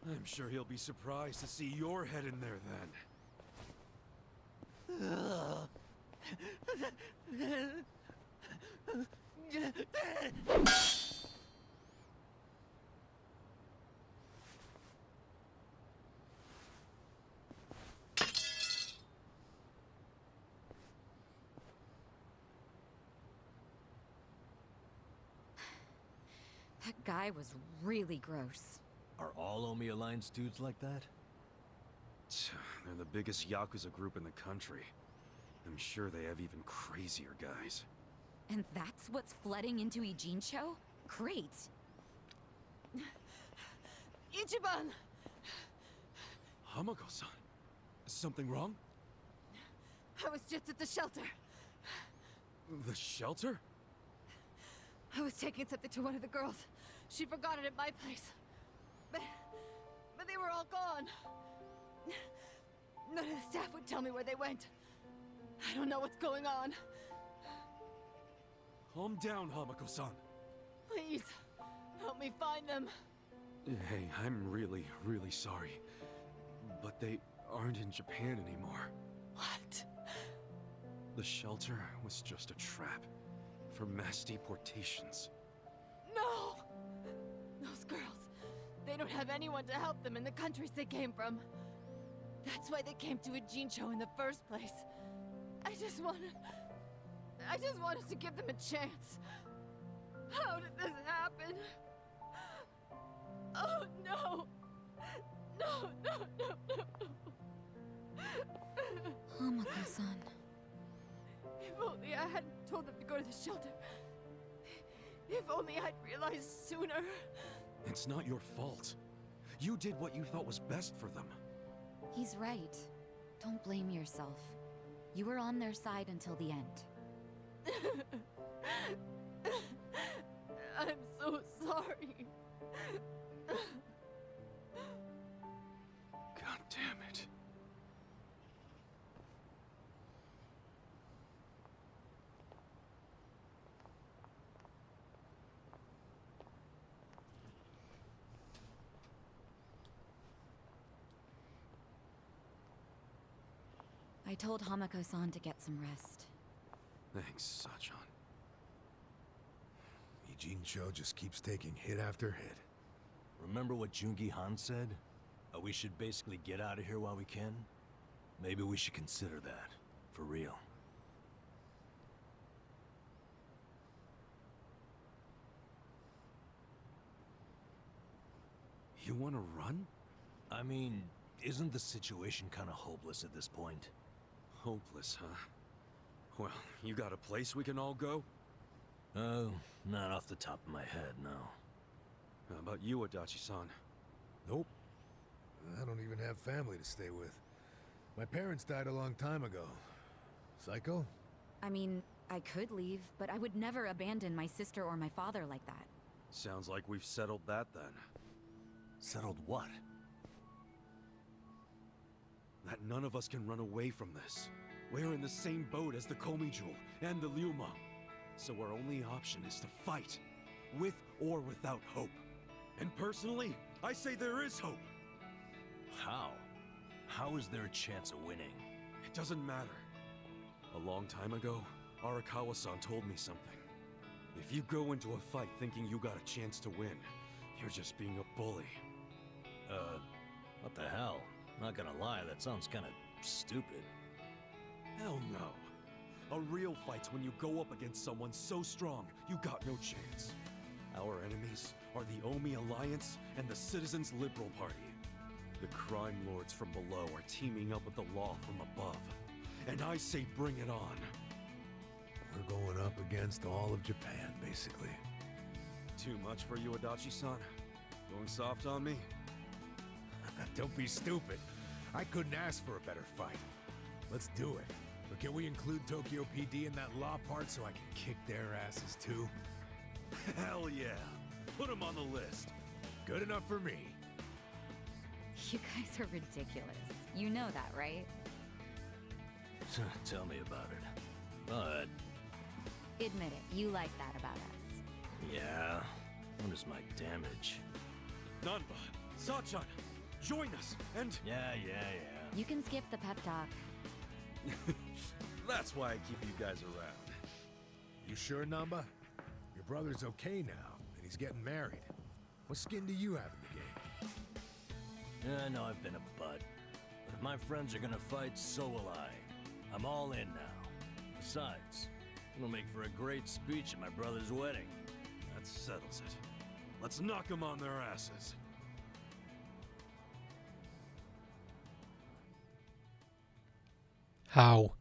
I'm sure he'll be surprised to see your head in there then. That guy was really gross. Are all Omi Alliance dudes like that? They're the biggest YAKUZA group in the country. I'm sure they have even crazier guys. And that's what's flooding into Ijincho? Great. Ichiban! Hamako-san, something wrong? I was just at the shelter. The shelter? I was taking something to one of the girls. She forgot it at my place. But they were all gone. None of the staff would tell me where they went. I don't know what's going on. Calm down, Hamako-san. Please, help me find them. Hey, I'm really, really sorry. But they aren't in Japan anymore. What? The shelter was just a trap for mass deportations. No! Those girls, they don't have anyone to help them in the countries they came from. That's why they came to Ijincho in the first place. I just wanted to give them a chance. How did this happen? Oh no! No, no, no, no, no. Hamako-san. If only I hadn't told them to go to the shelter. If only I'd realized sooner. It's not your fault. You did what you thought was best for them. He's right. Don't blame yourself. You were on their side until the end. I'm so sorry. God damn it. I told Hamako-san to get some rest. Thanks, Sachan. Ijincho just keeps taking hit after hit. Remember what Jungi Han said? We should basically get out of here while we can? Maybe we should consider that. For real. You want to run? I mean, isn't the situation kind of hopeless at this point? Hopeless, huh? Well, you got a place we can all go? Oh, not off the top of my head, no. How about you, Adachi-san? Nope. I don't even have family to stay with. My parents died a long time ago. Psycho? I mean, I could leave, but I would never abandon my sister or my father like that. Sounds like we've settled that then. Settled what? That none of us can run away from this. We're in the same boat as the Komijul and the Ryuma. So our only option is to fight, with or without hope. And personally, I say there is hope. How? How is there a chance of winning? It doesn't matter. A long time ago, Arakawa-san told me something. If you go into a fight thinking you got a chance to win, you're just being a bully. What the hell? Not gonna lie, that sounds kinda stupid. Hell no. A real fight's when you go up against someone so strong, you got no chance. Our enemies are the Omi Alliance and the Citizens Liberal Party. The crime lords from below are teaming up with the law from above. And I say bring it on. We're going up against all of Japan, basically. Too much for you, Adachi-san? Going soft on me? Don't be stupid. I couldn't ask for a better fight. Let's do it. But can we include Tokyo PD in that law part so I can kick their asses too? Hell yeah. Put them on the list. Good enough for me. You guys are ridiculous. You know that, right? Tell me about it. But... Admit it, you like that about us. yeah, what is my damage? Nanba, Sachan, join us, and... Yeah. You can skip the pep talk. That's why I keep you guys around. You sure, Numba? Your brother's okay now, and he's getting married. What skin do you have in the game? Yeah, I know I've been a butt. But if my friends are gonna fight, so will I. I'm all in now. Besides, it'll make for a great speech at my brother's wedding. That settles it. Let's knock them on their asses. How?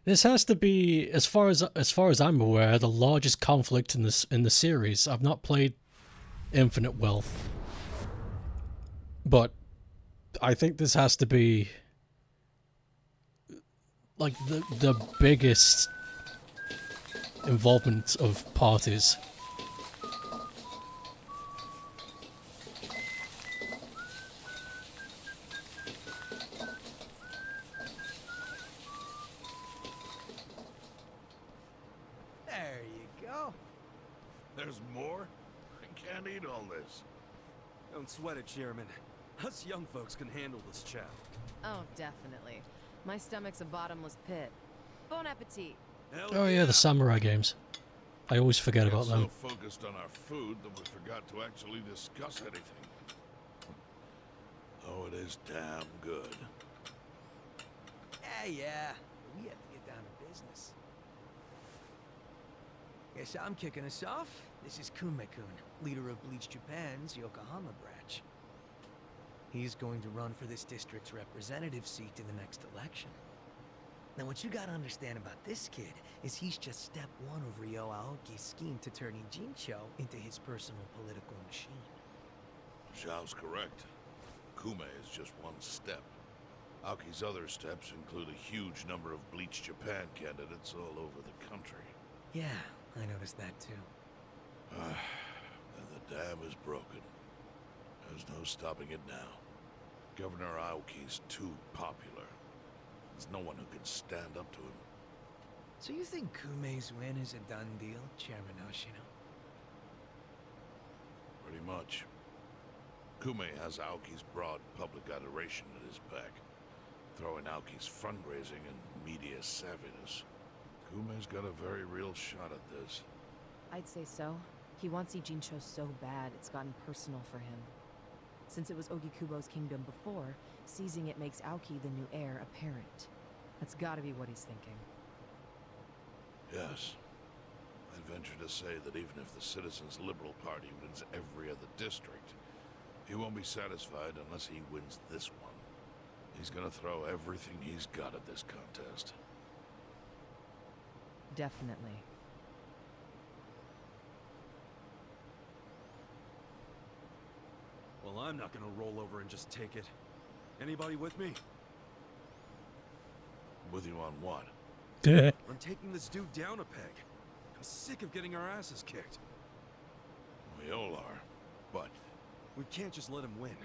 This has to be, as far as I'm aware, the largest conflict in the series. I've not played Infinite Wealth, but I think this has to be like the biggest involvement of parties. There you go. There's more? I can't eat all this. Don't sweat it, Chairman. Us young folks can handle this chow. Oh, definitely. My stomach's a bottomless pit. Bon appetit. Oh yeah, the samurai games. I always forget about them. So focused on our food that we forgot to actually discuss anything. Oh, it is damn good. Yeah. We have to get down to business. Guess I'm kicking us off. This is Kume-kun, leader of Bleach Japan's Yokohama branch. He's going to run for this district's representative seat in the next election. Now, what you gotta understand about this kid is he's just step one of Ryo Aoki's scheme to turn Ijincho into his personal political machine. Zhao's correct. Kume is just one step. Aoki's other steps include a huge number of Bleach Japan candidates all over the country. Yeah, I noticed that too. And the dam is broken. There's no stopping it now. Governor Aoki's too popular. There's no one who can stand up to him. So you think Kume's win is a done deal, Chairman Hoshino? Pretty much. Kume has Aoki's broad public adoration at his back. Throwing Aoki's fundraising and media savviness. Kume's got a very real shot at this. I'd say so. He wants Ijincho so bad, it's gotten personal for him. Since it was Ogikubo's kingdom before, seizing it makes Aoki the new heir apparent. That's gotta be what he's thinking. Yes. I'd venture to say that even if the Citizens' Liberal Party wins every other district, he won't be satisfied unless he wins this one. He's gonna throw everything he's got at this contest. Definitely. Well, I'm not gonna roll over and just take it. Anybody with me? With you on what? I'm taking this dude down a peg. I'm sick of getting our asses kicked. We all are, but... We can't just let him win.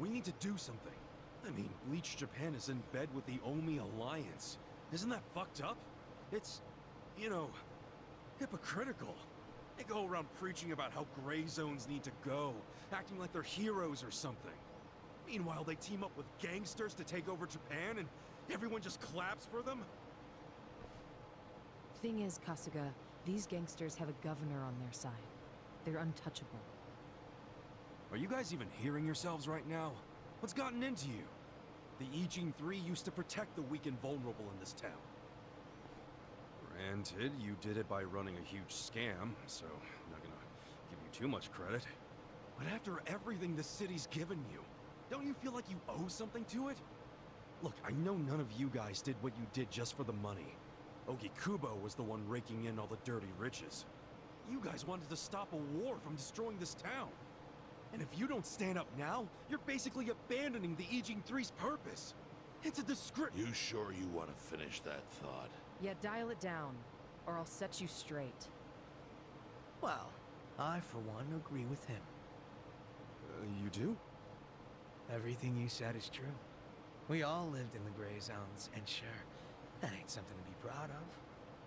We need to do something. I mean, Bleach Japan is in bed with the Omi Alliance. Isn't that fucked up? It's, you know, hypocritical. They go around preaching about how gray zones need to go, acting like they're heroes or something. Meanwhile, they team up with gangsters to take over Japan, and everyone just claps for them? Thing is, Kasuga, these gangsters have a governor on their side. They're untouchable. Are you guys even hearing yourselves right now? What's gotten into you? The Ijin 3 used to protect the weak and vulnerable in this town. Granted, you did it by running a huge scam, so I'm not gonna give you too much credit. But after everything the city's given you, don't you feel like you owe something to it? Look, I know none of you guys did what you did just for the money. Ogikubo was the one raking in all the dirty riches. You guys wanted to stop a war from destroying this town. And if you don't stand up now, you're basically abandoning the Ijin 3's purpose. It's a disgrace. You sure you want to finish that thought? Yeah, dial it down, or I'll set you straight. Well, I for one agree with him. You do? Everything you said is true. We all lived in the gray zones, and sure, that ain't something to be proud of.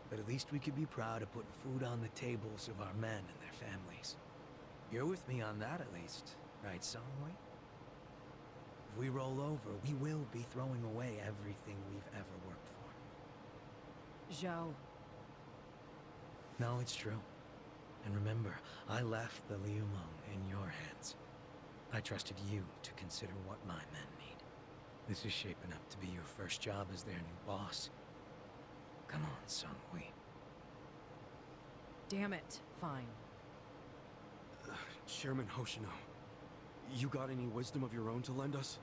But at least we could be proud of putting food on the tables of our men and their families. You're with me on that, at least, right, Songwei? If we roll over, we will be throwing away everything we've ever worked for. Zhao. No, it's true. And remember, I left the Liumeng in your hands. I trusted you to consider what my men need. This is shaping up to be your first job as their new boss. Come on, Songwei. Damn it. Fine. Chairman Hoshino, you got any wisdom of your own to lend us?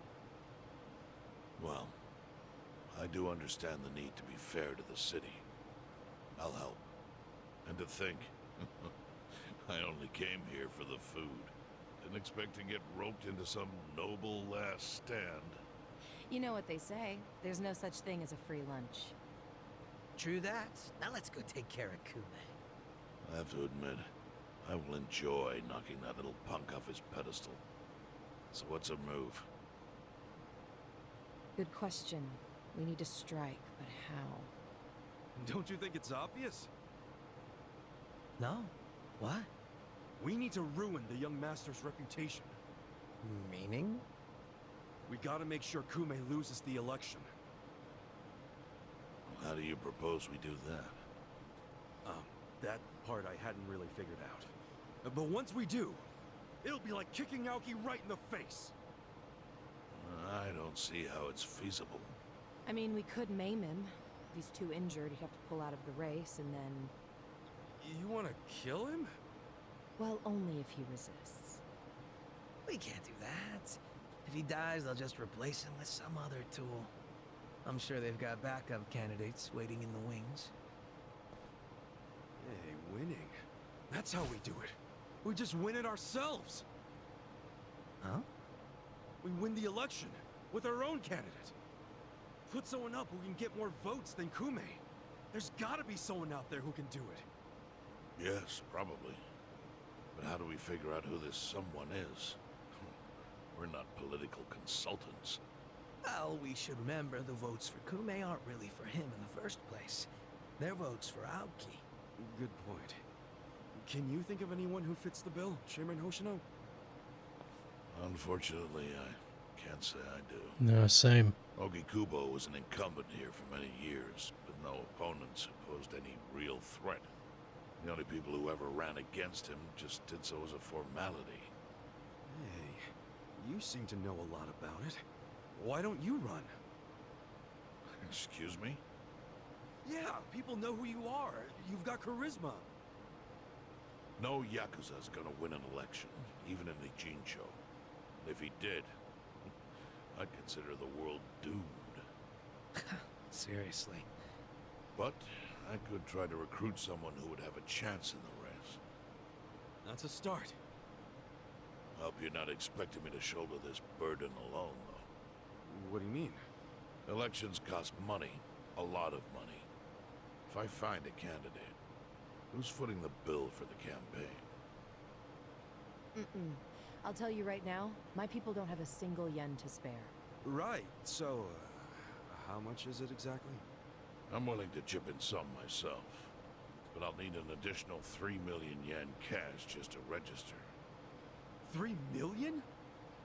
Well, I do understand the need to be fair to the city. I'll help. And to think, I only came here for the food. Didn't expect to get roped into some noble last stand. You know what they say. There's no such thing as a free lunch. True that. Now let's go take care of Kume. I have to admit, I will enjoy knocking that little punk off his pedestal. So what's a move? Good question. We need to strike, but how? Don't you think it's obvious? No. What? We need to ruin the young master's reputation. Meaning? We gotta make sure Kume loses the election. How do you propose we do that? That part I hadn't really figured out. But once we do, it'll be like kicking Aoki right in the face. I don't see how it's feasible. I mean, we could maim him. If he's too injured, he'd have to pull out of the race, and then... You wanna kill him? Well, only if he resists. We can't do that. If he dies, they'll just replace him with some other tool. I'm sure they've got backup candidates waiting in the wings. Hey, winning. That's how we do it. We just win it ourselves. Huh? We win the election with our own candidate. Put someone up who can get more votes than Kume. There's gotta be someone out there who can do it. Yes, probably. But how do we figure out who this someone is? We're not political consultants. Well, we should remember the votes for Kume aren't really for him in the first place. They're votes for Aoki. Good point. Can you think of anyone who fits the bill, Chairman Hoshino? Unfortunately, I can't say I do. No, same. Ogikubo was an incumbent here for many years, with no opponents who posed any real threat. The only people who ever ran against him just did so as a formality. Hey, you seem to know a lot about it. Why don't you run? Excuse me? Yeah, people know who you are. You've got charisma. No Yakuza's gonna win an election, even in the Jincho. And if he did, I'd consider the world doomed. Seriously. But I could try to recruit someone who would have a chance in the race. That's a start. Hope you're not expecting me to shoulder this burden alone, though. What do you mean? Elections cost money. A lot of money. If I find a candidate, who's footing the bill for the campaign? I'll tell you right now, my people don't have a single yen to spare. Right, so, how much is it exactly? I'm willing to chip in some myself, but I'll need an additional 3 million yen cash just to register. 3 million?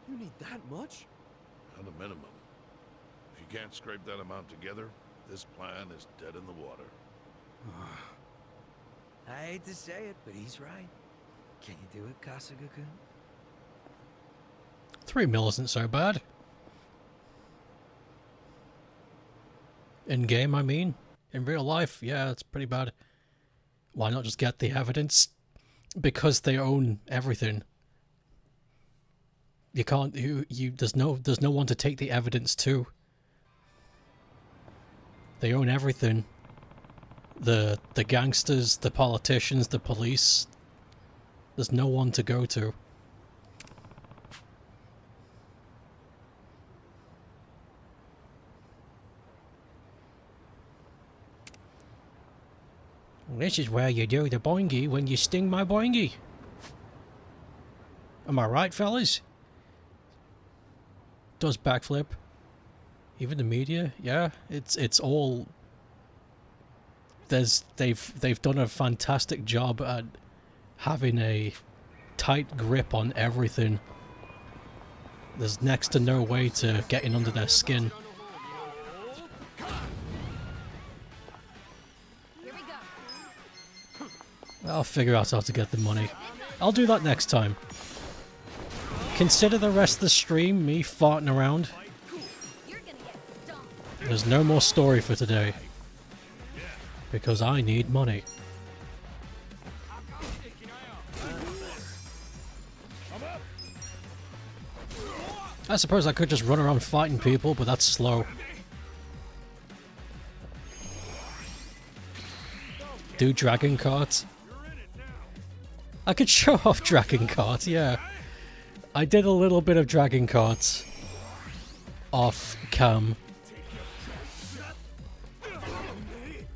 You need that much? At a minimum. If you can't scrape that amount together, this plan is dead in the water. I hate to say it, but he's right. Can you do it, Kasuga-kun? 3 mil isn't so bad. In game, I mean. In real life, yeah, it's pretty bad. Why not just get the evidence? Because they own everything. You can't. There's no one to take the evidence to. They own everything. The gangsters, the politicians, the police. There's no one to go to. This is where you do the boingy when you sting my boingy. Am I right, fellas? does backflip. Even the media, yeah, it's all. They've done a fantastic job at having a tight grip on everything. There's next to no way to get in under their skin. I'll figure out how to get the money. I'll do that next time. Consider the rest of the stream me farting around. There's no more story for today. Because I need money. I suppose I could just run around fighting people, but that's slow. Do Dragon Kart? I could show off Dragon Kart, yeah. I did a little bit of Dragon Kart off cam.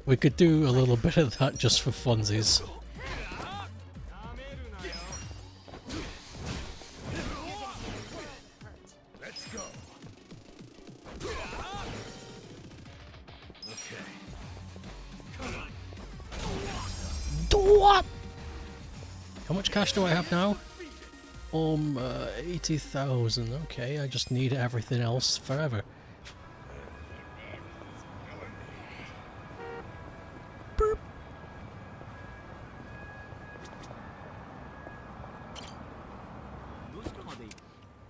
We could do a little bit of that just for funsies. Let's go. Okay. What? How much cash do I have now? 80,000. Okay, I just need everything else forever. Boop.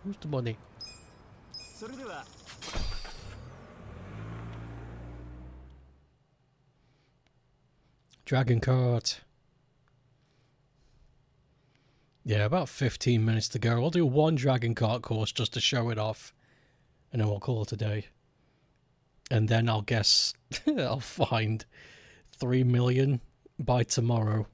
Who's the money? Dragon Kart. Yeah, about 15 minutes to go. I'll do one Dragon Kart course just to show it off. And then we'll call it a day. And then I'll guess I'll find 3 million by tomorrow.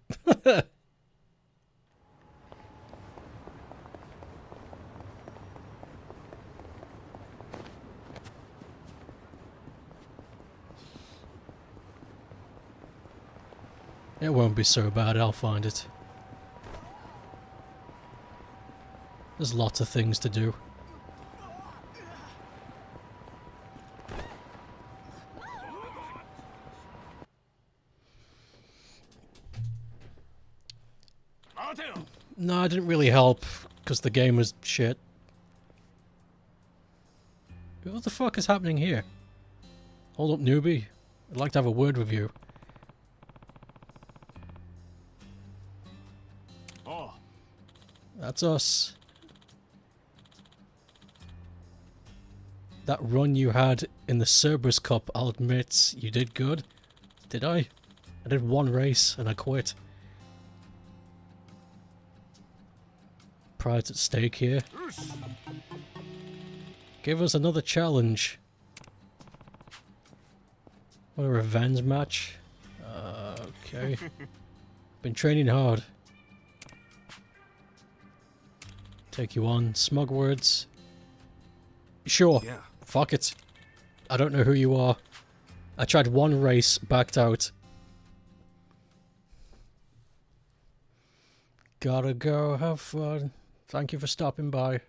It won't be so bad, I'll find it. There's lots of things to do. No, it didn't really help, because the game was shit. What the fuck is happening here? Hold up, newbie. I'd like to have a word with you. Oh. That's us. That run you had in the Cerberus Cup, I'll admit, you did good. Did I? I did one race and I quit. Pride's at stake here. Give us another challenge. What a revenge match. Okay. Been training hard. Take you on. Smug words. Sure. Yeah. Fuck it. I don't know who you are. I tried one race, backed out. Gotta go, have fun. Thank you for stopping by.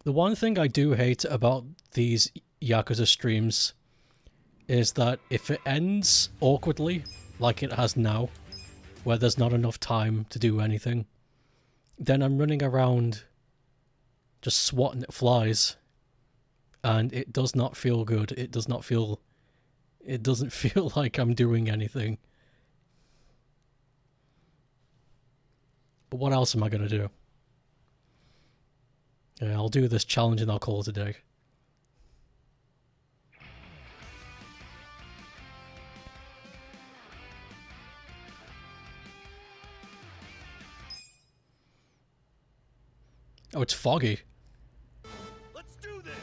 The one thing I do hate about these Yakuza streams is that if it ends awkwardly, like it has now, where there's not enough time to do anything, then I'm running around just swatting at flies, and it does not feel good. It doesn't feel like I'm doing anything. But what else am I going to do? Yeah, I'll do this challenge and I'll call it a day. Oh, it's foggy. Let's do this.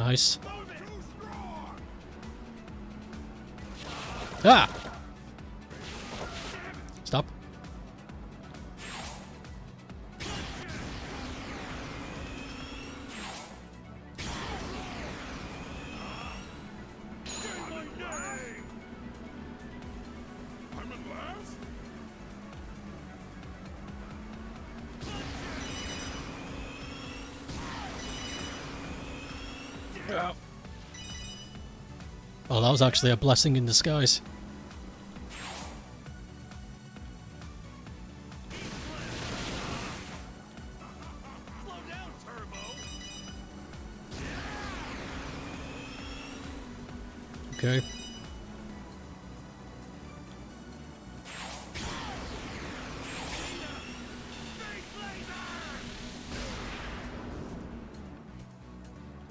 Nice. Ah! Stop. Oh, that was actually a blessing in disguise. Okay.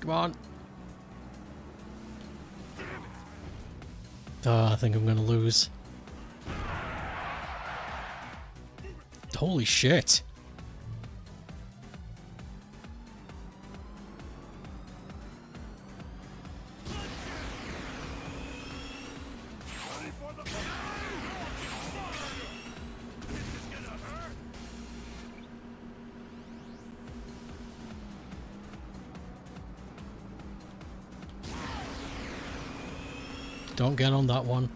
Come on. Oh, I think I'm gonna lose. Holy shit. Don't get on that one.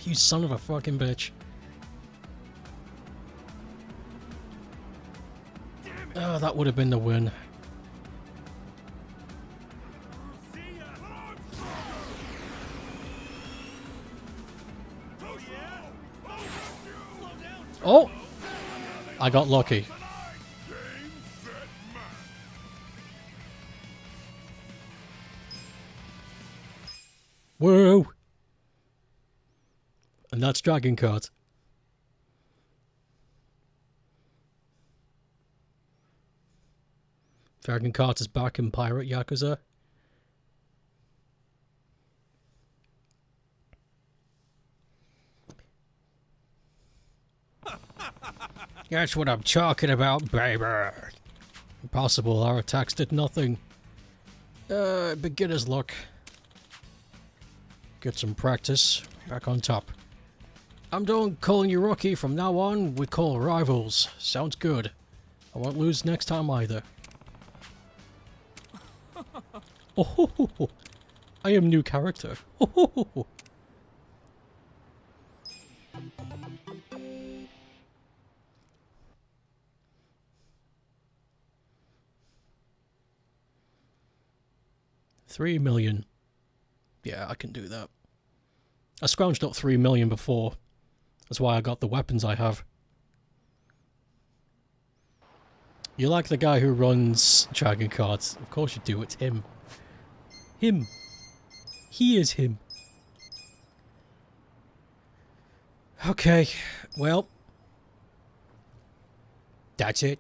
You son of a fucking bitch. Oh, that would have been the win. Oh! I got lucky. Whoa! And that's Dragon Card. Dragon Card is back in Pirate Yakuza. That's what I'm talking about, baby. Impossible, our attacks did nothing. Beginner's luck. Get some practice. Back on top. I'm done calling you Rocky. From now on, we call rivals. Sounds good. I won't lose next time either. Oh, ho, ho, ho. I am new character. Oh, ho, ho, ho. $3 million. Yeah, I can do that. I scrounged up 3 million before. That's why I got the weapons I have. You like the guy who runs Dragon Cards? Of course you do, it's him. Him. He is him. Okay, well. That's it.